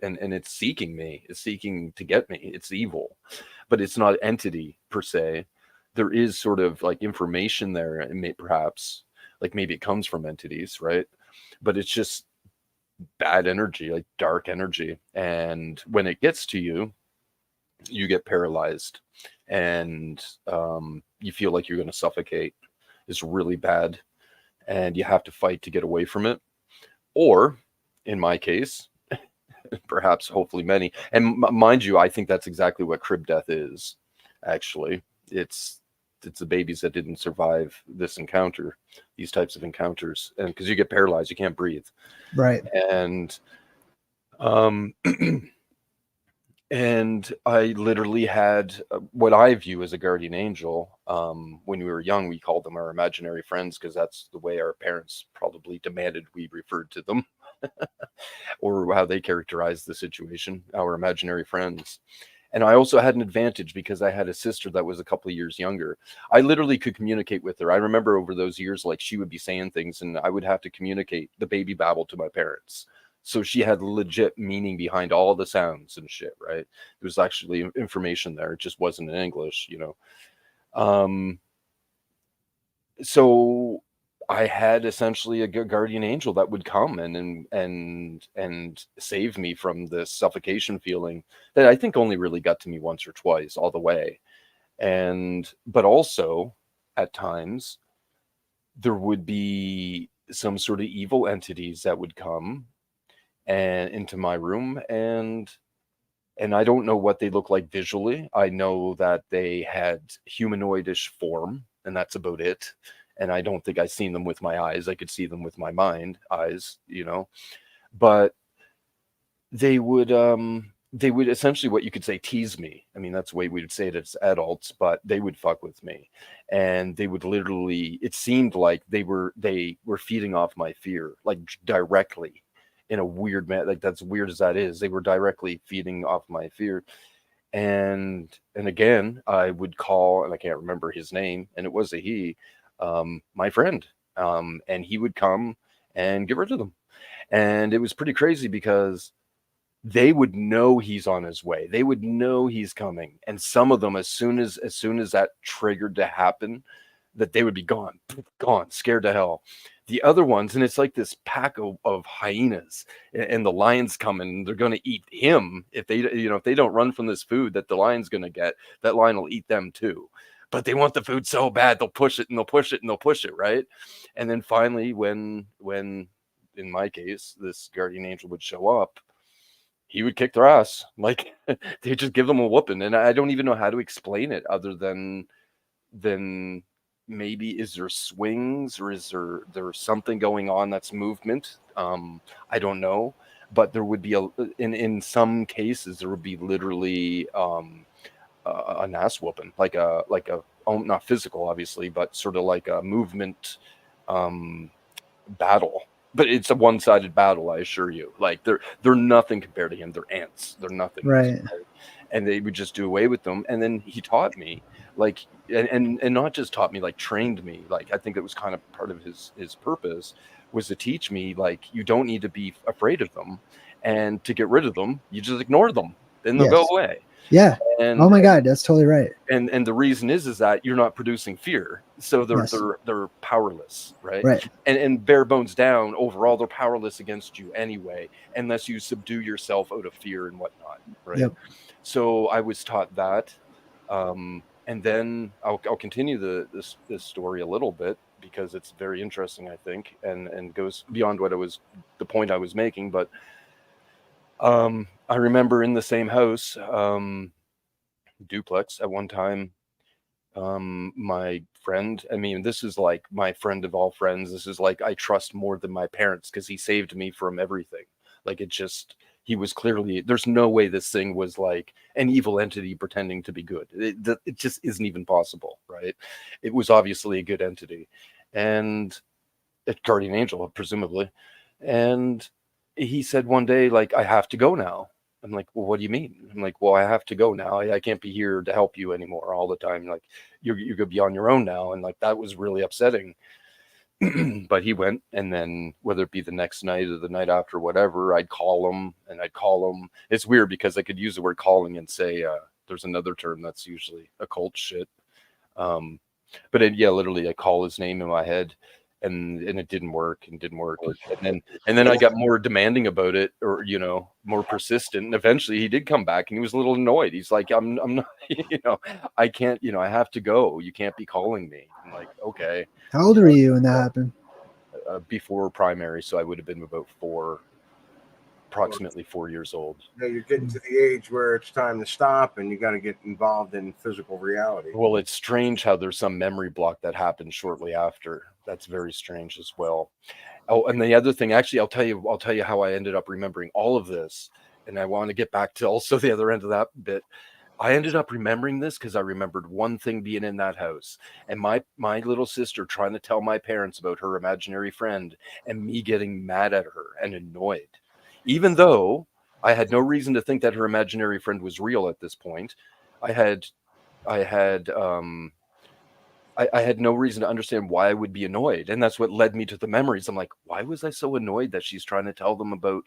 and it's seeking me. It's seeking to get me. It's evil, but it's not entity per se. There is sort of like information there, and perhaps like maybe it comes from entities, right? But it's just bad energy, like dark energy. And when it gets to you, you get paralyzed, and you feel like you're going to suffocate. It's really bad, and you have to fight to get away from it. Or, in my case, perhaps, hopefully many, and mind you, I think that's exactly what crib death is. Actually, it's the babies that didn't survive this encounter, these types of encounters, and because you get paralyzed, you can't breathe, right? And and I literally had what I view as a guardian angel. When we were young, we called them our imaginary friends, because that's the way our parents probably demanded we referred to them, or how they characterized the situation, our imaginary friends. And I also had an advantage because I had a sister that was a couple of years younger. I literally could communicate with her. I remember over those years, like, she would be saying things and I would have to communicate the baby babble to my parents. So she had legit meaning behind all the sounds and shit, right? There was actually information there. It just wasn't in English, So I had essentially a guardian angel that would come and save me from this suffocation feeling that I think only really got to me once or twice all the way. But also at times there would be some sort of evil entities that would come and into my room, and I don't know what they look like visually. I know that they had humanoidish form, and that's about it. And I don't think I've seen them with my eyes. I could see them with my mind eyes, but they would essentially, what you could say, tease me. I mean, that's the way we would say it as adults, but they would fuck with me, and they would literally, it seemed like they were feeding off my fear, like directly, in a weird man, like, that's weird as that is, they were directly feeding off my fear. And again, I would call, and I can't remember his name, and it was a he, my friend, and he would come and get rid of them. And it was pretty crazy because they would know he's on his way. They would know he's coming. And some of them, as soon as that triggered to happen, that they would be gone, scared to hell. The other ones, and it's like this pack of hyenas, and the lions come and they're going to eat him. If they don't run from this food that the lion's going to get, that lion will eat them too. But they want the food so bad, they'll push it and they'll push it and they'll push it, right? And then finally, when in my case, this guardian angel would show up, he would kick their ass. Like, they'd just give them a whooping. And I don't even know how to explain it other than maybe is there swings, or is there something going on that's movement? I don't know, but there would be in some cases there would be literally an ass whooping, like a not physical obviously, but sort of like a movement battle. But it's a one-sided battle, I assure you. Like they're nothing compared to him. They're ants. They're nothing. Right. And they would just do away with them. And then he taught me, like, and not just taught me, like trained me. Like I think it was kind of part of his purpose was to teach me, like, you don't need to be afraid of them, and to get rid of them, you just ignore them, then they'll go away. Yeah. And, oh my God, that's totally right. And the reason is that you're not producing fear, so they're powerless, right? Right. And bare bones down, overall, they're powerless against you anyway, unless you subdue yourself out of fear and whatnot, right? Yep. So I was taught that, and then I'll continue this story a little bit because it's very interesting, I think, and goes beyond the point I was making. But I remember in the same house, duplex at one time, my friend, I mean, this is like my friend of all friends. This is like I trust more than my parents because he saved me from everything. Like he was clearly, there's no way this thing was like an evil entity pretending to be good. It just isn't even possible, right? It was obviously a good entity, and a guardian angel, presumably. And he said one day, like, I have to go now. I'm like, well, what do you mean? I'm like, well, I have to go now. I can't be here to help you anymore all the time. Like, you're gonna be on your own now. And like, that was really upsetting. But he went, and then whether it be the next night or the night after, whatever, I'd call him. It's weird because I could use the word calling and say, there's another term that's usually occult shit. But literally I call his name in my head, and it didn't work. And then I got more demanding about it, or more persistent, and eventually he did come back, and he was a little annoyed. He's like, I'm not, I can't, I have to go, you can't be calling me. I'm like, okay. How old were you when that happened? Before primary, so I would have been about approximately 4 years old. You're getting to the age where it's time to stop, and you got to get involved in physical reality. Well, it's strange how there's some memory block that happened shortly after. That's very strange as well. Oh, and the other thing, actually, I'll tell you how I ended up remembering all of this, and I want to get back to also the other end of that bit. I ended up remembering this because I remembered one thing being in that house, and my little sister trying to tell my parents about her imaginary friend, and me getting mad at her and annoyed, even though I had no reason to think that her imaginary friend was real at this point. I had no reason to understand why I would be annoyed, and that's what led me to the memories. I'm like, why was I so annoyed that she's trying to tell them about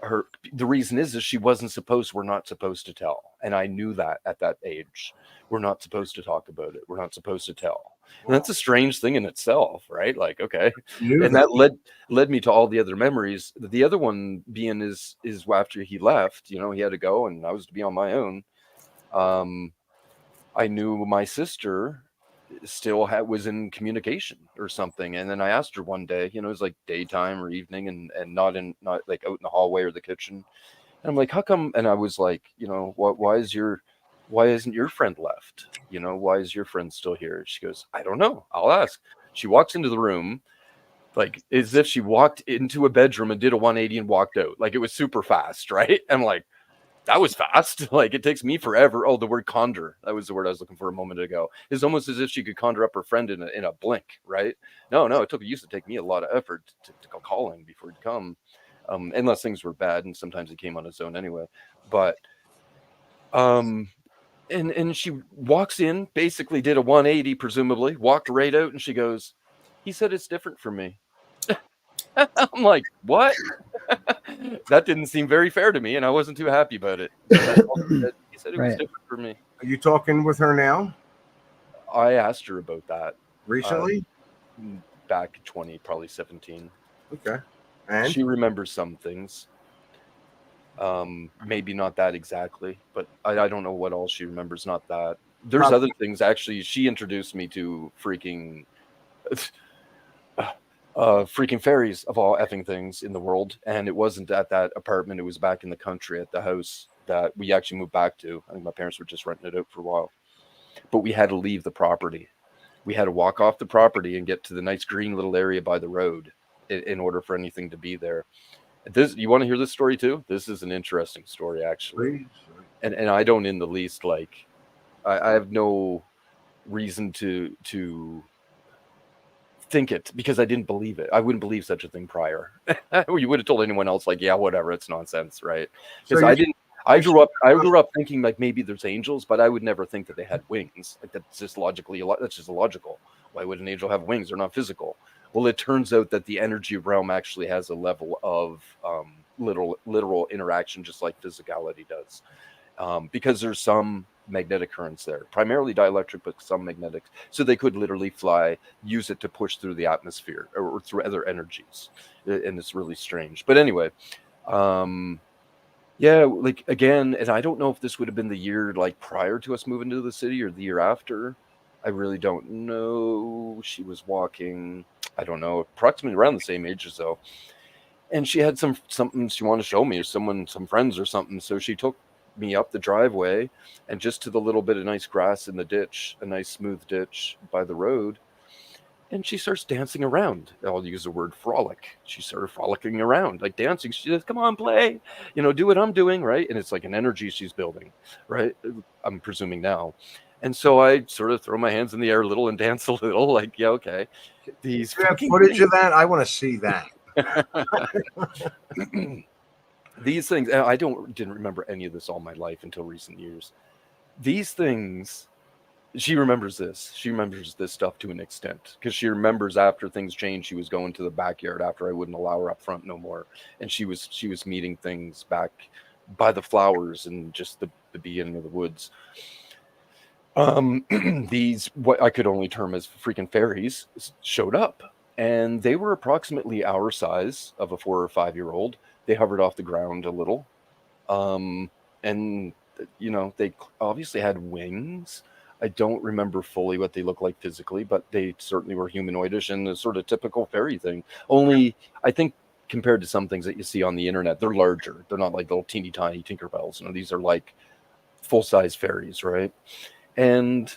her? The reason is we're not supposed to tell, and I knew that at that age. We're not supposed to talk about it. We're not supposed to tell. And that's a strange thing in itself, right? Like, okay. And that led me to all the other memories. The other one being is after he left, he had to go, and I was to be on my own. I knew my sister still was in communication or something, and then I asked her one day, it was like daytime or evening, and not like out in the hallway or the kitchen, and I'm like, how come? And I was like, why isn't your friend left? Why is your friend still here? She goes, I don't know, I'll ask. She walks into the room like as if she walked into a bedroom and did a 180 and walked out. Like, it was super fast, right? I'm like, that was fast. Like, it takes me forever. Oh, the word conjure. That was the word I was looking for a moment ago. It's almost as if she could conjure up her friend in a blink, right? No, it used to take me a lot of effort to go calling before it'd come. Unless things were bad, and sometimes it came on its own anyway. But and she walks in, basically did a 180, presumably, walked right out, and she goes, he said it's different for me. I'm like, what? That didn't seem very fair to me, and I wasn't too happy about it. He said it was different for me. Are you talking with her now? I asked her about that recently, back 20, 17. Okay, and she remembers some things. Maybe not that exactly, but I don't know what all she remembers. Not that. There's other things. Actually, she introduced me to freaking fairies of all effing things in the world, and it wasn't at that apartment. It was back in the country at the house that we actually moved back to. I think my parents were just renting it out for a while, but we had to leave the property we had to walk off the property and get to the nice green little area by the road in order for anything to be there. This, you want to hear this story too? This is an interesting story, actually. And I don't in the least like, I have no reason to think it, because I didn't believe it. I wouldn't believe such a thing prior. You would have told anyone else like, yeah, whatever, it's nonsense, right? Because I grew up thinking like maybe there's angels, but I would never think that they had wings. Like that's just illogical. Why would an angel have wings? They're not physical. Well, it turns out that the energy realm actually has a level of literal interaction, just like physicality does, because there's some magnetic currents there, primarily dielectric, but some magnetics. So they could literally fly, use it to push through the atmosphere or through other energies, and it's really strange. But anyway, yeah, like again, and I don't know if this would have been the year like prior to us moving to the city or the year after. I really don't know. She was walking, I don't know, approximately around the same age or so. And she had something she wanted to show me, or some friends or something. So she took me up the driveway and just to the little bit of nice grass in the ditch, a nice smooth ditch by the road. And she starts dancing around. I'll use the word frolic. She started frolicking around, like dancing. She says, come on, play, do what I'm doing, right? And it's like an energy she's building, right? I'm presuming now. And so I sort of throw my hands in the air a little and dance a little, like, yeah, okay. These footage of that? I want to see that. These things, I didn't remember any of this all my life until recent years. These things, she remembers this. She remembers this stuff to an extent, because she remembers after things changed, she was going to the backyard after I wouldn't allow her up front no more, and she was meeting things back by the flowers and just the beginning of the woods. These, what I could only term as freaking fairies, showed up, and they were approximately our size of a 4 or 5 year old. They hovered off the ground a little, and they obviously had wings. I don't remember fully what they looked like physically, but they certainly were humanoidish and a sort of typical fairy thing. Only, I think, compared to some things that you see on the internet, they're larger. They're not like little teeny tiny Tinkerbells. These are like full size fairies, right? And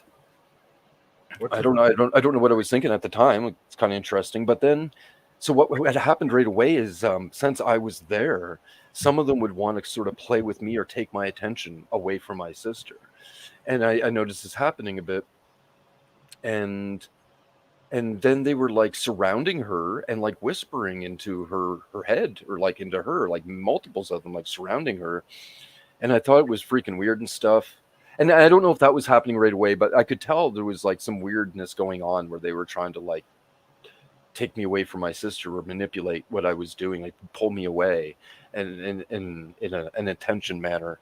I don't know what I was thinking at the time. It's kind of interesting. But then, so what had happened right away is, since I was there, some of them would want to sort of play with me or take my attention away from my sister. And I noticed this happening a bit. And then they were like surrounding her and like whispering into her head, or like into her, like multiples of them, like surrounding her. And I thought it was freaking weird and stuff. And I don't know if that was happening right away, but I could tell there was like some weirdness going on where they were trying to like take me away from my sister or manipulate what I was doing, like pull me away, and in an attention manner.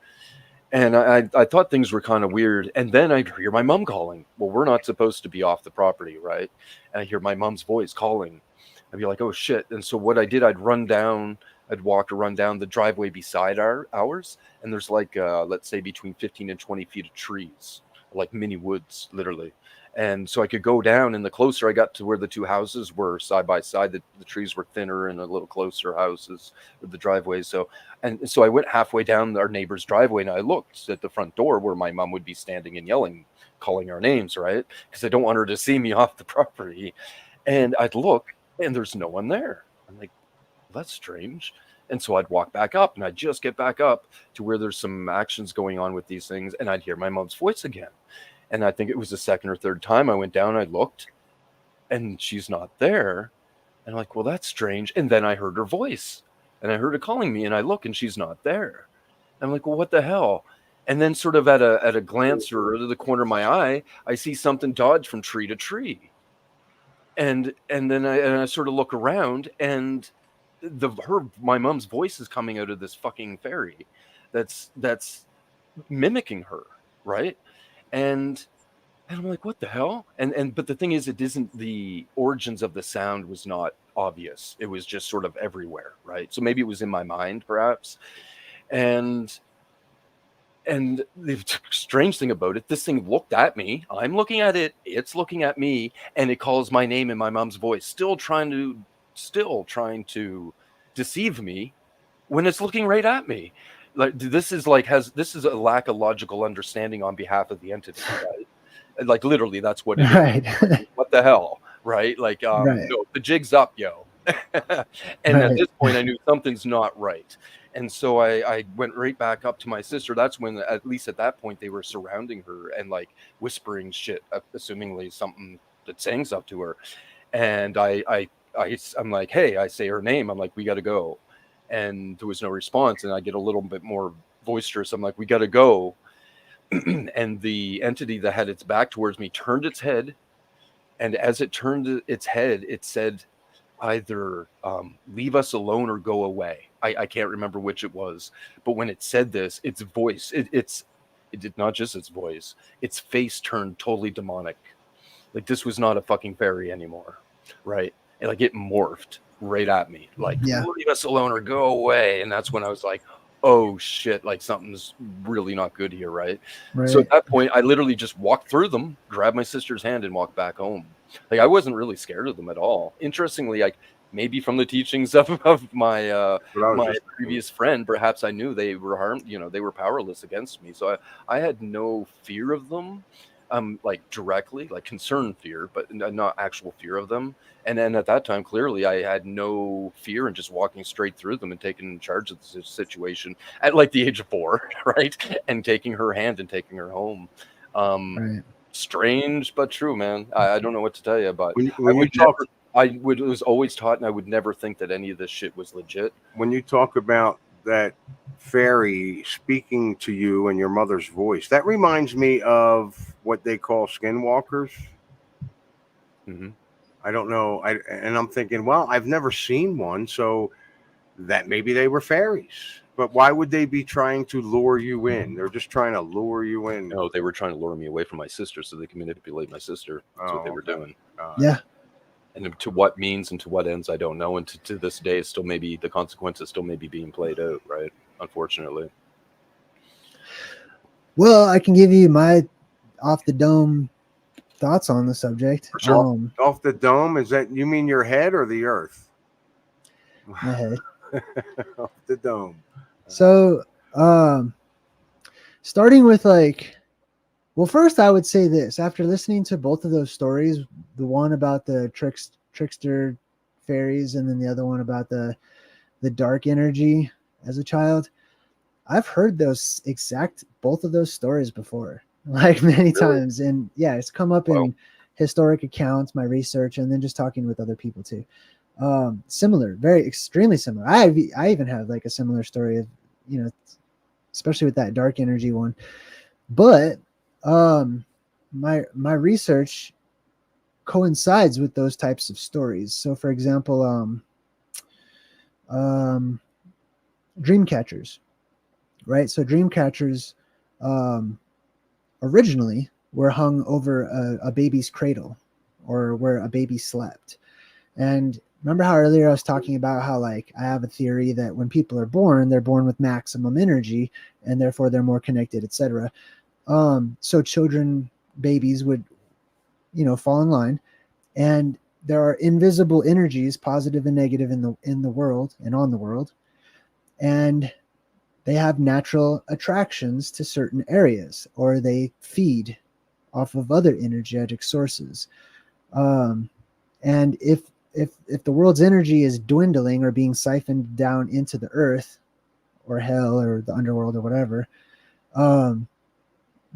And I thought things were kind of weird. And then I'd hear my mom calling. Well, we're not supposed to be off the property, right? And I hear my mom's voice calling. I'd be like, oh shit. And so what I did, I'd run down the driveway beside ours. And there's like, let's say between 15 and 20 feet of trees, like mini woods, literally. And so I could go down, and the closer I got to where the two houses were side by side, the trees were thinner and a little closer houses with the driveways. So I went halfway down our neighbor's driveway, and I looked at the front door where my mom would be standing and yelling, calling our names, right? Because I don't want her to see me off the property. And I'd look, and there's no one there. I'm like, well, that's strange. And so I'd walk back up, and I'd just get back up to where there's some actions going on with these things, and I'd hear my mom's voice again. And I think it was the second or third time I went down, I looked, and she's not there. And I'm like, well, that's strange. And then I heard her voice, and I heard her calling me, and I look, and she's not there. And I'm like, well, what the hell? And then sort of at a glance or out of the corner of my eye, I see something dodge from tree to tree. And then I sort of look around, and my mom's voice is coming out of this fucking fairy that's mimicking her, right? And I'm like, what the hell? But the thing is, it isn't, the origins of the sound was not obvious. It was just sort of everywhere, right? So maybe it was in my mind, perhaps. And the strange thing about it, this thing looked at me. I'm looking at it. It's looking at me, and it calls my name in my mom's voice, still trying to deceive me when it's looking right at me. Like this is a lack of logical understanding on behalf of the entity, right? Like literally, that's what it is. Right. Like, what the hell, right? Like, Right. no, the jig's up, yo. And at Right. this point, I knew something's not right. And so I went right back up to my sister. That's when, at least at that point, they were surrounding her and like whispering shit, assumingly something that saying stuff to her. And I'm like, hey, I say her name. I'm like, we got to go. And there was no response. And I get a little bit more boisterous. I'm like, we got to go. And the entity that had its back towards me turned its head. And as it turned its head, it said, either leave us alone or go away. I can't remember which it was. But when it said this, its voice, it did not just its voice, its face turned totally demonic. Like this was not a fucking fairy anymore. Right. And like it morphed right at me. Like, Yeah. leave us alone or go away. And that's when I was like, oh shit, like something's really not good here, right? So Right. at that point, I literally just walked through them, grabbed my sister's hand, and walked back home. Like I wasn't really scared of them at all. Interestingly, like maybe from the teachings of my my previous friend, perhaps I knew they were harmed. You know, they were powerless against me. So I had no fear of them, like directly, like concerned fear, but not actual fear of them. And then at that time, clearly, I had no fear in just walking straight through them and taking charge of the situation at like the age of 4, right? And taking her hand and taking her home. Right. Strange but true, man. I don't know what to tell you, but I was always taught, and I would never think that any of this shit was legit. When you talk about that fairy speaking to you in your mother's voice, that reminds me of what they call skinwalkers. Mm-hmm. I don't know. And I'm thinking, well, I've never seen one, so that maybe they were fairies. But why would they be trying to lure you in? They're just trying to lure you in. No, they were trying to lure me away from my sister so they could manipulate my sister. That's what they were doing. Yeah. And to what means and to what ends, I don't know. And to this day, it's still maybe the consequences still may be being played out, right? Unfortunately. Well, I can give you my off the dome thoughts on the subject. Off the dome, is that you mean your head or the earth? My head. Off the dome. So, starting with like, well, first I would say this: after listening to both of those stories, the one about the trickster fairies, and then the other one about the dark energy as a child, I've heard both of those stories before, like many times, and yeah, it's come up in historic accounts, my research, and then just talking with other people too. Similar, very extremely similar. I even have like a similar story of, you know, especially with that dark energy one. But my research coincides with those types of stories. So for example, dream catchers, right? So dream catchers originally were hung over a baby's cradle, or where a baby slept. And remember how earlier I was talking about how, like, I have a theory that when people are born, they're born with maximum energy and therefore they're more connected, etc. So children, babies would, you know, fall in line, and there are invisible energies, positive and negative, in the world and on the world. And they have natural attractions to certain areas, or they feed off of other energetic sources. And if the world's energy is dwindling or being siphoned down into the earth or hell or the underworld or whatever,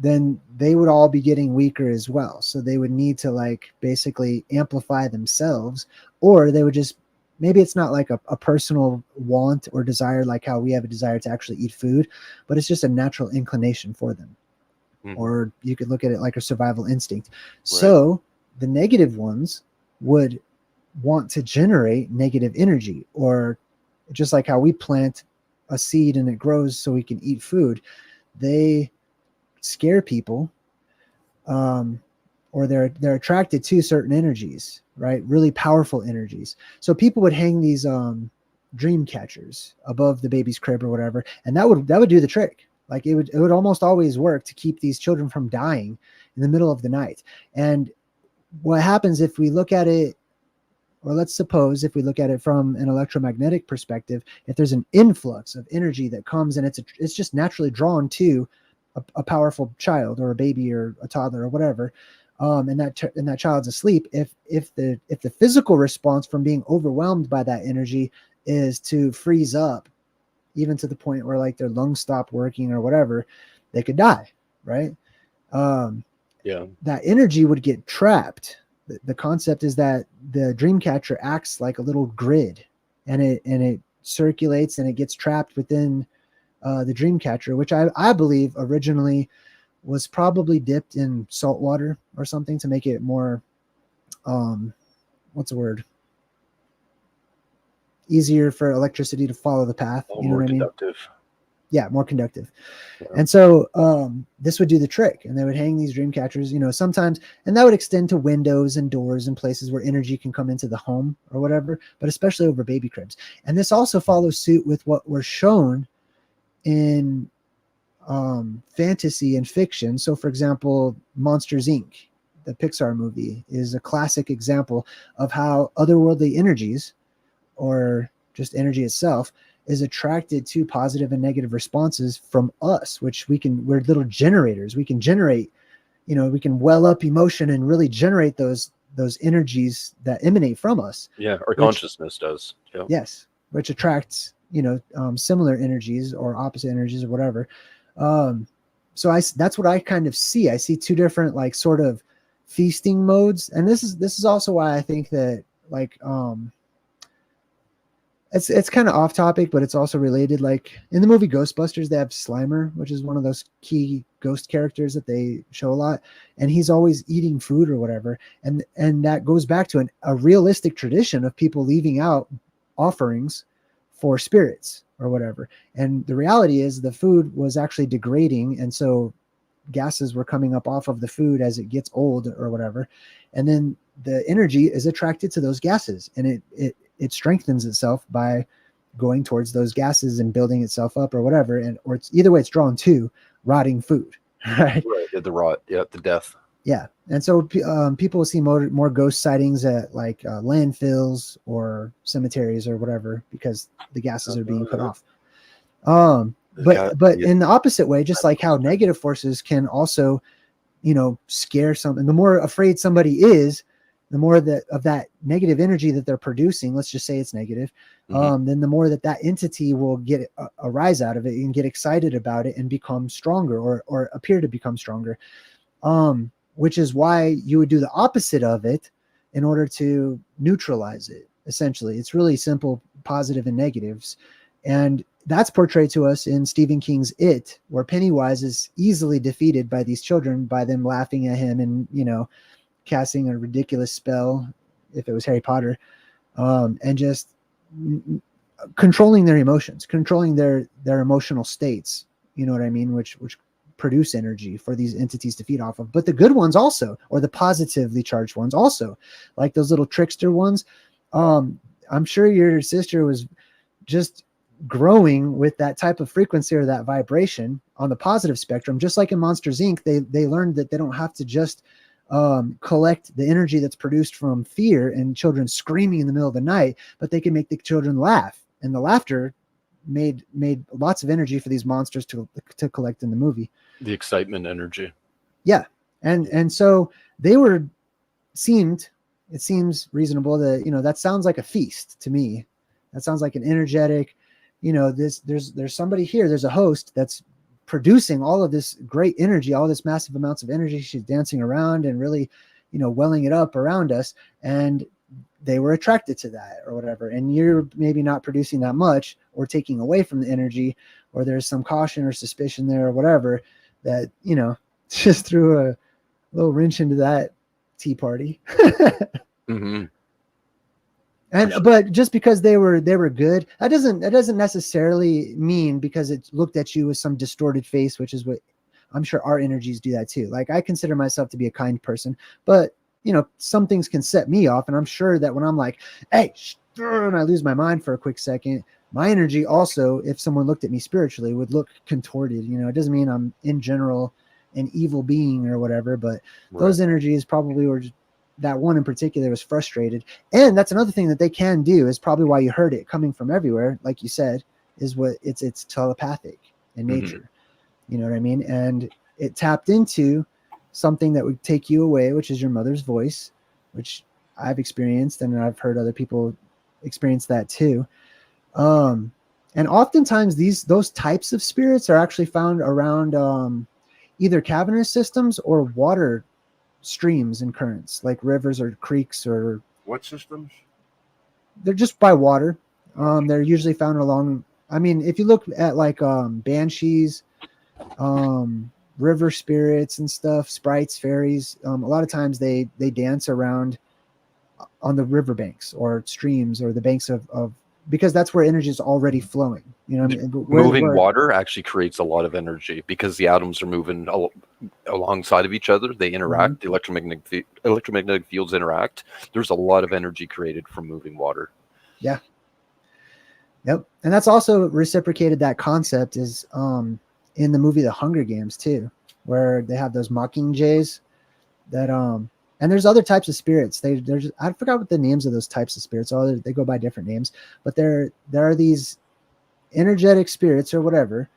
then they would all be getting weaker as well. So they would need to, like, basically amplify themselves, or they would just, maybe it's not like a personal want or desire, like how we have a desire to actually eat food, but it's just a natural inclination for them. Or you could look at it like a survival instinct. So the negative ones would want to generate negative energy, or just like how we plant a seed and it grows so we can eat food, they scare people, or they're attracted to certain energies, right? Really powerful energies. So people would hang these dream catchers above the baby's crib or whatever, and that would do the trick. Like it would almost always work to keep these children from dying in the middle of the night. And what happens if we look at it, or let's suppose if we look at it from an electromagnetic perspective, if there's an influx of energy that comes and it's just naturally drawn to a powerful child or a baby or a toddler or whatever, and that child's asleep, if the physical response from being overwhelmed by that energy is to freeze up, even to the point where like their lungs stop working or whatever, they could die, right? That energy would get trapped. The concept is that the dream catcher acts like a little grid, and it circulates and it gets trapped within the dream catcher, which I believe originally was probably dipped in salt water or something to make it more what's the word, easier for electricity to follow the path. You know what I mean? Conductive. Yeah, more conductive. And so this would do the trick, and they would hang these dream catchers, you know, sometimes, and that would extend to windows and doors and places where energy can come into the home or whatever, but especially over baby cribs. And this also follows suit with what we're shown in fantasy and fiction. So for example, Monsters Inc., the Pixar movie, is a classic example of how otherworldly energies, or just energy itself, is attracted to positive and negative responses from us, which we're little generators. We can generate, you know, we can well up emotion and really generate those energies that emanate from us. Yeah, our consciousness does. Yeah. Yes, which attracts, you know, similar energies or opposite energies or whatever. So that's what I kind of see. I see two different like sort of feasting modes, and this is also why I think that like it's kind of off topic, but it's also related. Like in the movie Ghostbusters, they have Slimer, which is one of those key ghost characters that they show a lot, and he's always eating food or whatever, and that goes back to a realistic tradition of people leaving out offerings for spirits or whatever. And the reality is the food was actually degrading, and so gases were coming up off of the food as it gets old or whatever, and then the energy is attracted to those gases, and it strengthens itself by going towards those gases and building itself up or whatever. And or it's either way, it's drawn to rotting food, right? Right, the rot, the death. Yeah. And so people will see more ghost sightings at like landfills or cemeteries or whatever, because the gases are being put off. But in the opposite way, just like how negative forces can also, you know, scare something. The more afraid somebody is, the more of that negative energy that they're producing, let's just say it's negative, then the more that entity will get a rise out of it and get excited about it and become stronger or appear to become stronger. Which is why you would do the opposite of it in order to neutralize it. Essentially, it's really simple, positive and negatives. And that's portrayed to us in Stephen King's It, where Pennywise is easily defeated by these children by them laughing at him and, you know, casting a ridiculous spell, if it was Harry Potter, and just controlling their emotions, controlling their emotional states, you know what I mean, which produce energy for these entities to feed off of. But the good ones also, or the positively charged ones also, like those little trickster ones. I'm sure your sister was just growing with that type of frequency or that vibration on the positive spectrum. Just like in Monsters Inc., they learned that they don't have to just collect the energy that's produced from fear and children screaming in the middle of the night, but they can make the children laugh, and the laughter made lots of energy for these monsters to collect in the movie. The excitement energy. Yeah. And so it seems reasonable that, you know, that sounds like a feast to me. That sounds like an energetic, you know, there's somebody here, there's a host that's producing all of this great energy, all this massive amounts of energy. She's dancing around and really, you know, welling it up around us. And they were attracted to that or whatever. And you're maybe not producing that much or taking away from the energy, or there's some caution or suspicion there or whatever that, you know, just threw a little wrench into that tea party. But just because they were good, that doesn't necessarily mean because it looked at you with some distorted face, which is what I'm sure our energies do that too. Like I consider myself to be a kind person, but you know, some things can set me off. And I'm sure that when I'm like, hey, and I lose my mind for a quick second, my energy also, if someone looked at me spiritually, would look contorted. You know, it doesn't mean I'm in general an evil being or whatever, but those energies probably were just, that one in particular was frustrated. And that's another thing that they can do, is probably why you heard it coming from everywhere. Like you said, is what it's telepathic in nature. You know what I mean? And it tapped into something that would take you away, which is your mother's voice, which I've experienced, and I've heard other people experience that too. And oftentimes those types of spirits are actually found around either cavernous systems or water streams and currents, like rivers or creeks, or What systems? they're just by water. They're usually found along. I mean, if you look at like banshees, river spirits and stuff, sprites, fairies, a lot of times they dance around on the riverbanks or streams or the banks of because that's where energy is already flowing. You know what I mean? Moving water actually creates a lot of energy because the atoms are moving alongside of each other. They interact. The electromagnetic fields interact. There's a lot of energy created from moving water. Yeah. Yep. And that's also reciprocated. That concept is in the movie The Hunger Games too, where they have those mockingjays that and there's other types of spirits. There's I forgot what the names of those types of spirits are. They go by different names, but there are these energetic spirits or whatever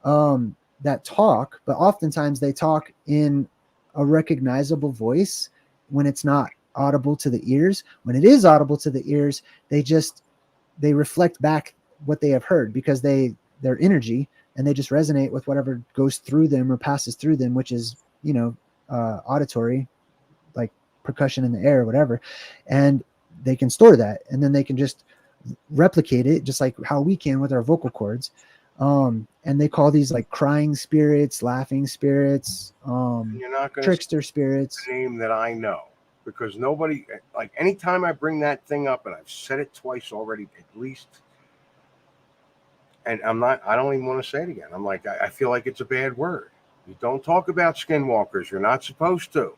that talk, but oftentimes they talk in a recognizable voice when it's not audible to the ears. When it is audible to the ears, they reflect back what they have heard because their energy, and they just resonate with whatever goes through them or passes through them, which is, auditory, like percussion in the air or whatever. And they can store that, and then they can just replicate it just like how we can with our vocal cords. And they call these like crying spirits, laughing spirits, You're not going trickster spirits. Name that I know, because nobody, like, anytime I bring that thing up, and I've said it twice already at least, and I don't even want to say it again. I'm like, I feel like it's a bad word. You don't talk about skinwalkers. You're not supposed to.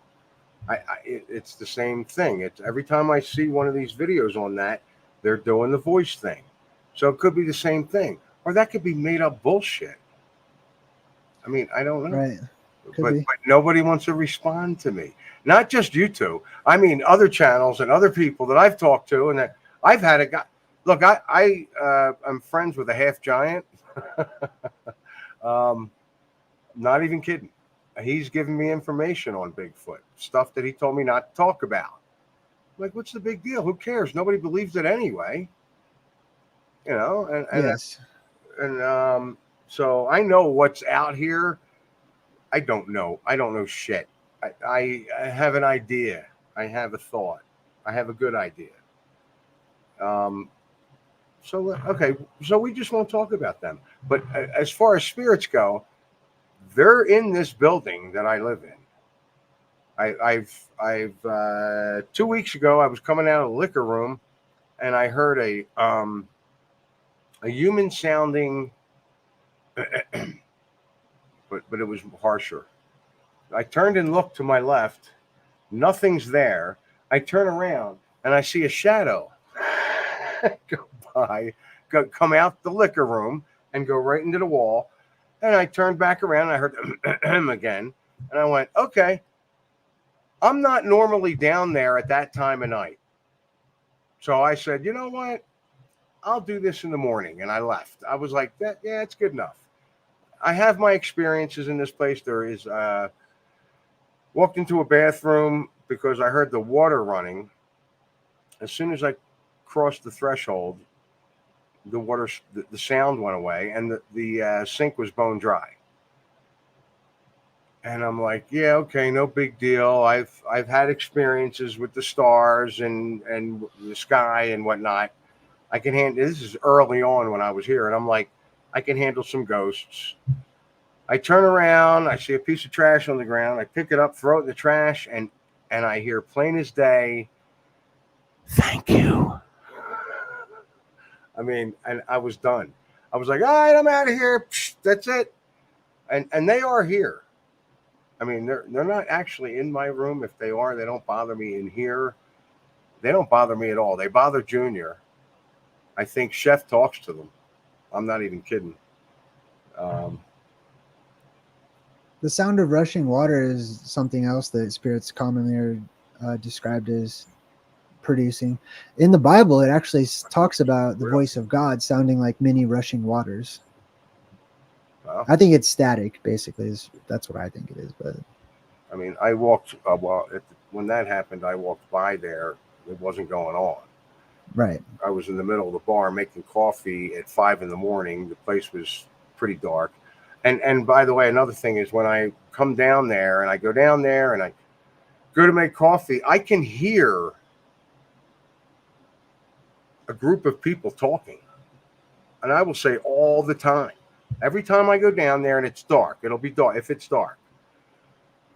It's the same thing. It's every time I see one of these videos on that, they're doing the voice thing. So it could be the same thing, or that could be made up bullshit. I mean, I don't know. Right. But nobody wants to respond to me. Not just you two. I mean, other channels and other people that I've talked to, and that I've had a guy. Look, I'm friends with a half giant. Not even kidding. He's giving me information on Bigfoot, stuff that he told me not to talk about. Like, what's the big deal? Who cares? Nobody believes it anyway. And Yes. And so I know what's out here. I don't know. I don't know shit. I have an idea. I have a thought. I have a good idea. So okay. So we just won't talk about them. But as far as spirits go, they're in this building that I live in. I've 2 weeks ago, I was coming out of the liquor room, and I heard a human sounding, but it was harsher. I turned and looked to my left. Nothing's there. I turn around and I see a shadow go by, come out the liquor room and go right into the wall. And I turned back around and I heard him again. And I went, okay, I'm not normally down there at that time of night. So I said, you know what? I'll do this in the morning. And I left. I was like, yeah, it's good enough. I have my experiences in this place. There is, walked into a bathroom because I heard the water running. As soon as I crossed the threshold, the sound went away, and the sink was bone dry. And I'm like, yeah, okay, no big deal. I've had experiences with the stars and the sky and whatnot. I can handle. This is early on when I was here, and I'm like, I can handle some ghosts. I turn around, I see a piece of trash on the ground. I pick it up, throw it in the trash, and I hear plain as day, thank you. I mean, and I was done. I was like, all right, I'm out of here. Psh, that's it. And they are here. I mean, they're not actually in my room. If they are, they don't bother me in here. They don't bother me at all. They bother Junior. I think Chef talks to them. I'm not even kidding. The sound of rushing water is something else that spirits commonly are described as producing. In the Bible, it actually talks about the voice of God sounding like many rushing waters. Well, I think it's static, basically. That's what I think it is. But I mean, I walked when that happened. I walked by there. It wasn't going on. right. I was in the middle of the bar making coffee at 5 in the morning. The place was pretty dark. And by the way, another thing is when I come down there and I go down there and I go to make coffee, I can hear a group of people talking. And I will say all the time, every time I go down there and it's dark, it'll be dark. If it's dark,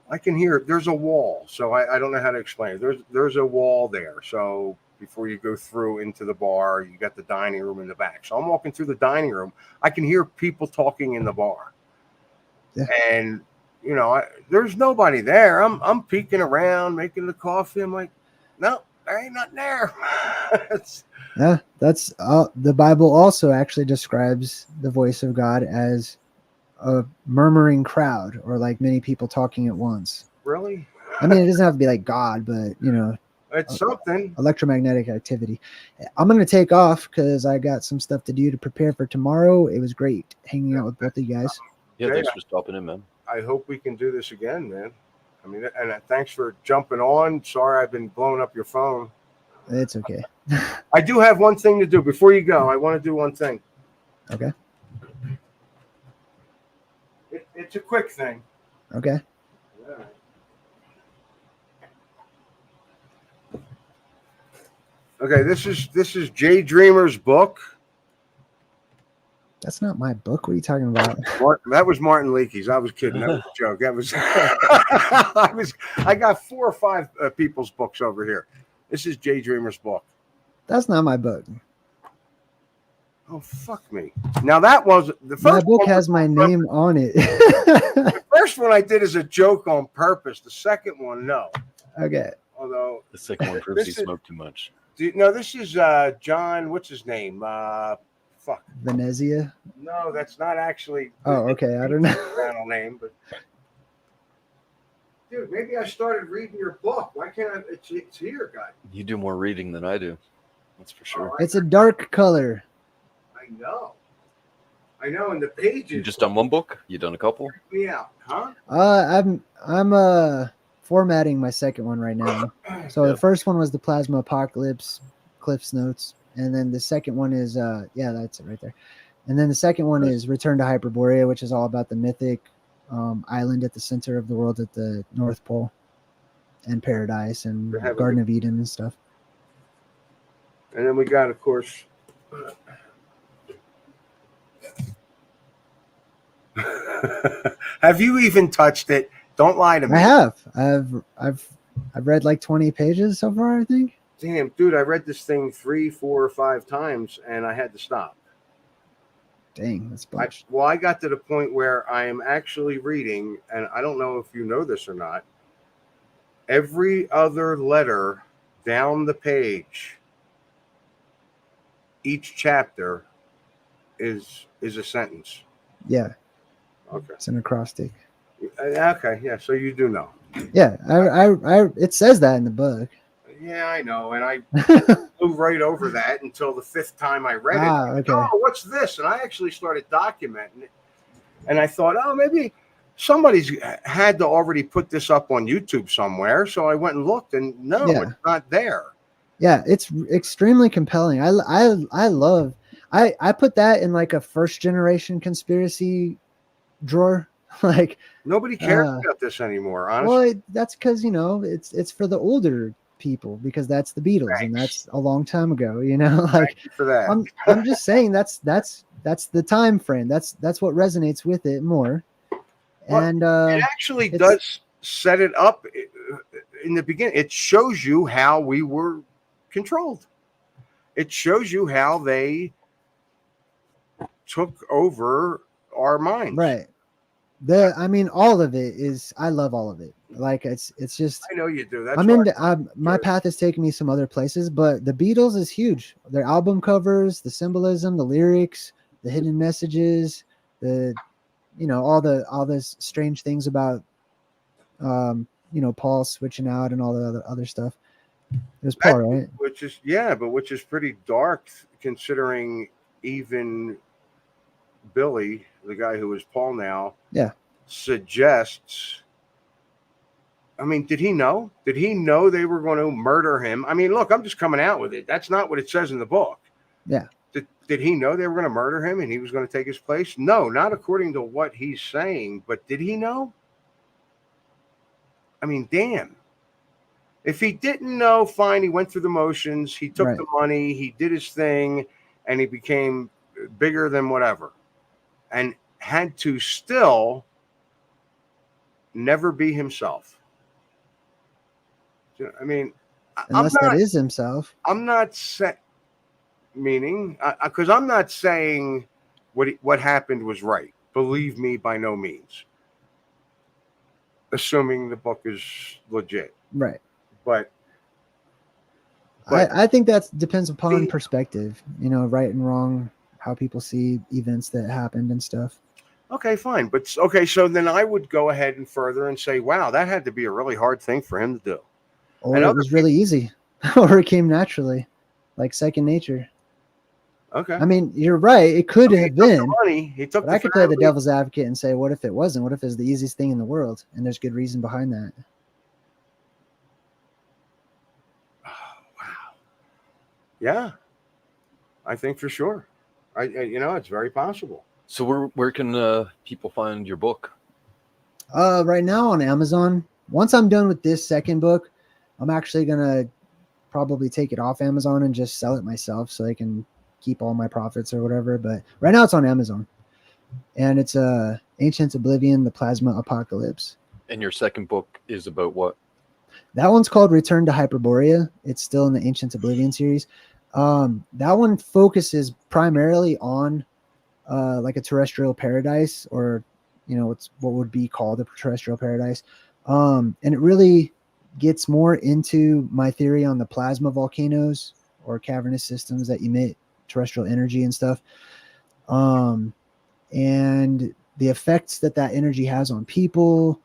I can hear there's a wall. So I don't know how to explain it. There's a wall there. So before you go through into the bar, you got the dining room in the back. So I'm walking through the dining room. I can hear people talking in the bar. Yeah. And, you know, there's nobody there. I'm peeking around, making the coffee. I'm like, no, there ain't nothing there. Yeah, that's the Bible also actually describes the voice of God as a murmuring crowd, or like many people talking at once. Really? I mean, it doesn't have to be like God, but you know, it's something. Electromagnetic activity. I'm going to take off because I got some stuff to do to prepare for tomorrow. It was great hanging out with both of you guys. Yeah, thanks for stopping in, man. I hope we can do this again, man. I mean, and thanks for jumping on. Sorry, I've been blowing up your phone. It's okay. I do have one thing to do before you go. I want to do one thing. Okay. It's a quick thing. Okay. Okay, this is JayDreamer's book. That's not my book. What are you talking about? That was Martin Leakey's. I was kidding. That was a joke. That was. I got 4 or 5 people's books over here. This is JayDreamer's book. That's not my book. Oh, fuck me. Now that was the first. My book has my name on it. The first one I did as a joke on purpose. The second one, no. Okay. Although the second one proves he smoked too much. No, this is John. What's his name? Fuck. Venezia. No, that's not actually. Oh, okay. I don't know. Channel name, but dude, maybe I started reading your book. Why can't I? It's here, guy. You do more reading than I do. That's for sure. It's a dark color. I know. I know. And the pages. You just done one book? You done a couple? Yeah. Huh? I'm formatting my second one right now. So the first one was the Plasma Apocalypse, Cliff's Notes, and then the second one is yeah, that's it right there. And then the second one is Return to Hyperborea, which is all about the mythic island at the center of the world at the North Pole, and Paradise and Garden of Eden and stuff. And then we got, of course, have you even touched it? Don't lie to me. I have. I've read like 20 pages so far, I think. Damn, dude, I read this thing 3, 4, or 5 times, and I had to stop. Dang, that's I got to the point where I am actually reading, and I don't know if you know this or not, every other letter down the page, each chapter is a sentence. Yeah. Okay. It's an acrostic. Okay, yeah, so you do know. Yeah, I it says that in the book. Yeah, I know, and I flew right over that until the 5th time I read it. Okay. Oh, what's this? And I actually started documenting it, and I thought, oh, maybe somebody's had to already put this up on YouTube somewhere. So I went and looked, and no, it's not there. Yeah, it's extremely compelling. I love. I put that in like a first generation conspiracy drawer. Like nobody cares about this anymore, honestly. Well, that's because it's for the older people, because that's the Beatles. And that's a long time ago. Like Thank you for that. I'm just saying that's the time frame. That's what resonates with it more. Well, and it actually does set it up in the beginning. It shows you how we were controlled. It shows you how they took over our minds. Right. All of it is. I love all of it. Like it's just. I know you do. That's my path has taken me some other places, but the Beatles is huge. Their album covers, the symbolism, the lyrics, the hidden messages, all the strange things about, Paul switching out and all the other stuff. It was Paul, right? Which is pretty dark, considering even Billy, the guy who is Paul now, Yeah. suggests. I mean, did he know? Did he know they were going to murder him? I mean, look, I'm just coming out with it. That's not what it says in the book. Yeah. Did he know they were going to murder him and he was going to take his place? No, not according to what he's saying. But did he know? I mean, damn. If he didn't know, fine, he went through the motions. He took the money. He did his thing, and he became bigger than whatever. And had to still never be himself. I mean, Unless that is himself. I'm not saying, meaning, because I'm not saying what happened was right. Believe me, by no means. Assuming the book is legit. Right. But I think that depends upon perspective, you know, right and wrong, how people see events that happened and stuff. Okay, fine. But okay, so then I would go ahead and further and say, wow, that had to be a really hard thing for him to do. Or it was really easy, or it came naturally, like second nature. Okay. I mean, you're right. It could have been. He took but I could play the devil's advocate and say, what if it wasn't? What if it's the easiest thing in the world? And there's good reason behind that. Yeah, I think for sure. You know, it's very possible. So where can people find your book? Right now on Amazon. Once I'm done with this second book, I'm actually gonna probably take it off Amazon and just sell it myself so I can keep all my profits or whatever. But right now it's on Amazon, and it's Ancient Oblivion: The Plasma Apocalypse. And your second book is about what? That one's called Return to Hyperborea. It's still in the Ancient Oblivion series. That one focuses primarily on like a terrestrial paradise, or you know, what would be called a terrestrial paradise. And it really gets more into my theory on the plasma volcanoes or cavernous systems that emit terrestrial energy and stuff. And the effects that energy has on people,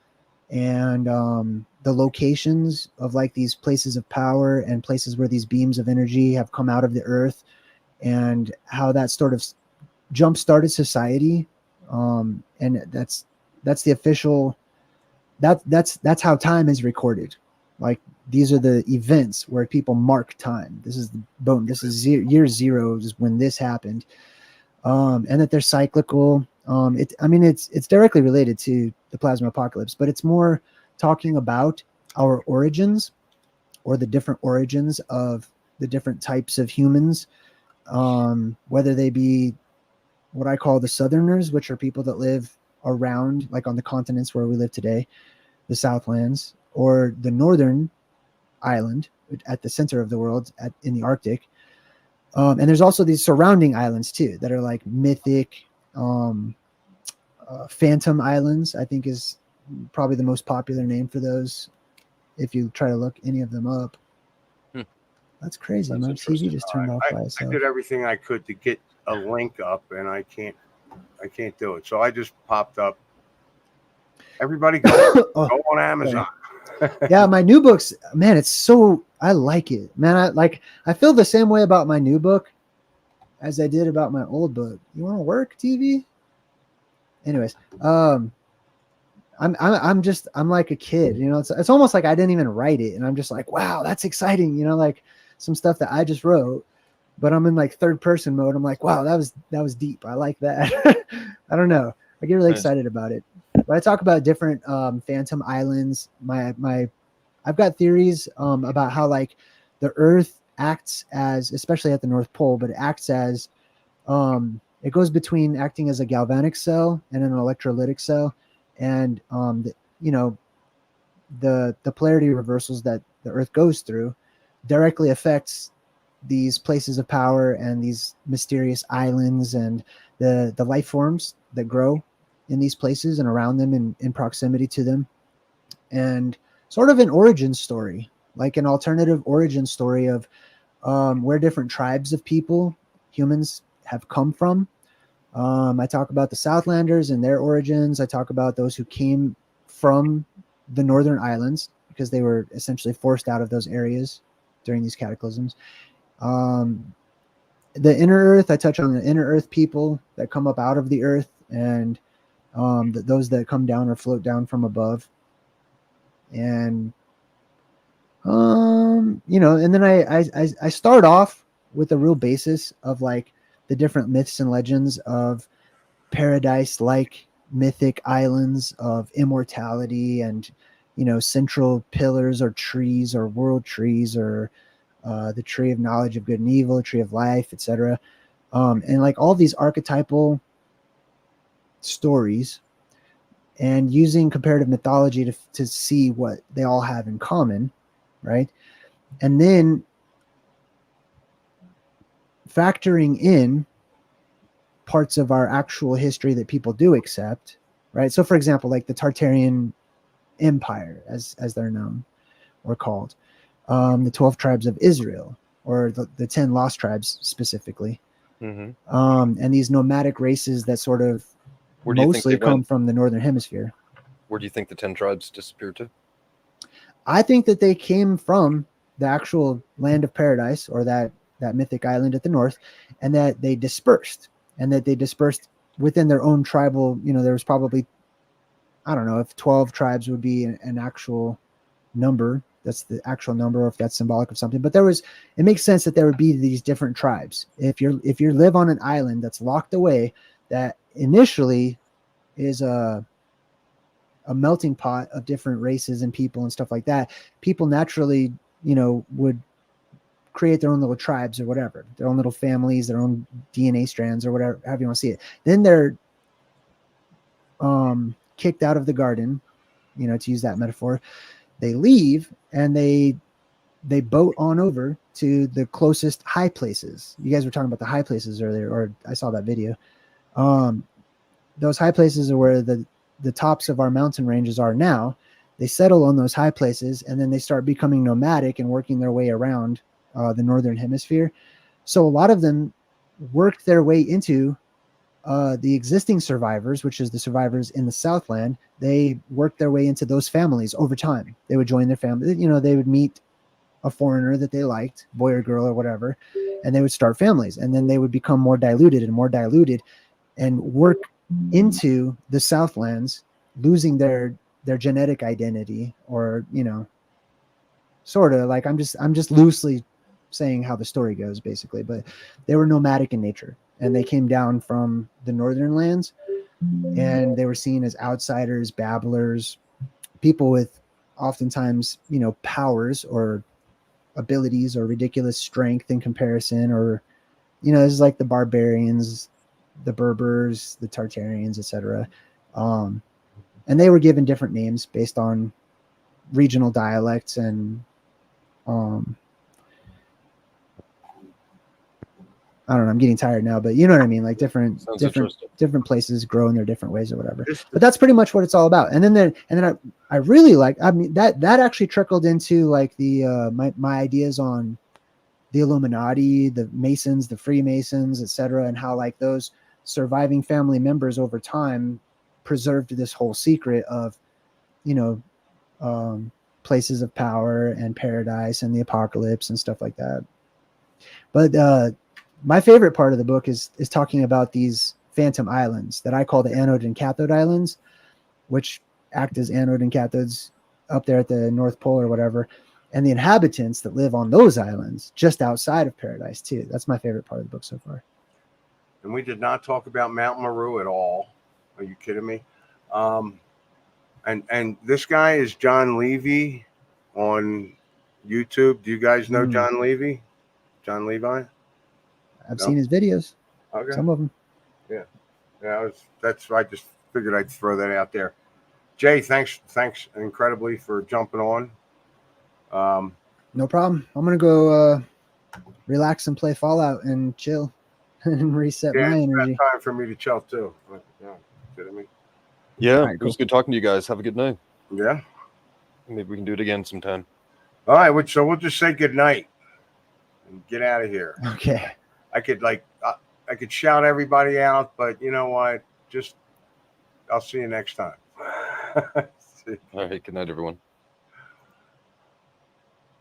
and the locations of like these places of power and places where these beams of energy have come out of the earth, and how that sort of jump-started society. And that's the official, that's how time is recorded. Like, these are the events where people mark time. This is the boom. This is year zero is when this happened. And that they're cyclical. It's directly related to the plasma apocalypse, but it's more talking about our origins, or the different origins of the different types of humans, whether they be what I call the Southerners, which are people that live around, like on the continents where we live today, the Southlands, or the Northern Island at the center of the world in the Arctic. And there's also these surrounding islands too that are like mythic, Phantom Islands, I think is probably the most popular name for those, if you try to look any of them up. That's crazy. My TV just turned off by I itself. did everything I could to get a link up, and I can't do it. So I just popped up. Everybody go on Amazon. Yeah, my new books, man, I like it, man. I feel the same way about my new book as I did about my old book. You want to work, TV? Anyways, I'm like a kid, you know. It's almost like I didn't even write it, and I'm just like, wow, that's exciting, you know, like some stuff that I just wrote, but I'm in like third person mode. I'm like, wow, that was deep. I like that. I don't know. I get really excited about it. But I talk about different Phantom Islands. I've got theories about how like the Earth acts as, especially at the North Pole, but it acts as it goes between acting as a galvanic cell and an electrolytic cell, and the polarity reversals that the Earth goes through directly affects these places of power and these mysterious islands and the life forms that grow in these places and around them in proximity to them. And sort of an origin story, like an alternative origin story of where different tribes of people, humans, have come from. I talk about the Southlanders and their origins. I talk about those who came from the Northern Islands because they were essentially forced out of those areas during these cataclysms. the inner earth, I touch on the inner earth people that come up out of the earth, and those that come down or float down from above. And you know, and then I start off with a real basis of like the different myths and legends of paradise, like mythic islands of immortality, and you know, central pillars or trees or world trees, or the tree of knowledge of good and evil, tree of life, etc. And like all these archetypal stories, and using comparative mythology to see what they all have in common, right? And then factoring in parts of our actual history that people do accept, right? So for example, like the Tartarian Empire, as they're known or called, the 12 tribes of Israel, or the 10 lost tribes specifically. And these nomadic races that sort of mostly come from the Northern Hemisphere. Where do you think the 10 tribes disappeared to? I think that they came from the actual land of paradise, or that mythic island at the north, and that they dispersed, within their own tribal, you know, there was probably, I don't know if 12 tribes would be an actual number. That's the actual number, or if that's symbolic of something. But it makes sense that there would be these different tribes. If you live on an island that's locked away, that initially is a melting pot of different races and people and stuff like that, people naturally, you know, would create their own little tribes or whatever, their own little families, their own DNA strands, or whatever, however you want to see it. Then they're kicked out of the garden, you know, to use that metaphor. They leave and they boat on over to the closest high places. You guys were talking about the high places earlier, or I saw that video. Those high places are where the tops of our mountain ranges are now. They settle on those high places, and then they start becoming nomadic and working their way around the Northern Hemisphere. So a lot of them worked their way into the existing survivors, which is the survivors in the Southland. They worked their way into those families over time. They would join their family. You know, they would meet a foreigner that they liked, boy or girl or whatever, and they would start families. And then they would become more diluted and work into the Southlands, losing their genetic identity, or, you know, sort of like, I'm just loosely saying how the story goes basically, but they were nomadic in nature, and they came down from the northern lands, and they were seen as outsiders, babblers, people with oftentimes, you know, powers or abilities or ridiculous strength in comparison, or, you know, this is like the barbarians, the Berbers, the Tartarians, etc. And they were given different names based on regional dialects, and I don't know, I'm getting tired now, but you know what I mean? Like different places grow in their different ways or whatever. But that's pretty much what it's all about. And then I really like, I mean, that actually trickled into like the my ideas on the Illuminati, the Masons, the Freemasons, etc., and how like those surviving family members over time preserved this whole secret of, you know, places of power and paradise and the apocalypse and stuff like that. But my favorite part of the book is talking about these phantom islands that I call the anode and cathode islands, which act as anode and cathodes up there at the North Pole or whatever, and the inhabitants that live on those islands just outside of paradise too. That's my favorite part of the book so far. And we did not talk about Mount Meru at all. Are you kidding me? And this guy is John Levy on YouTube. Do you guys know John Levy? John Levi? I've seen his videos. Okay. Some of them. Yeah. I just figured I'd throw that out there. Jay, thanks incredibly for jumping on. No problem. I'm gonna go relax and play Fallout and chill and reset my energy. It's time for me to chill too. Yeah, kidding me? Yeah, All right, it was good talking to you guys. Have a good night. Yeah. Maybe we can do it again sometime. All right, so we'll just say good night and get out of here. Okay. I could shout everybody out, but you know what? I'll see you next time. All right. Good night, everyone.